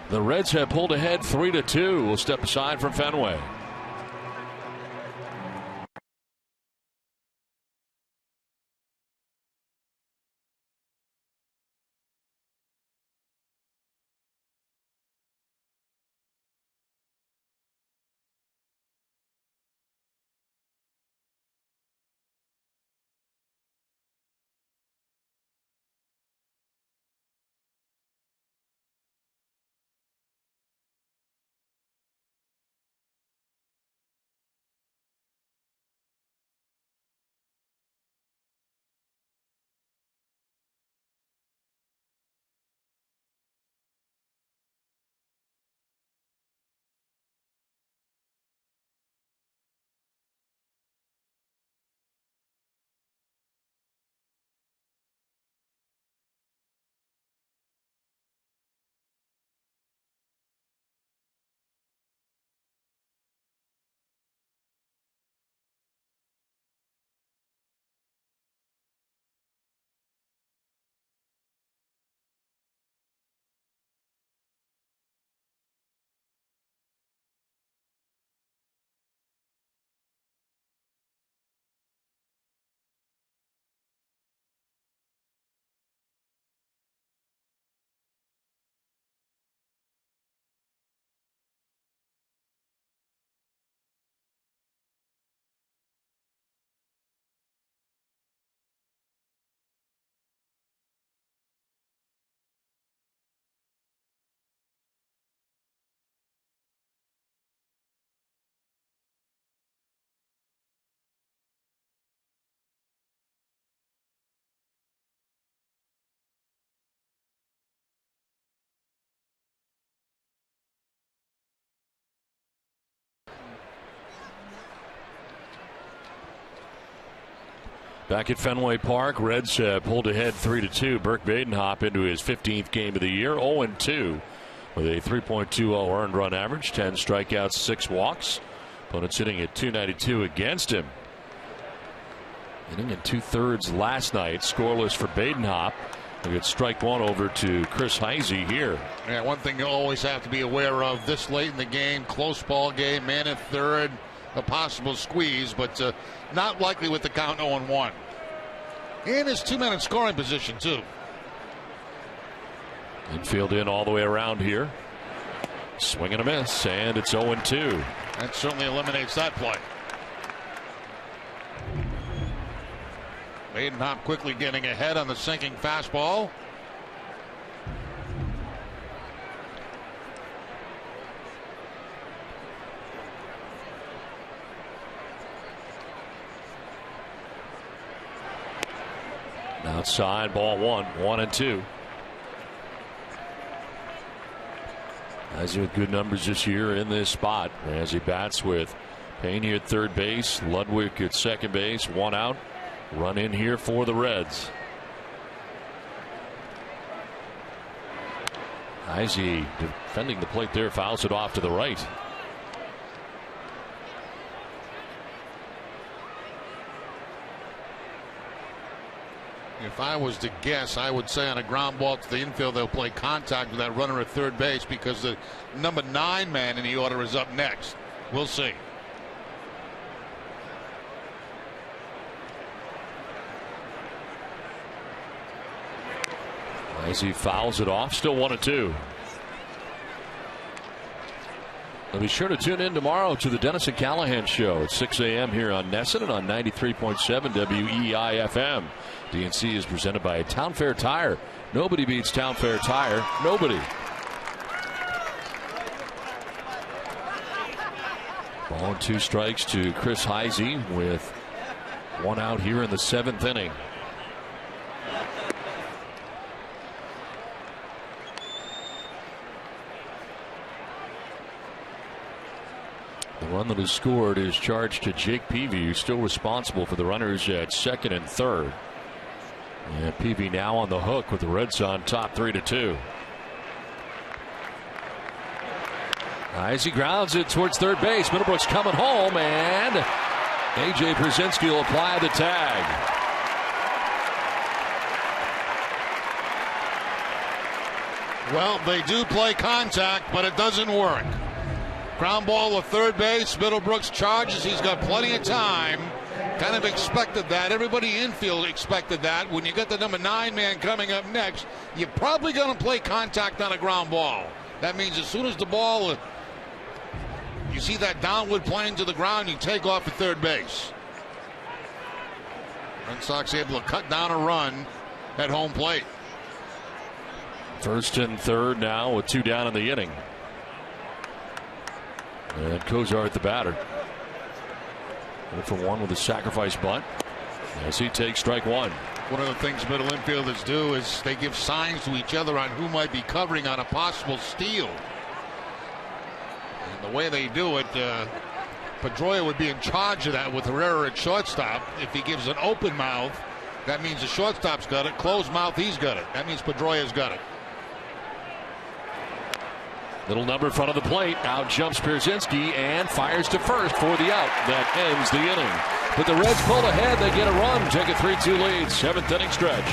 The Reds have pulled ahead 3-2. We'll step aside from Fenway. Back at Fenway Park, Reds pulled ahead 3-2. Burke Badenhop into his 15th game of the year, 0-2 with a 3.20 earned run average, 10 strikeouts, 6 walks. Opponents hitting at .292 against him. Inning in 2/3 last night, scoreless for Badenhop. We get strike one over to Chris Heisey here. Yeah, one thing you always have to be aware of this late in the game, close ball game, man at third, a possible squeeze, but not likely with the count 0-1. And his 2-man in scoring position, too. Infield in all the way around here. Swing and a miss, and it's 0-2. That certainly eliminates that play. Badenhop quickly getting ahead on the sinking fastball. Outside, ball 1, 1-2. Heisey with good numbers this year in this spot as he bats with Payne here at third base, Ludwig at second base, 1 out. Run in here for the Reds. Heisey defending the plate there, fouls it off to the right. If I was to guess, I would say on a ground ball to the infield, they'll play contact with that runner at third base because the number 9 man in the order is up next. We'll see. As he fouls it off, still 1-2. Well, be sure to tune in tomorrow to the Dennis and Callahan Show at 6 a.m. here on Nesson and on 93.7 WEI-FM. DNC is presented by Town Fair Tire. Nobody beats Town Fair Tire. Nobody. Ball and 2 strikes to Chris Heisey with 1 out here in the 7th inning. The run that is scored is charged to Jake Peavy, who's still responsible for the runners at 2nd and 3rd. And Peavy now on the hook with the Reds on top 3-2. As he grounds it towards third base, Middlebrooks coming home, and A.J. Brzezinski will apply the tag. Well, they do play contact, but it doesn't work. Ground ball to third base. Middlebrooks charges. He's got plenty of time. Kind of expected that. Everybody infield expected that. When you get the number 9 man coming up next, you're probably going to play contact on a ground ball. That means as soon as the ball, you see that downward plane to the ground, you take off at third base. Red Sox able to cut down a run at home plate. 1st and 3rd now with 2 down in the inning. And Kozar the batter. 1-for-1 with a sacrifice bunt as he takes strike 1. One of the things middle infielders do is they give signs to each other on who might be covering on a possible steal. And the way they do it, Pedroia would be in charge of that with Herrera at shortstop. If he gives an open mouth, that means the shortstop's got it. Closed mouth, he's got it. That means Pedroia's got it. Little number in front of the plate. Out jumps Pierzynski and fires to first for the out. That ends the inning. But the Reds pull ahead. They get a run. Take a 3-2 lead. 7th inning stretch.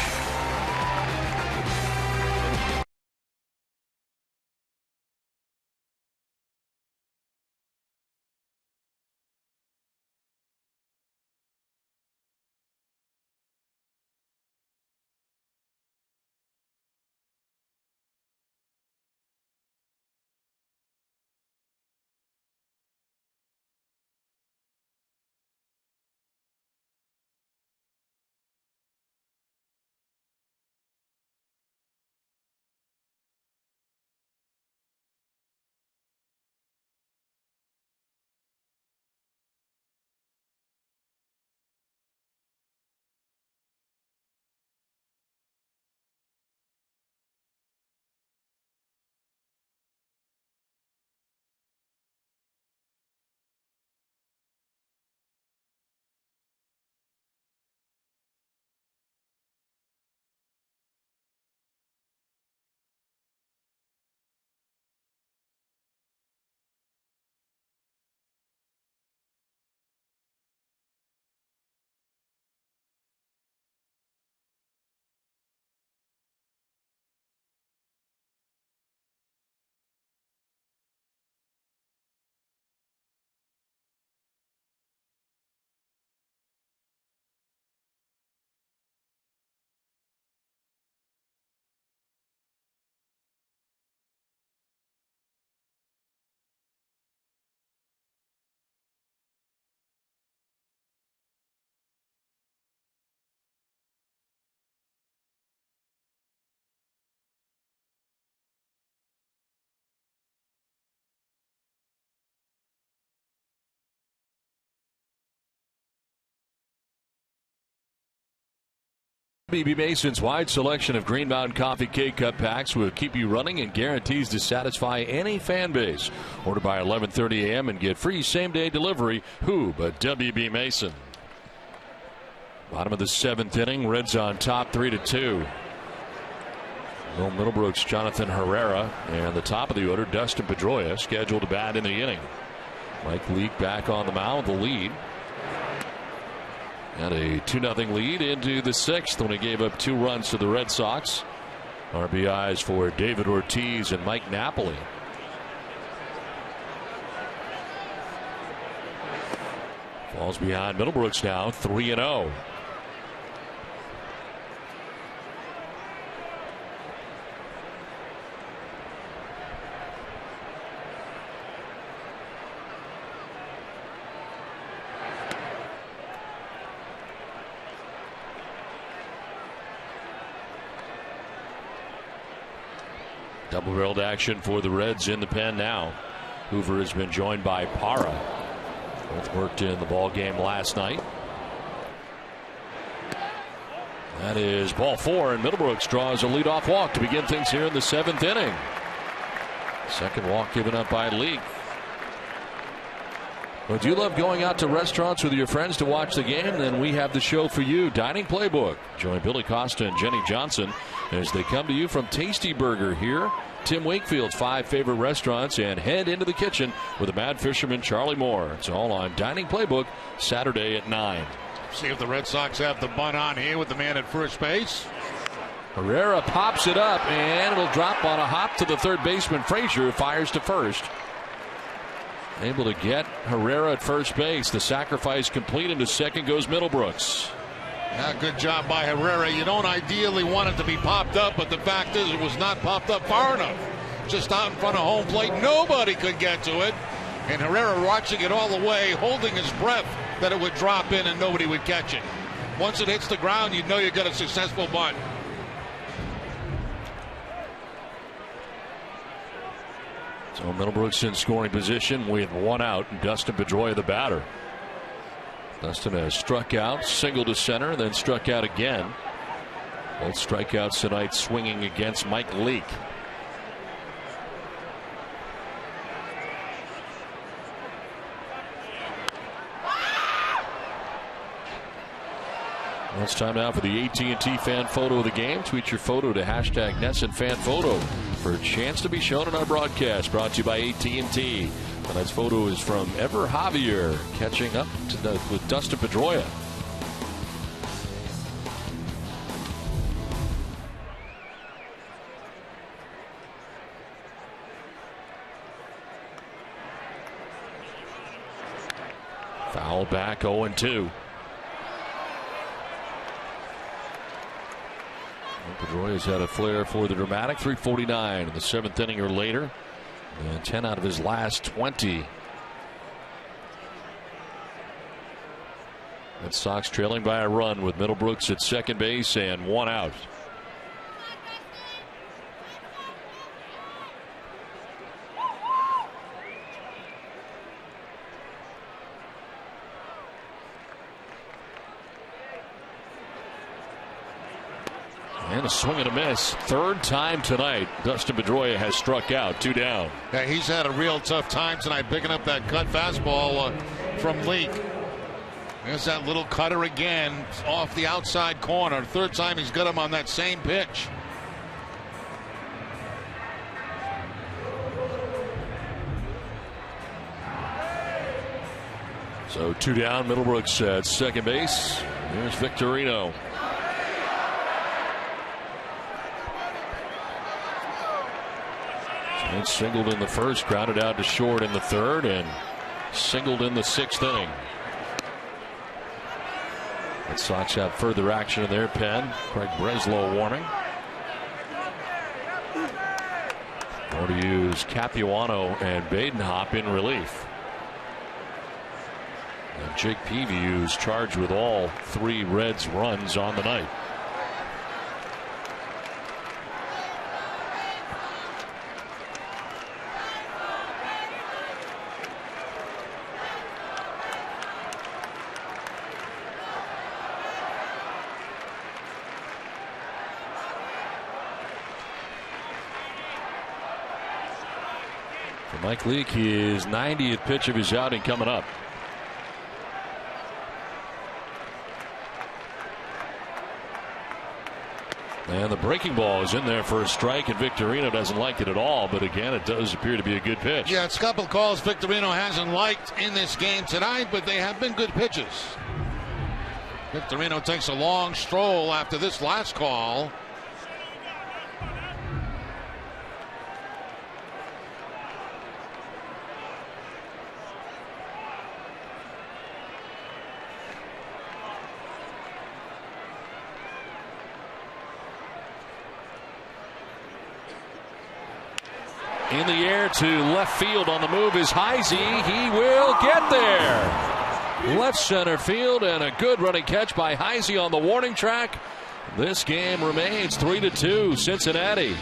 BB Mason's wide selection of Green Mountain Coffee K-Cup packs will keep you running and guarantees to satisfy any fan base. Order by 11:30 a.m. and get free same-day delivery. Who but WB Mason? Bottom of the 7th inning. Reds on top 3-2. Will Middlebrooks, Jonathan Herrera, and the top of the order, Dustin Pedroia, scheduled to bat in the inning. Mike Leake back on the mound, the lead. And a 2-0 lead into the 6th when he gave up 2 runs to the Red Sox. RBIs for David Ortiz and Mike Napoli. Falls behind Middlebrooks now, 3-0. Double-barreled action for the Reds in the pen now. Hoover has been joined by Parra. Both worked in the ball game last night. That is ball 4, and Middlebrooks draws a leadoff walk to begin things here in the 7th inning. Second walk given up by Leake. Well, do you love going out to restaurants with your friends to watch the game? Then we have the show for you, Dining Playbook. Join Billy Costa and Jenny Johnson as they come to you from Tasty Burger here, Tim Wakefield's 5 favorite restaurants, and head into the kitchen with the Mad Fisherman Charlie Moore. It's all on Dining Playbook, Saturday at 9. See if the Red Sox have the bunt on here with the man at first base. Herrera pops it up, and it'll drop on a hop to the third baseman. Frazier fires to first. Able to get Herrera at first base. The sacrifice complete. Into second goes Middlebrooks. Yeah, good job by Herrera. You don't ideally want it to be popped up, but the fact is it was not popped up far enough. Just out in front of home plate. Nobody could get to it. And Herrera watching it all the way, holding his breath that it would drop in and nobody would catch it. Once it hits the ground, you know you got a successful bunt. So Middlebrooks in scoring position with 1 out. Dustin Pedroia the batter. Dustin has struck out, single to center, then struck out again. Both strikeouts tonight swinging against Mike Leake. Well, it's time now for the AT&T fan photo of the game. Tweet your photo to hashtag NESSANFanPhoto for a chance to be shown in our broadcast. Brought to you by AT&T. Tonight's photo is from Ever Javier catching up with Dustin Pedroia. Foul back, 0-2. Pedroia's had a flair for the dramatic. 3:49 in the 7th inning or later. And 10 out of his last 20. Red Sox trailing by a run with Middlebrooks at second base and 1 out. And a swing and a miss. Third time tonight Dustin Pedroia has struck out. 2 down. Yeah, he's had a real tough time tonight picking up that cut fastball from Leake. There's that little cutter again off the outside corner. Third time he's got him on that same pitch. So 2 down. Middlebrooks at second base. Here's Victorino. And singled in the first, grounded out to short in the third, and singled in the 6th inning. Red Sox have further action in their pen. Craig Breslow warning. Going to use Capuano and Badenhop in relief. And Jake Peavy is charged with all 3 Reds runs on the night. Mike Leake, his 90th pitch of his outing coming up. And the breaking ball is in there for a strike, and Victorino doesn't like it at all. But again, it does appear to be a good pitch. Yeah, it's a couple of calls Victorino hasn't liked in this game tonight, but they have been good pitches. Victorino takes a long stroll after this last call. In the air to left field on the move is Heisey. He will get there. Left center field, and a good running catch by Heisey on the warning track. This game remains 3-2 Cincinnati.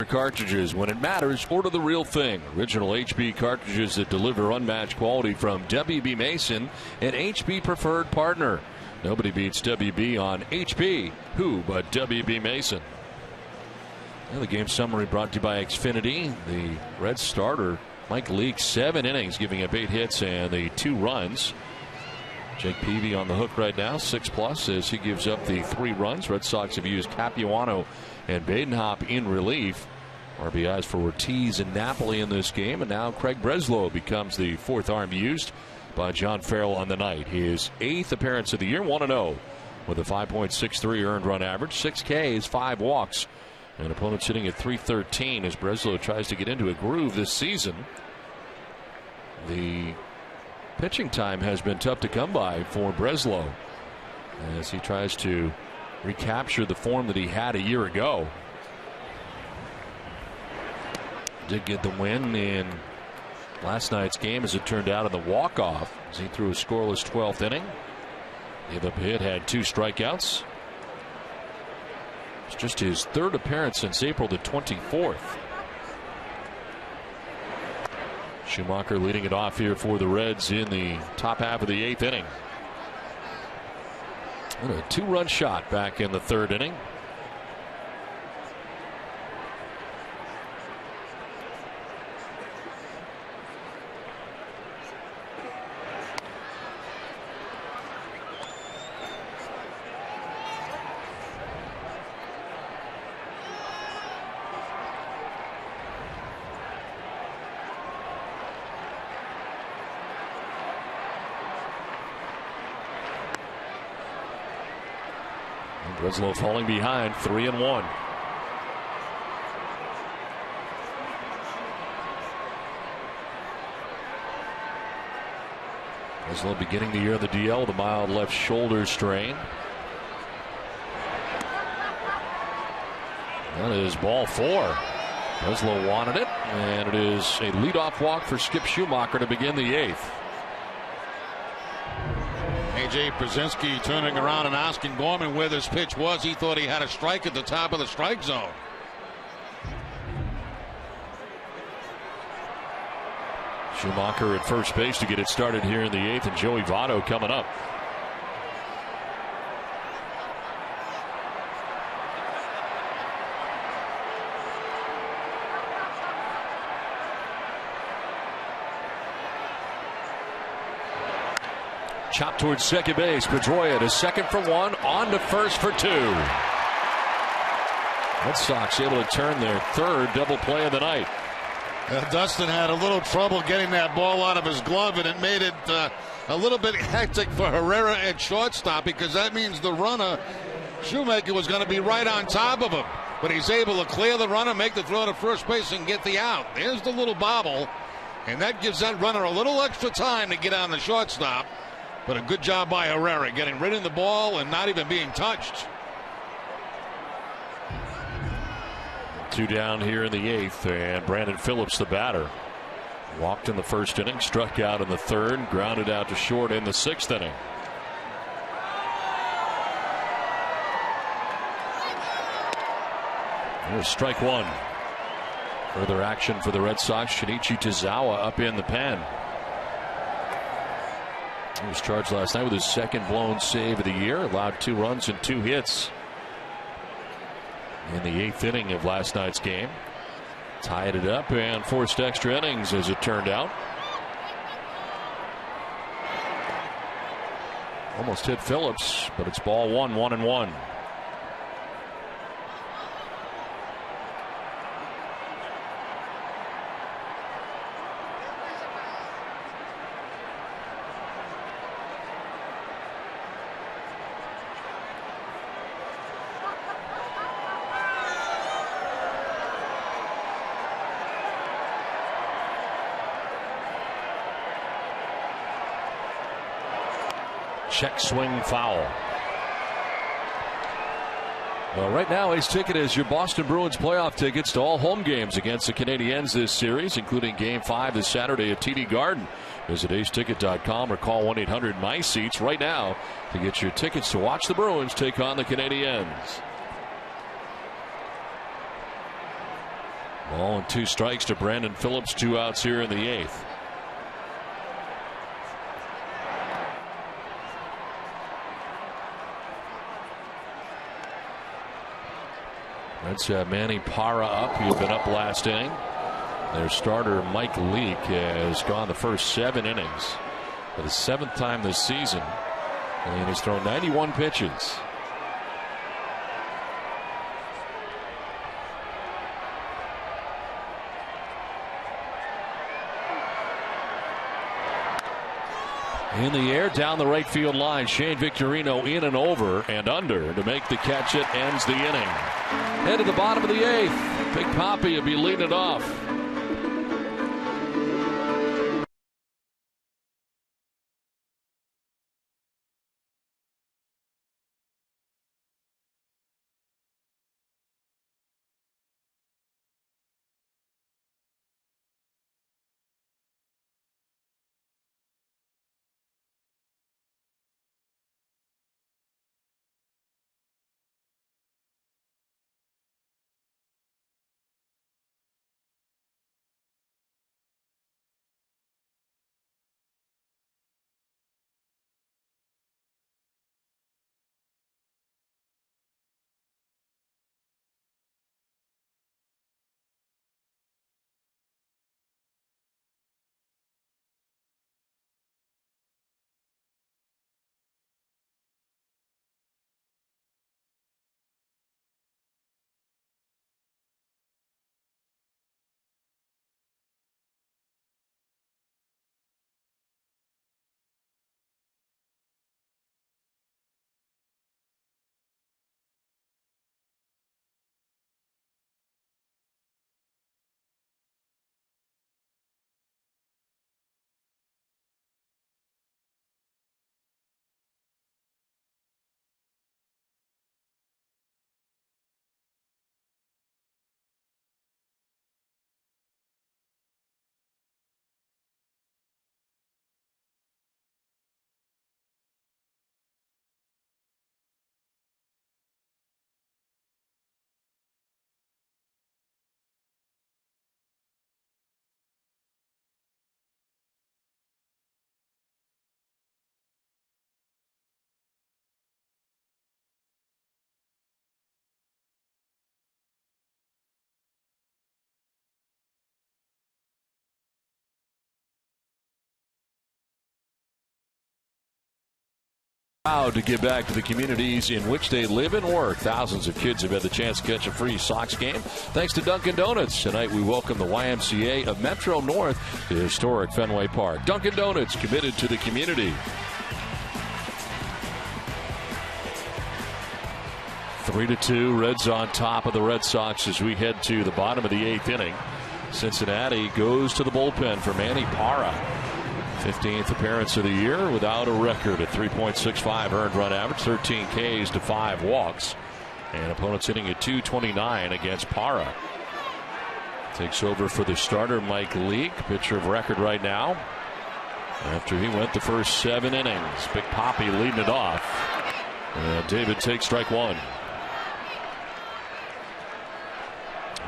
Cartridges. When it matters, order the real thing. Original HB cartridges that deliver unmatched quality from WB Mason, an HB preferred partner. Nobody beats WB on HB. Who but WB Mason? And the game summary brought to you by Xfinity. The Reds starter Mike Leake, 7 innings, giving up 8 hits and the 2 runs. Jake Peavy on the hook right now, 6+ as he gives up the 3 runs. Red Sox have used Capuano and Badenhop in relief. RBIs for Ortiz and Napoli in this game, and now Craig Breslow becomes the 4th arm used by John Farrell on the night. His 8th appearance of the year, 1-0 with a 5.63 earned run average, 6 Ks, 5 walks, and opponent sitting at 313 as Breslow tries to get into a groove this season. The pitching time has been tough to come by for Breslow as he tries to recapture the form that he had a year ago. Did get the win in last night's game, as it turned out, in the walk-off as he threw a scoreless 12th inning. Gave up a hit, had 2 strikeouts. It's just his 3rd appearance since April the 24th. Schumacher leading it off here for the Reds in the top half of the 8th inning. And a 2-run shot back in the 3rd inning. Breslow falling behind, 3-1. Breslow beginning the year in the DL with a mild left shoulder strain. That is ball 4. Breslow wanted it, and it is a leadoff walk for Skip Schumacher to begin the 8th. A.J. Brzezinski turning around and asking Gorman where this pitch was. He thought he had a strike at the top of the strike zone. Schumacher at first base to get it started here in the 8th, and Joey Votto coming up. Chop towards second base. Pedroia to second for 1, on to first for 2. Red Sox able to turn their 3rd double play of the night. Dustin had a little trouble getting that ball out of his glove, and it made it a little bit hectic for Herrera at shortstop, because that means the runner, Shoemaker, was going to be right on top of him. But he's able to clear the runner, make the throw to first base, and get the out. There's the little bobble, and that gives that runner a little extra time to get on the shortstop. But a good job by Herrera, getting rid of the ball and not even being touched. 2 down here in the 8th, and Brandon Phillips, the batter. Walked in the 1st inning, struck out in the 3rd, grounded out to short in the 6th inning. Here's strike 1. Further action for the Red Sox. Shinichi Tozawa up in the pen. He was charged last night with his 2nd blown save of the year. Allowed 2 runs and 2 hits in the 8th inning of last night's game. Tied it up and forced extra innings, as it turned out. Almost hit Phillips, but it's ball 1, 1-1. Check swing foul. Well, right now, Ace Ticket is your Boston Bruins playoff tickets to all home games against the Canadiens this series, including Game 5 this Saturday at TD Garden. Visit aceticket.com or call 1-800-MY-SEATS right now to get your tickets to watch the Bruins take on the Canadiens. Ball and 2 strikes to Brandon Phillips. 2 outs here in the 8th. That's Manny Parra up. He had been up last inning. Their starter Mike Leake has gone the first 7 innings for the 7th time this season, and he's thrown 91 pitches. In the air, down the right field line. Shane Victorino in and over and under to make the catch. It ends the inning. Head to the bottom of the 8th. Big Papi will be leading it off. Proud to give back to the communities in which they live and work. Thousands of kids have had the chance to catch a free Sox game thanks to Dunkin' Donuts. Tonight we welcome the YMCA of Metro North to historic Fenway Park. Dunkin' Donuts, committed to the community. 3-2, Reds on top of the Red Sox as we head to the bottom of the 8th inning. Cincinnati goes to the bullpen for Manny Parra. 15th appearance of the year without a record at 3.65 earned run average, 13 Ks to 5 walks. And opponents hitting at .229 against Parra. Takes over for the starter Mike Leake, pitcher of record right now, after he went the first 7 innings. Big Papi leading it off. And David takes strike 1.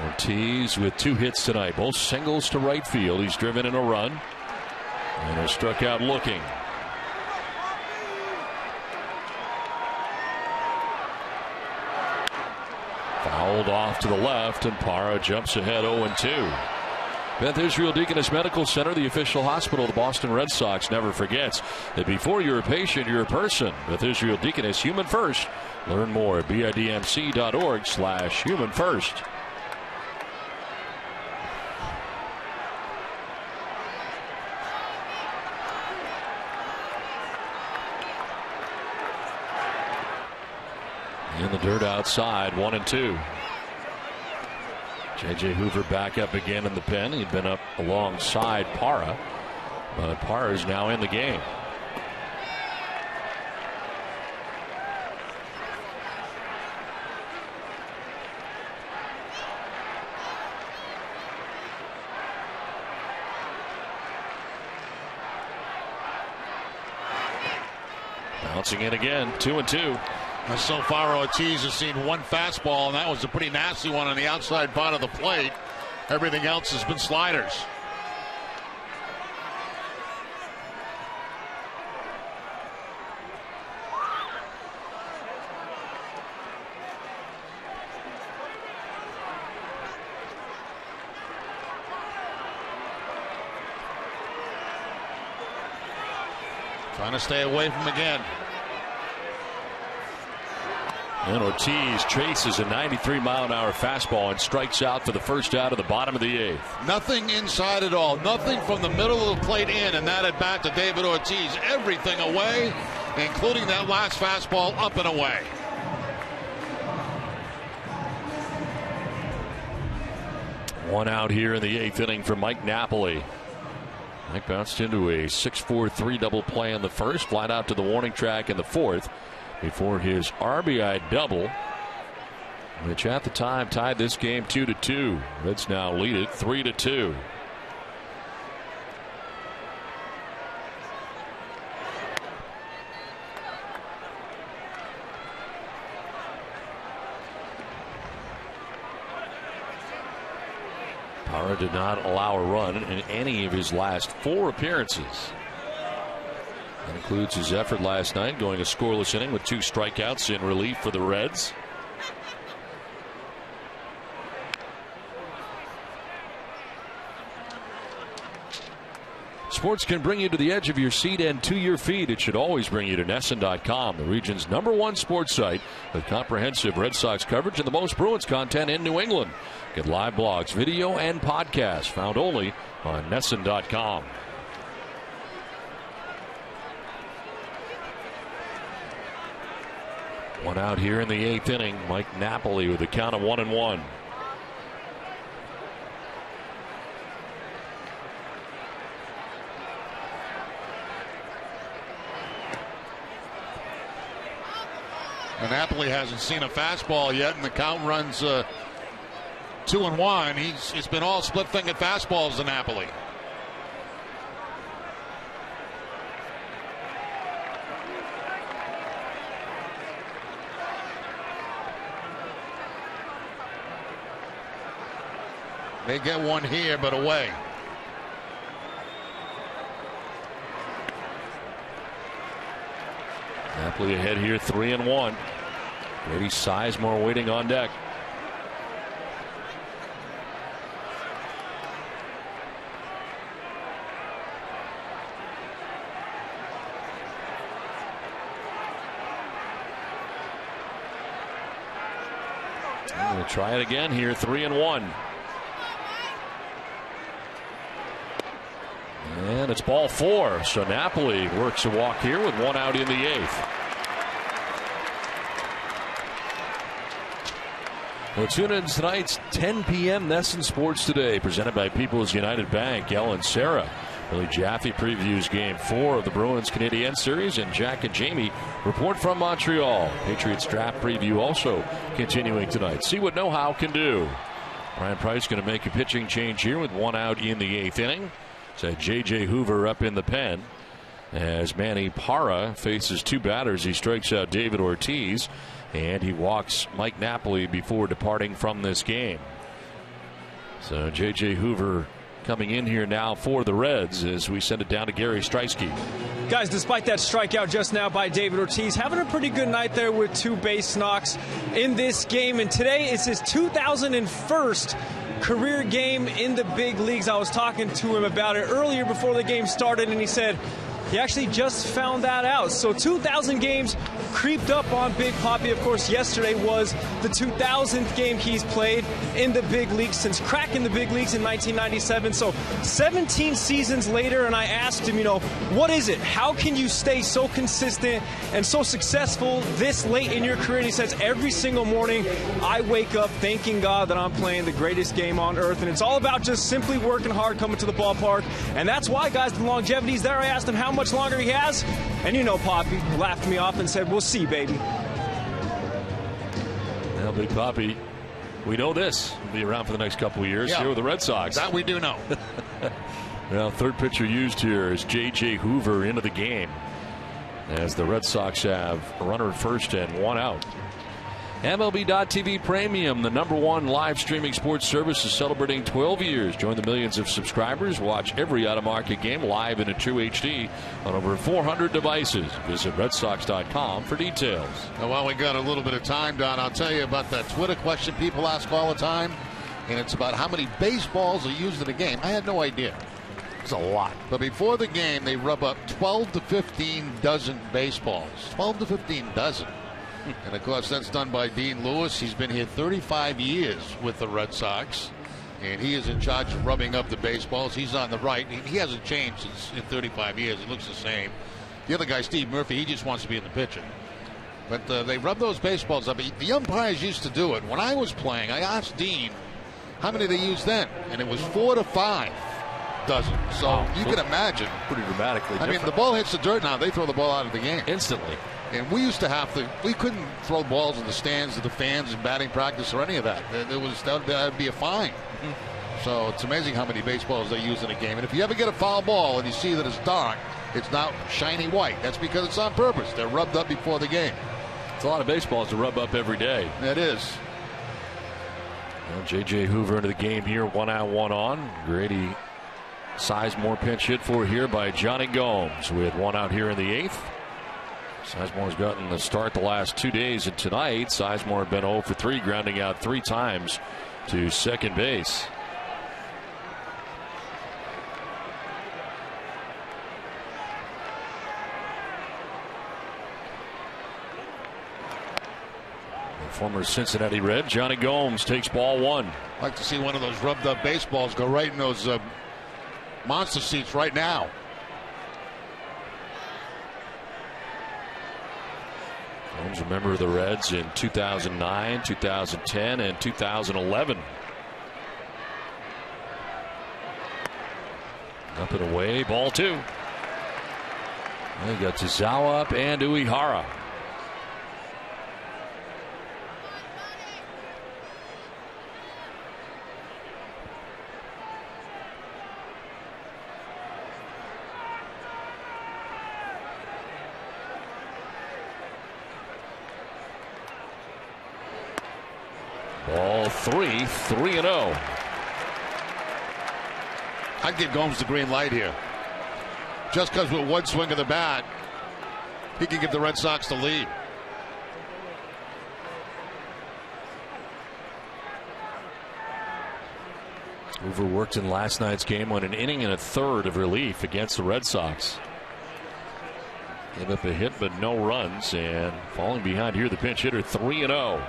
Ortiz with 2 hits tonight, both singles to right field. He's driven in a run and has struck out looking. Fouled off to the left, and Parra jumps ahead 0-2. Beth Israel Deaconess Medical Center, the official hospital of the Boston Red Sox, never forgets that before you're a patient, you're a person. Beth Israel Deaconess, human first. Learn more at bidmc.org/human first. In the dirt outside, 1-2. J.J. Hoover back up again in the pen. He'd been up alongside Parra, but Parra is now in the game. Bouncing in again, 2-2. So far, Ortiz has seen 1 fastball, and that was a pretty nasty one on the outside part of the plate. Everything else has been sliders. Trying to stay away from him again. And Ortiz chases a 93-mile-an-hour fastball and strikes out for the first out of the bottom of the 8th. Nothing inside at all. Nothing from the middle of the plate in, and that at bat to David Ortiz. Everything away, including that last fastball up and away. One out here in the 8th inning for Mike Napoli. Mike bounced into a 6-4-3 double play in the first, flat out to the warning track in the 4th before his RBI double, which at the time tied this game 2-2. Reds now lead it 3-2. Parra did not allow a run in any of his last 4 appearances. That includes his effort last night, going a scoreless inning with 2 strikeouts in relief for the Reds. Sports can bring you to the edge of your seat and to your feet. It should always bring you to NESN.com, the region's #1 sports site with comprehensive Red Sox coverage and the most Bruins content in New England. Get live blogs, video, and podcasts found only on NESN.com. One out here in the 8th inning. Mike Napoli with a count of 1-1. And Napoli hasn't seen a fastball yet, and the count runs 2-1. It's been all split-fingered fastballs to Napoli. They get one here, but away. Napoli ahead here, 3-1. Grady Sizemore waiting on deck. We'll try it again here, 3-1. And it's ball 4. So Napoli works a walk here with 1 out in the 8th. Well, tune in tonight's 10 p.m. NESN Sports Today, presented by People's United Bank. Ellen Sarah. Billy Jaffe previews Game 4 of the Bruins-Canadiens series, and Jack and Jamie report from Montreal. Patriots draft preview also continuing tonight. See what know-how can do. Brian Price going to make a pitching change here with 1 out in the 8th inning. So J.J. Hoover up in the pen as Manny Parra faces 2 batters. He strikes out David Ortiz, and he walks Mike Napoli before departing from this game. So J.J. Hoover coming in here now for the Reds as we send it down to Gary Streisky. Guys, despite that strikeout just now by David Ortiz, having a pretty good night there with 2 base knocks in this game. And today is his 2001st career game in the big leagues. I was talking to him about it earlier before the game started, and he said he actually just found that out. So 2,000 games creeped up on Big Papi. Of course, yesterday was the 2,000th game he's played in the big leagues since cracking the big leagues in 1997. So 17 seasons later, and I asked him, what is it? How can you stay so consistent and so successful this late in your career? And he says, every single morning I wake up thanking God that I'm playing the greatest game on earth. And it's all about just simply working hard, coming to the ballpark. And that's why, guys, the longevity's there. I asked him how much longer he has, and Papi laughed me off and said, we'll see, baby. Well, Big Papi, we know this will be around for the next couple of years here with the Red Sox. That we do know. Well, third pitcher used here is J.J. Hoover into the game as the Red Sox have a runner at first and 1 out. MLB.TV Premium, the #1 live streaming sports service, is celebrating 12 years. Join the millions of subscribers. Watch every out-of-market game live in a true HD on over 400 devices. Visit RedSox.com for details. Now, while we got a little bit of time, Don, I'll tell you about that Twitter question people ask all the time. And it's about how many baseballs are used in a game. I had no idea. It's a lot. But before the game, they rub up 12 to 15 dozen baseballs. 12 to 15 dozen. And, of course, that's done by Dean Lewis. He's been here 35 years with the Red Sox. And he is in charge of rubbing up the baseballs. He's on the right. He hasn't changed in 35 years. It looks the same. The other guy, Steve Murphy, he just wants to be in the pitching. But they rub those baseballs up. The umpires used to do it. When I was playing, I asked Dean how many they used then. And it was 4 to 5 dozen. So you can imagine. Pretty dramatically different. I mean, the ball hits the dirt now. They throw the ball out of the game. Instantly. And we used to we couldn't throw balls in the stands to the fans in batting practice or any of that. That would be a fine. So it's amazing how many baseballs they use in a game. And if you ever get a foul ball and you see that it's dark, it's not shiny white. That's because it's on purpose. They're rubbed up before the game. It's a lot of baseballs to rub up every day. It is. Well, J.J. Hoover into the game here, 1 out, 1 on. Grady Sizemore pinch hit for here by Johnny Gomes with 1 out here in the 8th. Sizemore's gotten the start the last 2 days, and tonight Sizemore had been 0 for 3, grounding out 3 times to second base. The former Cincinnati Red Johnny Gomes takes ball 1. I'd like to see one of those rubbed up baseballs go right in those monster seats right now. Gomes, a member of the Reds in 2009, 2010, and 2011. Up and away, ball 2. They got Tozawa up and Uehara. Ball 3, 3-0. I'd give Gomes the green light here. Just because with one swing of the bat, he can give the Red Sox the lead. Hoover worked in last night's game on an inning and a third of relief against the Red Sox. Gave up a hit but no runs, and falling behind here, the pinch hitter, 3-0.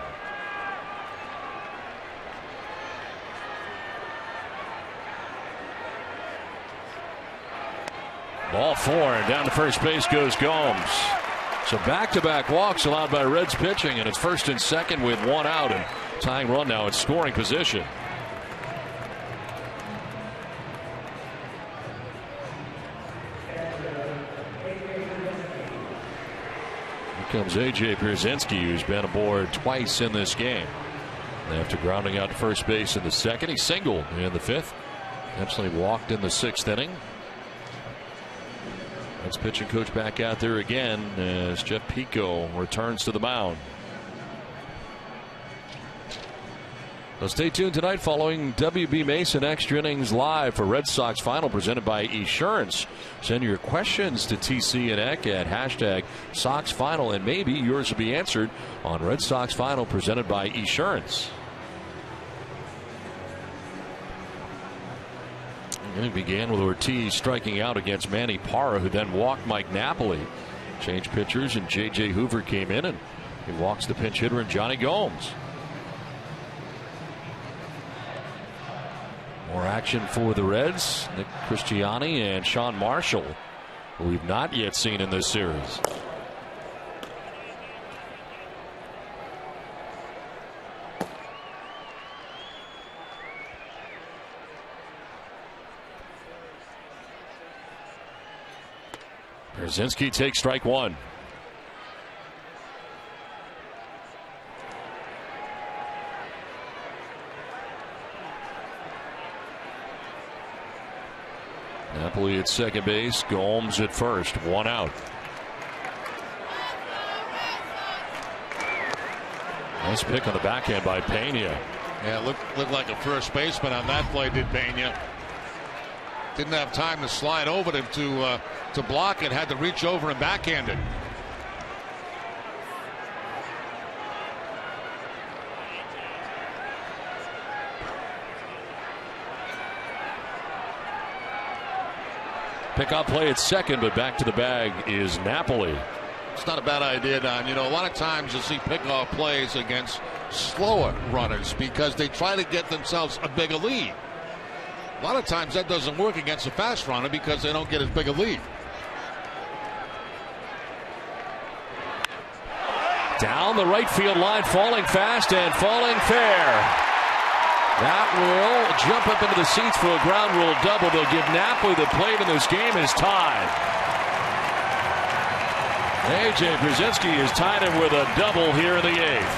Ball 4, and down to first base goes Gomes. So back-to-back walks allowed by Reds pitching, and it's first and second with 1 out, and tying run now in scoring position. Here comes A.J. Pierzynski, who's been aboard twice in this game. And after grounding out to first base in the second, he singled in the 5th. Eventually walked in the 6th inning. That's pitching coach back out there again as Jeff Pico returns to the mound. So stay tuned tonight following WB Mason Extra Innings Live for Red Sox Final presented by Esurance. Send your questions to TC and Eck at #SoxFinal, and maybe yours will be answered on Red Sox Final presented by Esurance. And it began with Ortiz striking out against Manny Parra, who then walked Mike Napoli. Changed pitchers, and J.J. Hoover came in, and he walks the pinch hitter and Johnny Gomes. More action for the Reds. Nick Christiani and Sean Marshall, who we've not yet seen in this series. Pierzynski takes strike 1. Napoli at second base, Gomes at first, 1 out. Nice pick on the backhand by Pena. Yeah, looked like a first baseman on that play, did Pena. Didn't have time to slide over to block it. Had to reach over and backhand it. Pick-up play at second, but back to the bag is Napoli. It's not a bad idea, Don. You know, a lot of times you see pick-off plays against slower runners because they try to get themselves a bigger lead. A lot of times that doesn't work against a fast runner because they don't get as big a lead. Down the right field line, falling fast and falling fair. That will jump up into the seats for a ground rule double. They'll give Napoli the play when this game is tied. A.J. Brzezinski has tied him with a double here in the eighth.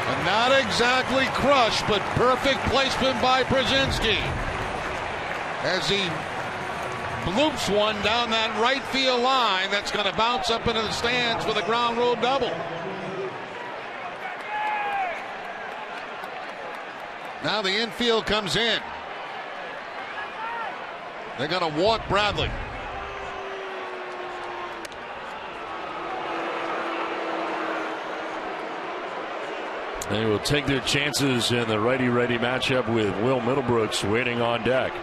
And not exactly crushed, but perfect placement by Brzezinski as he bloops one down that right field line that's going to bounce up into the stands for the ground rule double. Now the infield comes in. They're going to walk Bradley. They will take their chances in the righty-righty matchup with Will Middlebrooks waiting on deck.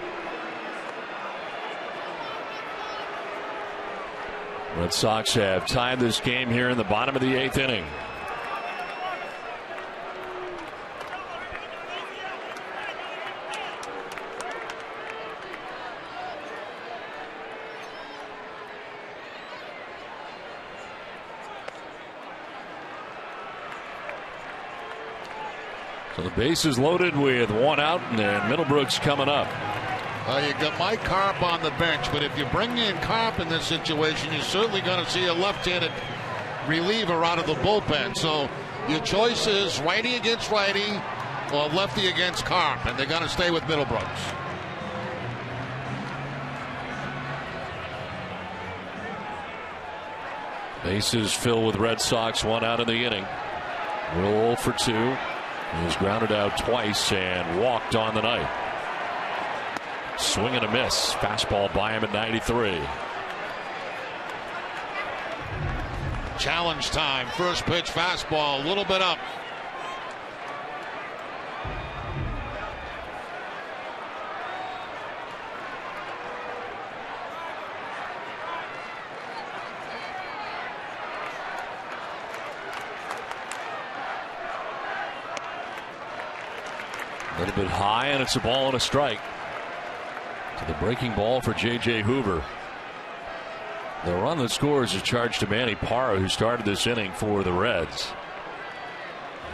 Red Sox have tied this game here in the bottom of the eighth inning. So the base is loaded with one out, and then Middlebrooks coming up. You got Mike Carp on the bench, but if you bring in Carp in this situation, you're certainly going to see a left-handed reliever out of the bullpen. So your choice is righty against righty or lefty against Carp, and they're going to stay with Middlebrooks. Bases filled with Red Sox, one out in the inning. Will 0 for 2. He was grounded out twice and walked on the night. Swing and a miss. Fastball by him at 93. Challenge time. First pitch fastball. A little bit up. A little bit high, and it's a ball and a strike. To the breaking ball for J.J. Hoover. The run that scores is charged to Manny Parra, who started this inning for the Reds.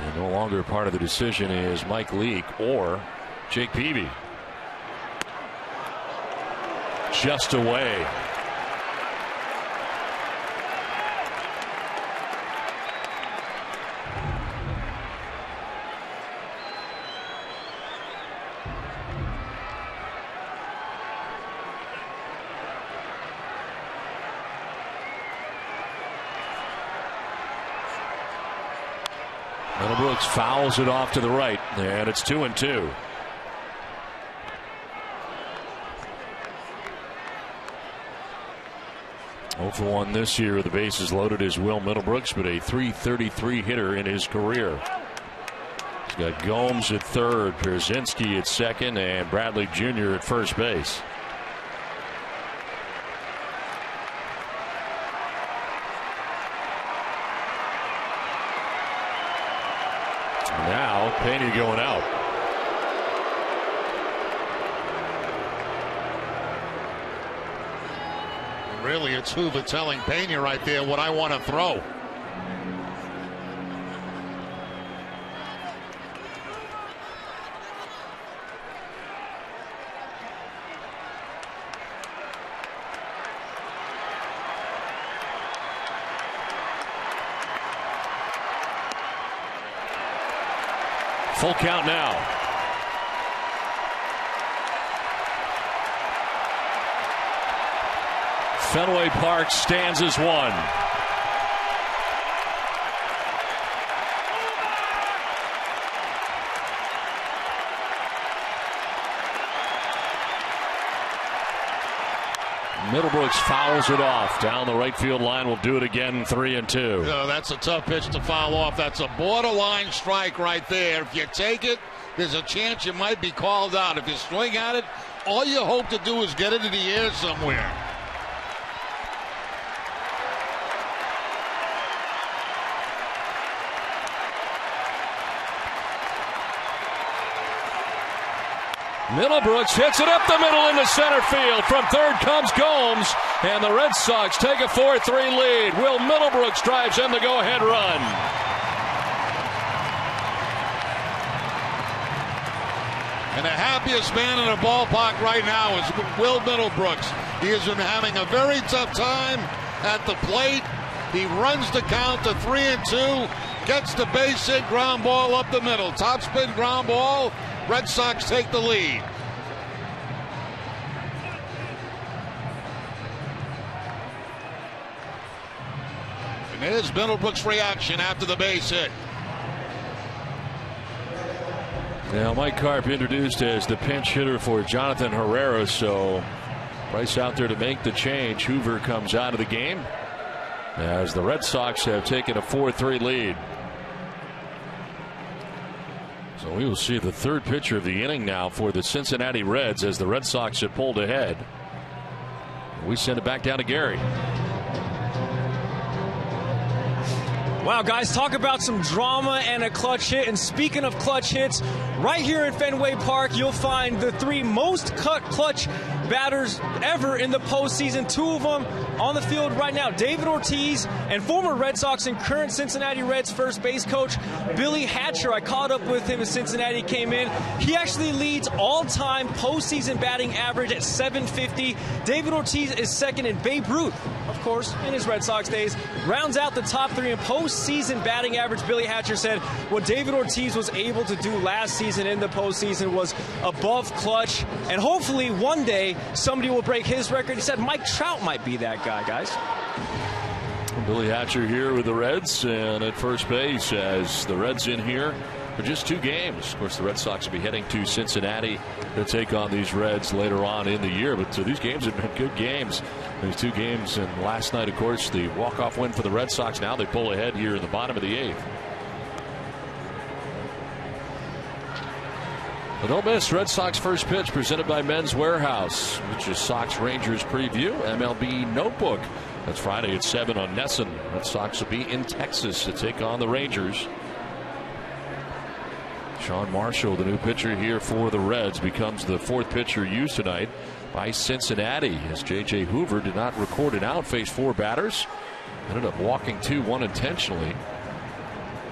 And no longer part of the decision is Mike Leake or Jake Peavy. Just away. Middlebrooks fouls it off to the right, and it's 2-2. 0 for 1 this year. The bases loaded is Will Middlebrooks, but a .333 hitter in his career. He's got Gomes at third, Pierzynski at second, and Bradley Jr. at first base. Now Pena going out. Really, it's Hoover telling Pena right there what I want to throw. Full count now. Fenway Park stands as one. Middlebrooks fouls it off down the right field line. Will do it again. 3-2. That's a tough pitch to foul off. That's a borderline strike right there. If you take it, there's a chance you might be called out. If you swing at it, all you hope to do is get it in the air somewhere. Middlebrooks hits it up the middle into center field. From third comes Gomes, and the Red Sox take a 4-3 lead. Will Middlebrooks drives in the go-ahead run. And the happiest man in the ballpark right now is Will Middlebrooks. He has been having a very tough time at the plate. He runs the count to 3-2, gets the base hit ground ball up the middle. Top spin ground ball. Red Sox take the lead. And there's Middlebrooks' reaction after the base hit. Now, Mike Carp introduced as the pinch hitter for Jonathan Herrera, so Price out there to make the change. Hoover comes out of the game as the Red Sox have taken a 4-3 lead. So we will see the third pitcher of the inning now for the Cincinnati Reds as the Red Sox have pulled ahead. We send it back down to Gary. Wow, guys, talk about some drama and a clutch hit. And speaking of clutch hits, right here in Fenway Park, you'll find the three most clutch batters ever in the postseason. Two of them on the field right now. David Ortiz and former Red Sox and current Cincinnati Reds first base coach Billy Hatcher. I caught up with him as Cincinnati came in. He actually leads all-time postseason batting average at .750. David Ortiz is second, and Babe Ruth, of course, in his Red Sox days, rounds out the top three in postseason batting average. Billy Hatcher said what David Ortiz was able to do last season in the postseason was above clutch, and hopefully one day somebody will break his record. He said Mike Trout might be that guy, guys. Billy Hatcher here with the Reds, and at first base as the Reds in here for just 2 games. Of course, the Red Sox will be heading to Cincinnati to take on these Reds later on in the year. But these games have been good games. These 2 games, and last night, of course, the walk-off win for the Red Sox. Now they pull ahead here in the bottom of the 8th. But don't miss Red Sox first pitch presented by Men's Warehouse, which is Sox Rangers preview, MLB Notebook. That's Friday at 7 on Nesson. Red Sox will be in Texas to take on the Rangers. Sean Marshall, the new pitcher here for the Reds, becomes the 4th pitcher used tonight by Cincinnati, as J.J. Hoover did not record an out, faced 4 batters, ended up walking 2, 1 intentionally.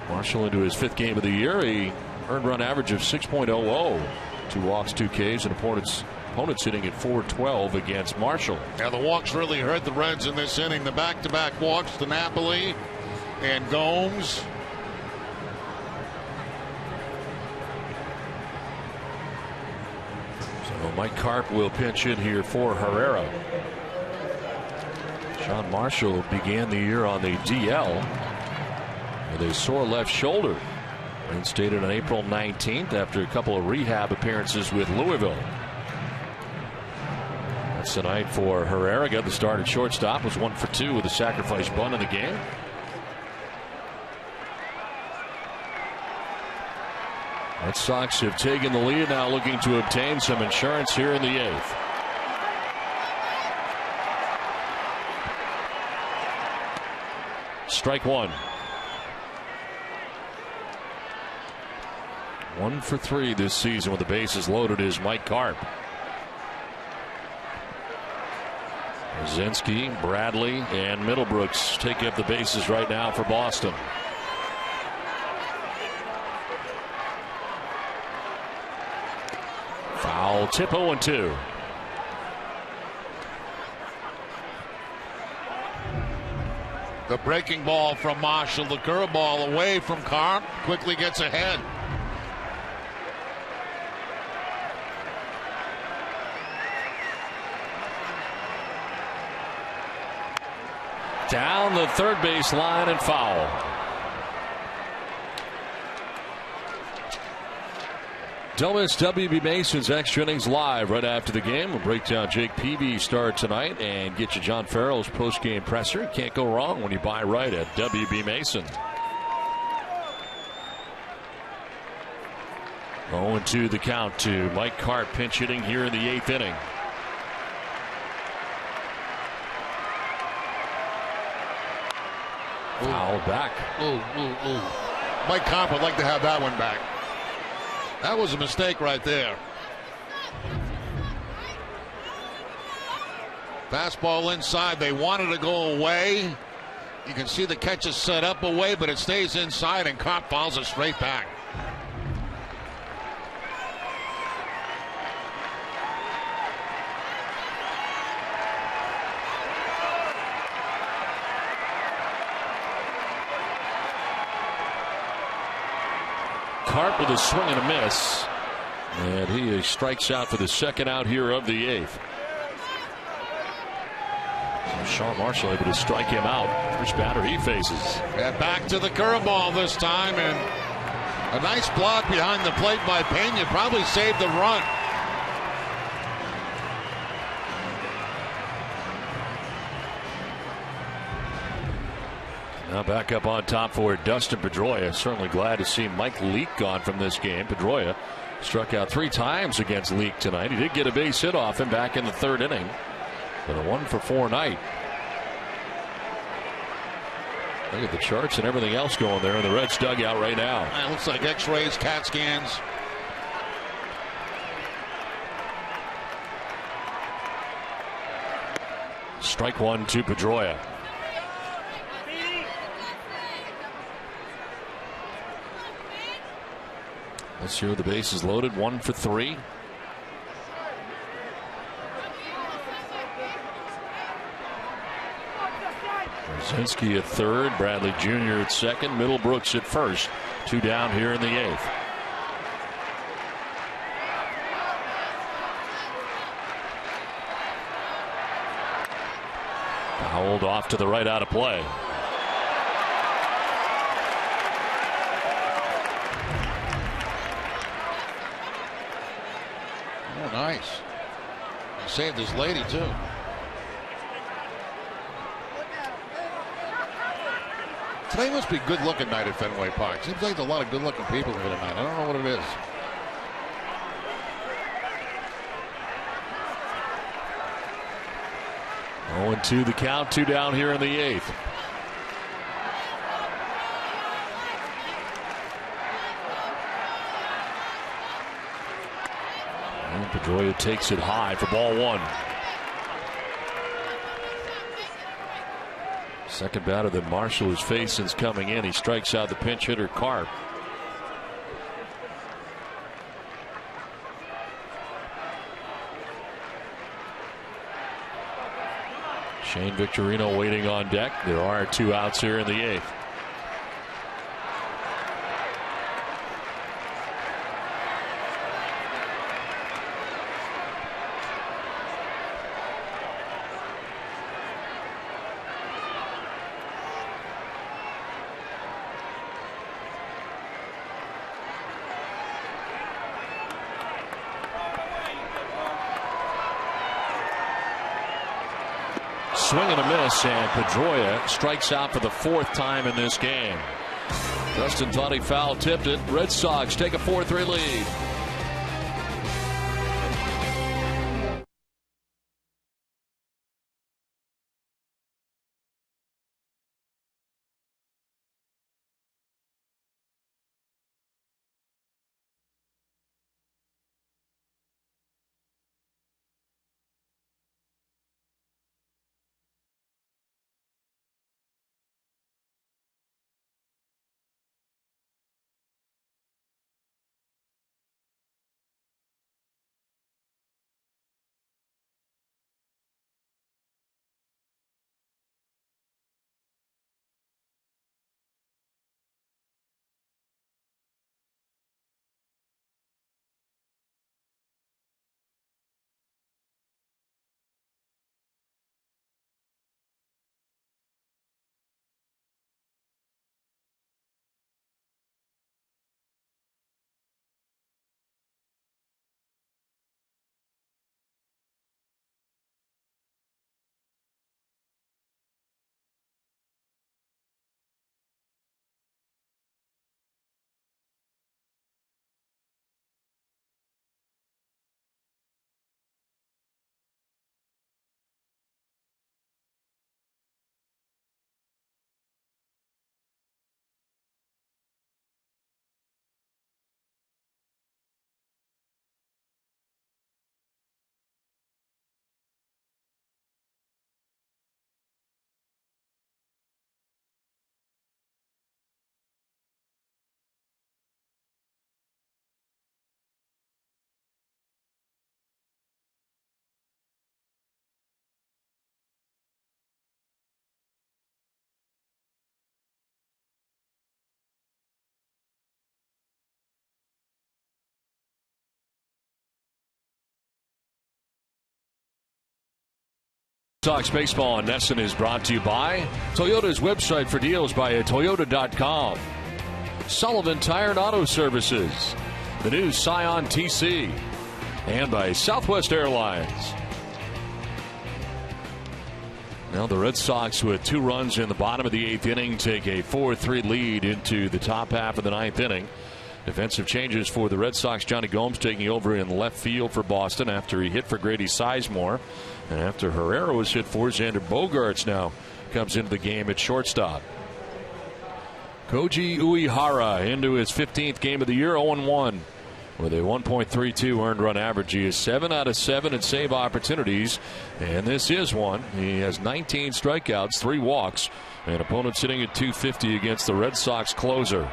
Marshall into his 5th game of the year, a earned run average of 6.00, 2 walks, 2 Ks, and opponents hitting at .412 against Marshall. Yeah, the walks really hurt the Reds in this inning. The back-to-back walks to Napoli and Gomes. So Mike Carp will pinch in here for Herrera. Sean Marshall began the year on the DL with a sore left shoulder. Reinstated on April 19th after a couple of rehab appearances with Louisville. That's tonight for Herrera. Got the start at shortstop. Was 1 for 2 with a sacrifice bunt in the game. Red Sox have taken the lead, now looking to obtain some insurance here in the 8th. Strike 1. 1 for 3 this season with the bases loaded is Mike Carp. Rosinski, Bradley, and Middlebrooks take up the bases right now for Boston. Foul tip, 0-2. The breaking ball from Marshall, the curveball away from Carp, quickly gets ahead. Down the third base line and foul. Don't miss WB Mason's Extra Innings live right after the game. We'll break down Jake Peavy's start tonight and get you John Farrell's post-game presser. You can't go wrong when you buy right at WB Mason. 0-2 the count to Mike Carp, pinch hitting here in the 8th inning. Foul back. Mike Carp would like to have that one back. That was a mistake right there. Fastball inside. They wanted to go away. You can see the catch is set up away, but it stays inside, and Carp fouls it straight back. Carp with a swing and a miss, and he strikes out for the second out here of the 8th. So Sean Marshall able to strike him out. First batter he faces. Yeah, back to the curveball this time, and a nice block behind the plate by Pena probably saved the run. Now back up on top for Dustin Pedroia. Certainly glad to see Mike Leake gone from this game. Pedroia struck out 3 times against Leake tonight. He did get a base hit off him back in the 3rd inning, but a 1-for-4 night. Look at the charts and everything else going there in the Reds dugout right now. It looks like X-rays, CAT scans. Strike 1 to Pedroia. Let's hear the bases loaded. 1 for 3. Brzezinski at 3rd, Bradley Jr. at 2nd, Middlebrooks at 1st. 2 down here in the 8th. Fouled off to the right, out of play. Oh, nice. He saved his lady, too. Today must be a good-looking night at Fenway Park. Seems like there's a lot of good-looking people here tonight. I don't know what it is. Oh, and 2 the count. 2 down here in the 8th. And Pedroia takes it high for ball 1. Second batter that Marshall is facing is coming in. He strikes out the pinch hitter Carp. Shane Victorino waiting on deck. There are 2 outs here in the 8th. Swing and a miss, and Pedroia strikes out for the 4th time in this game. Dustin thought he foul tipped it. Red Sox take a 4-3 lead. Sox Baseball on NESN is brought to you by Toyota's website for deals by Toyota.com. Sullivan Tire and Auto Services. The new CIN TC. And by Southwest Airlines. Now the Red Sox, with 2 runs in the bottom of the 8th inning, take a 4-3 lead into the top half of the 9th inning. Defensive changes for the Red Sox. Johnny Gomes taking over in left field for Boston after he hit for Grady Sizemore. And after Herrera was hit for, Xander Bogaerts now comes into the game at shortstop. Koji Uehara into his 15th game of the year, 0-1. With a 1.32 earned run average. He is 7 out of 7 in save opportunities, and this is one. He has 19 strikeouts, 3 walks, and opponent sitting at 250 against the Red Sox closer.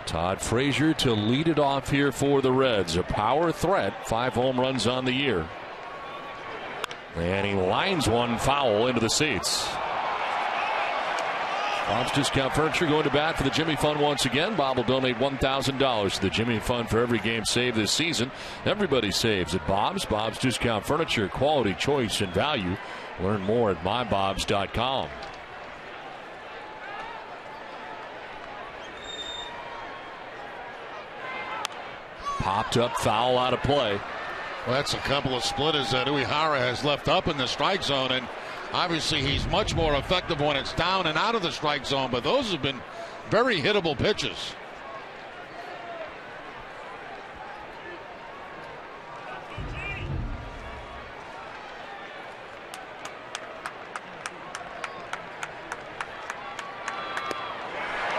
Todd Frazier to lead it off here for the Reds. A power threat, 5 home runs on the year. And he lines one foul into the seats. Bob's Discount Furniture going to bat for the Jimmy Fund once again. Bob will donate $1,000 to the Jimmy Fund for every game saved this season. Everybody saves at Bob's. Bob's Discount Furniture, quality, choice, and value. Learn more at mybobs.com. Popped up, foul out of play. Well, that's a couple of splitters that Uehara has left up in the strike zone, and obviously he's much more effective when it's down and out of the strike zone, but those have been very hittable pitches.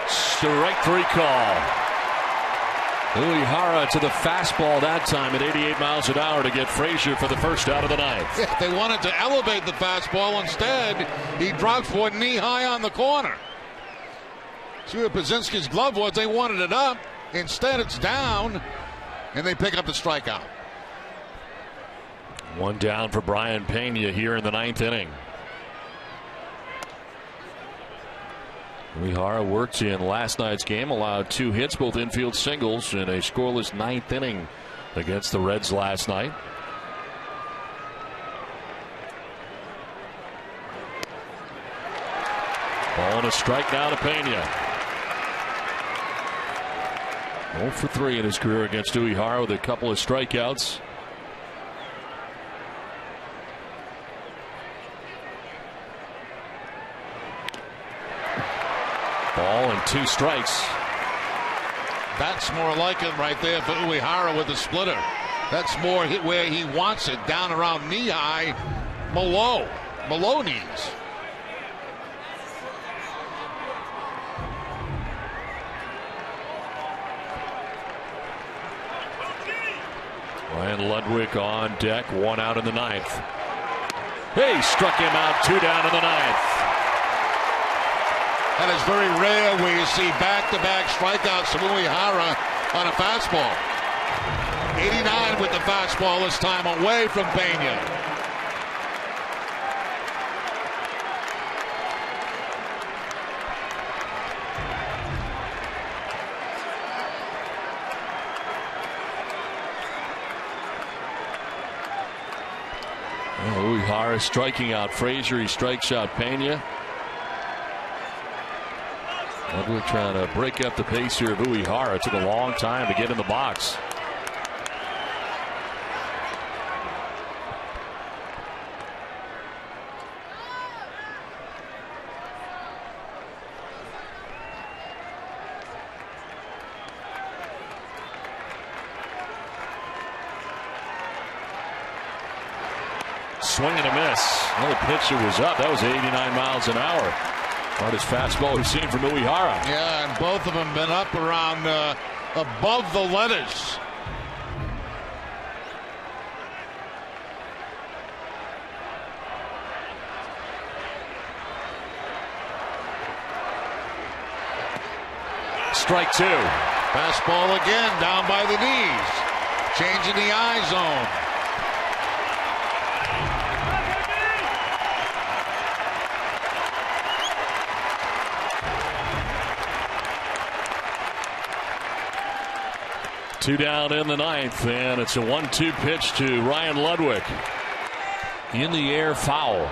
Strike 3 call. Uehara to the fastball that time at 88 miles an hour to get Frazier for the first out of the 9th. Yeah, they wanted to elevate the fastball. Instead, he drops one knee high on the corner. See where Pazinski's glove was. They wanted it up. Instead, it's down, and they pick up the strikeout. 1 down for Brian Pena here in the 9th inning. Uehara worked in last night's game, allowed 2 hits, both infield singles, in a scoreless 9th inning against the Reds last night. Ball and a strike now to Pena. 0 for 3 in his career against Uehara with a couple of strikeouts. Ball and 2 strikes. That's more like it right there for Uehara with the splitter. That's more hit where he wants it, down around knee high, below knees. Ryan Ludwig on deck, 1 out in the 9th. He struck him out, 2 down in the 9th. That is very rare where you see back-to-back strikeouts from Uehara on a fastball. 89 with the fastball this time, away from Pena. Uehara striking out Frazier. He strikes out Pena. Ludwig trying to break up the pace here of Uehara. It took a long time to get in the box. Swing and a miss. Another pitch that was up. That was 89 miles an hour. Hardest fastball we've seen from Uehara. Yeah, and both of them been up around above the letters. Strike 2. Fastball again, down by the knees. Changing the eye zone. Two down in the ninth, and it's a 1-2 pitch to Ryan Ludwig. In the air, foul.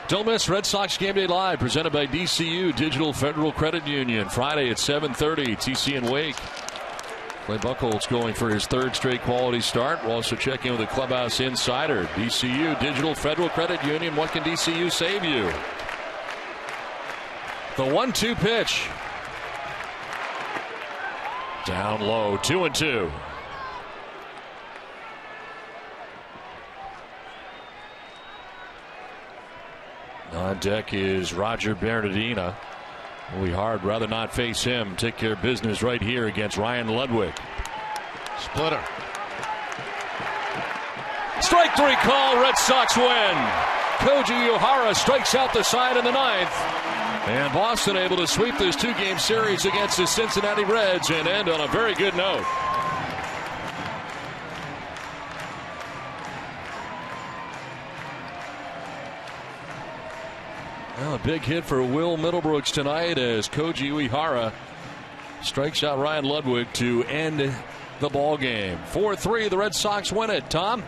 Don't miss Red Sox Game Day Live, presented by DCU Digital Federal Credit Union. Friday at 7:30, TC and Wake. Clay Buchholz going for his third straight quality start. We'll also check in with a clubhouse insider. DCU Digital Federal Credit Union. What can DCU save you? The 1-2 pitch. Down low, 2-2. On deck is Roger Bernardina. Hard rather not face him. Take care of business right here against Ryan Ludwig. Splitter. Strike three call. Red Sox win. Koji Uehara strikes out the side in the ninth. And Boston able to sweep this two-game series against the Cincinnati Reds and end on a very good note. Well, a big hit for Will Middlebrooks tonight as Koji Uehara strikes out Ryan Ludwig to end the ball game. 4-3, the Red Sox win it. Tom?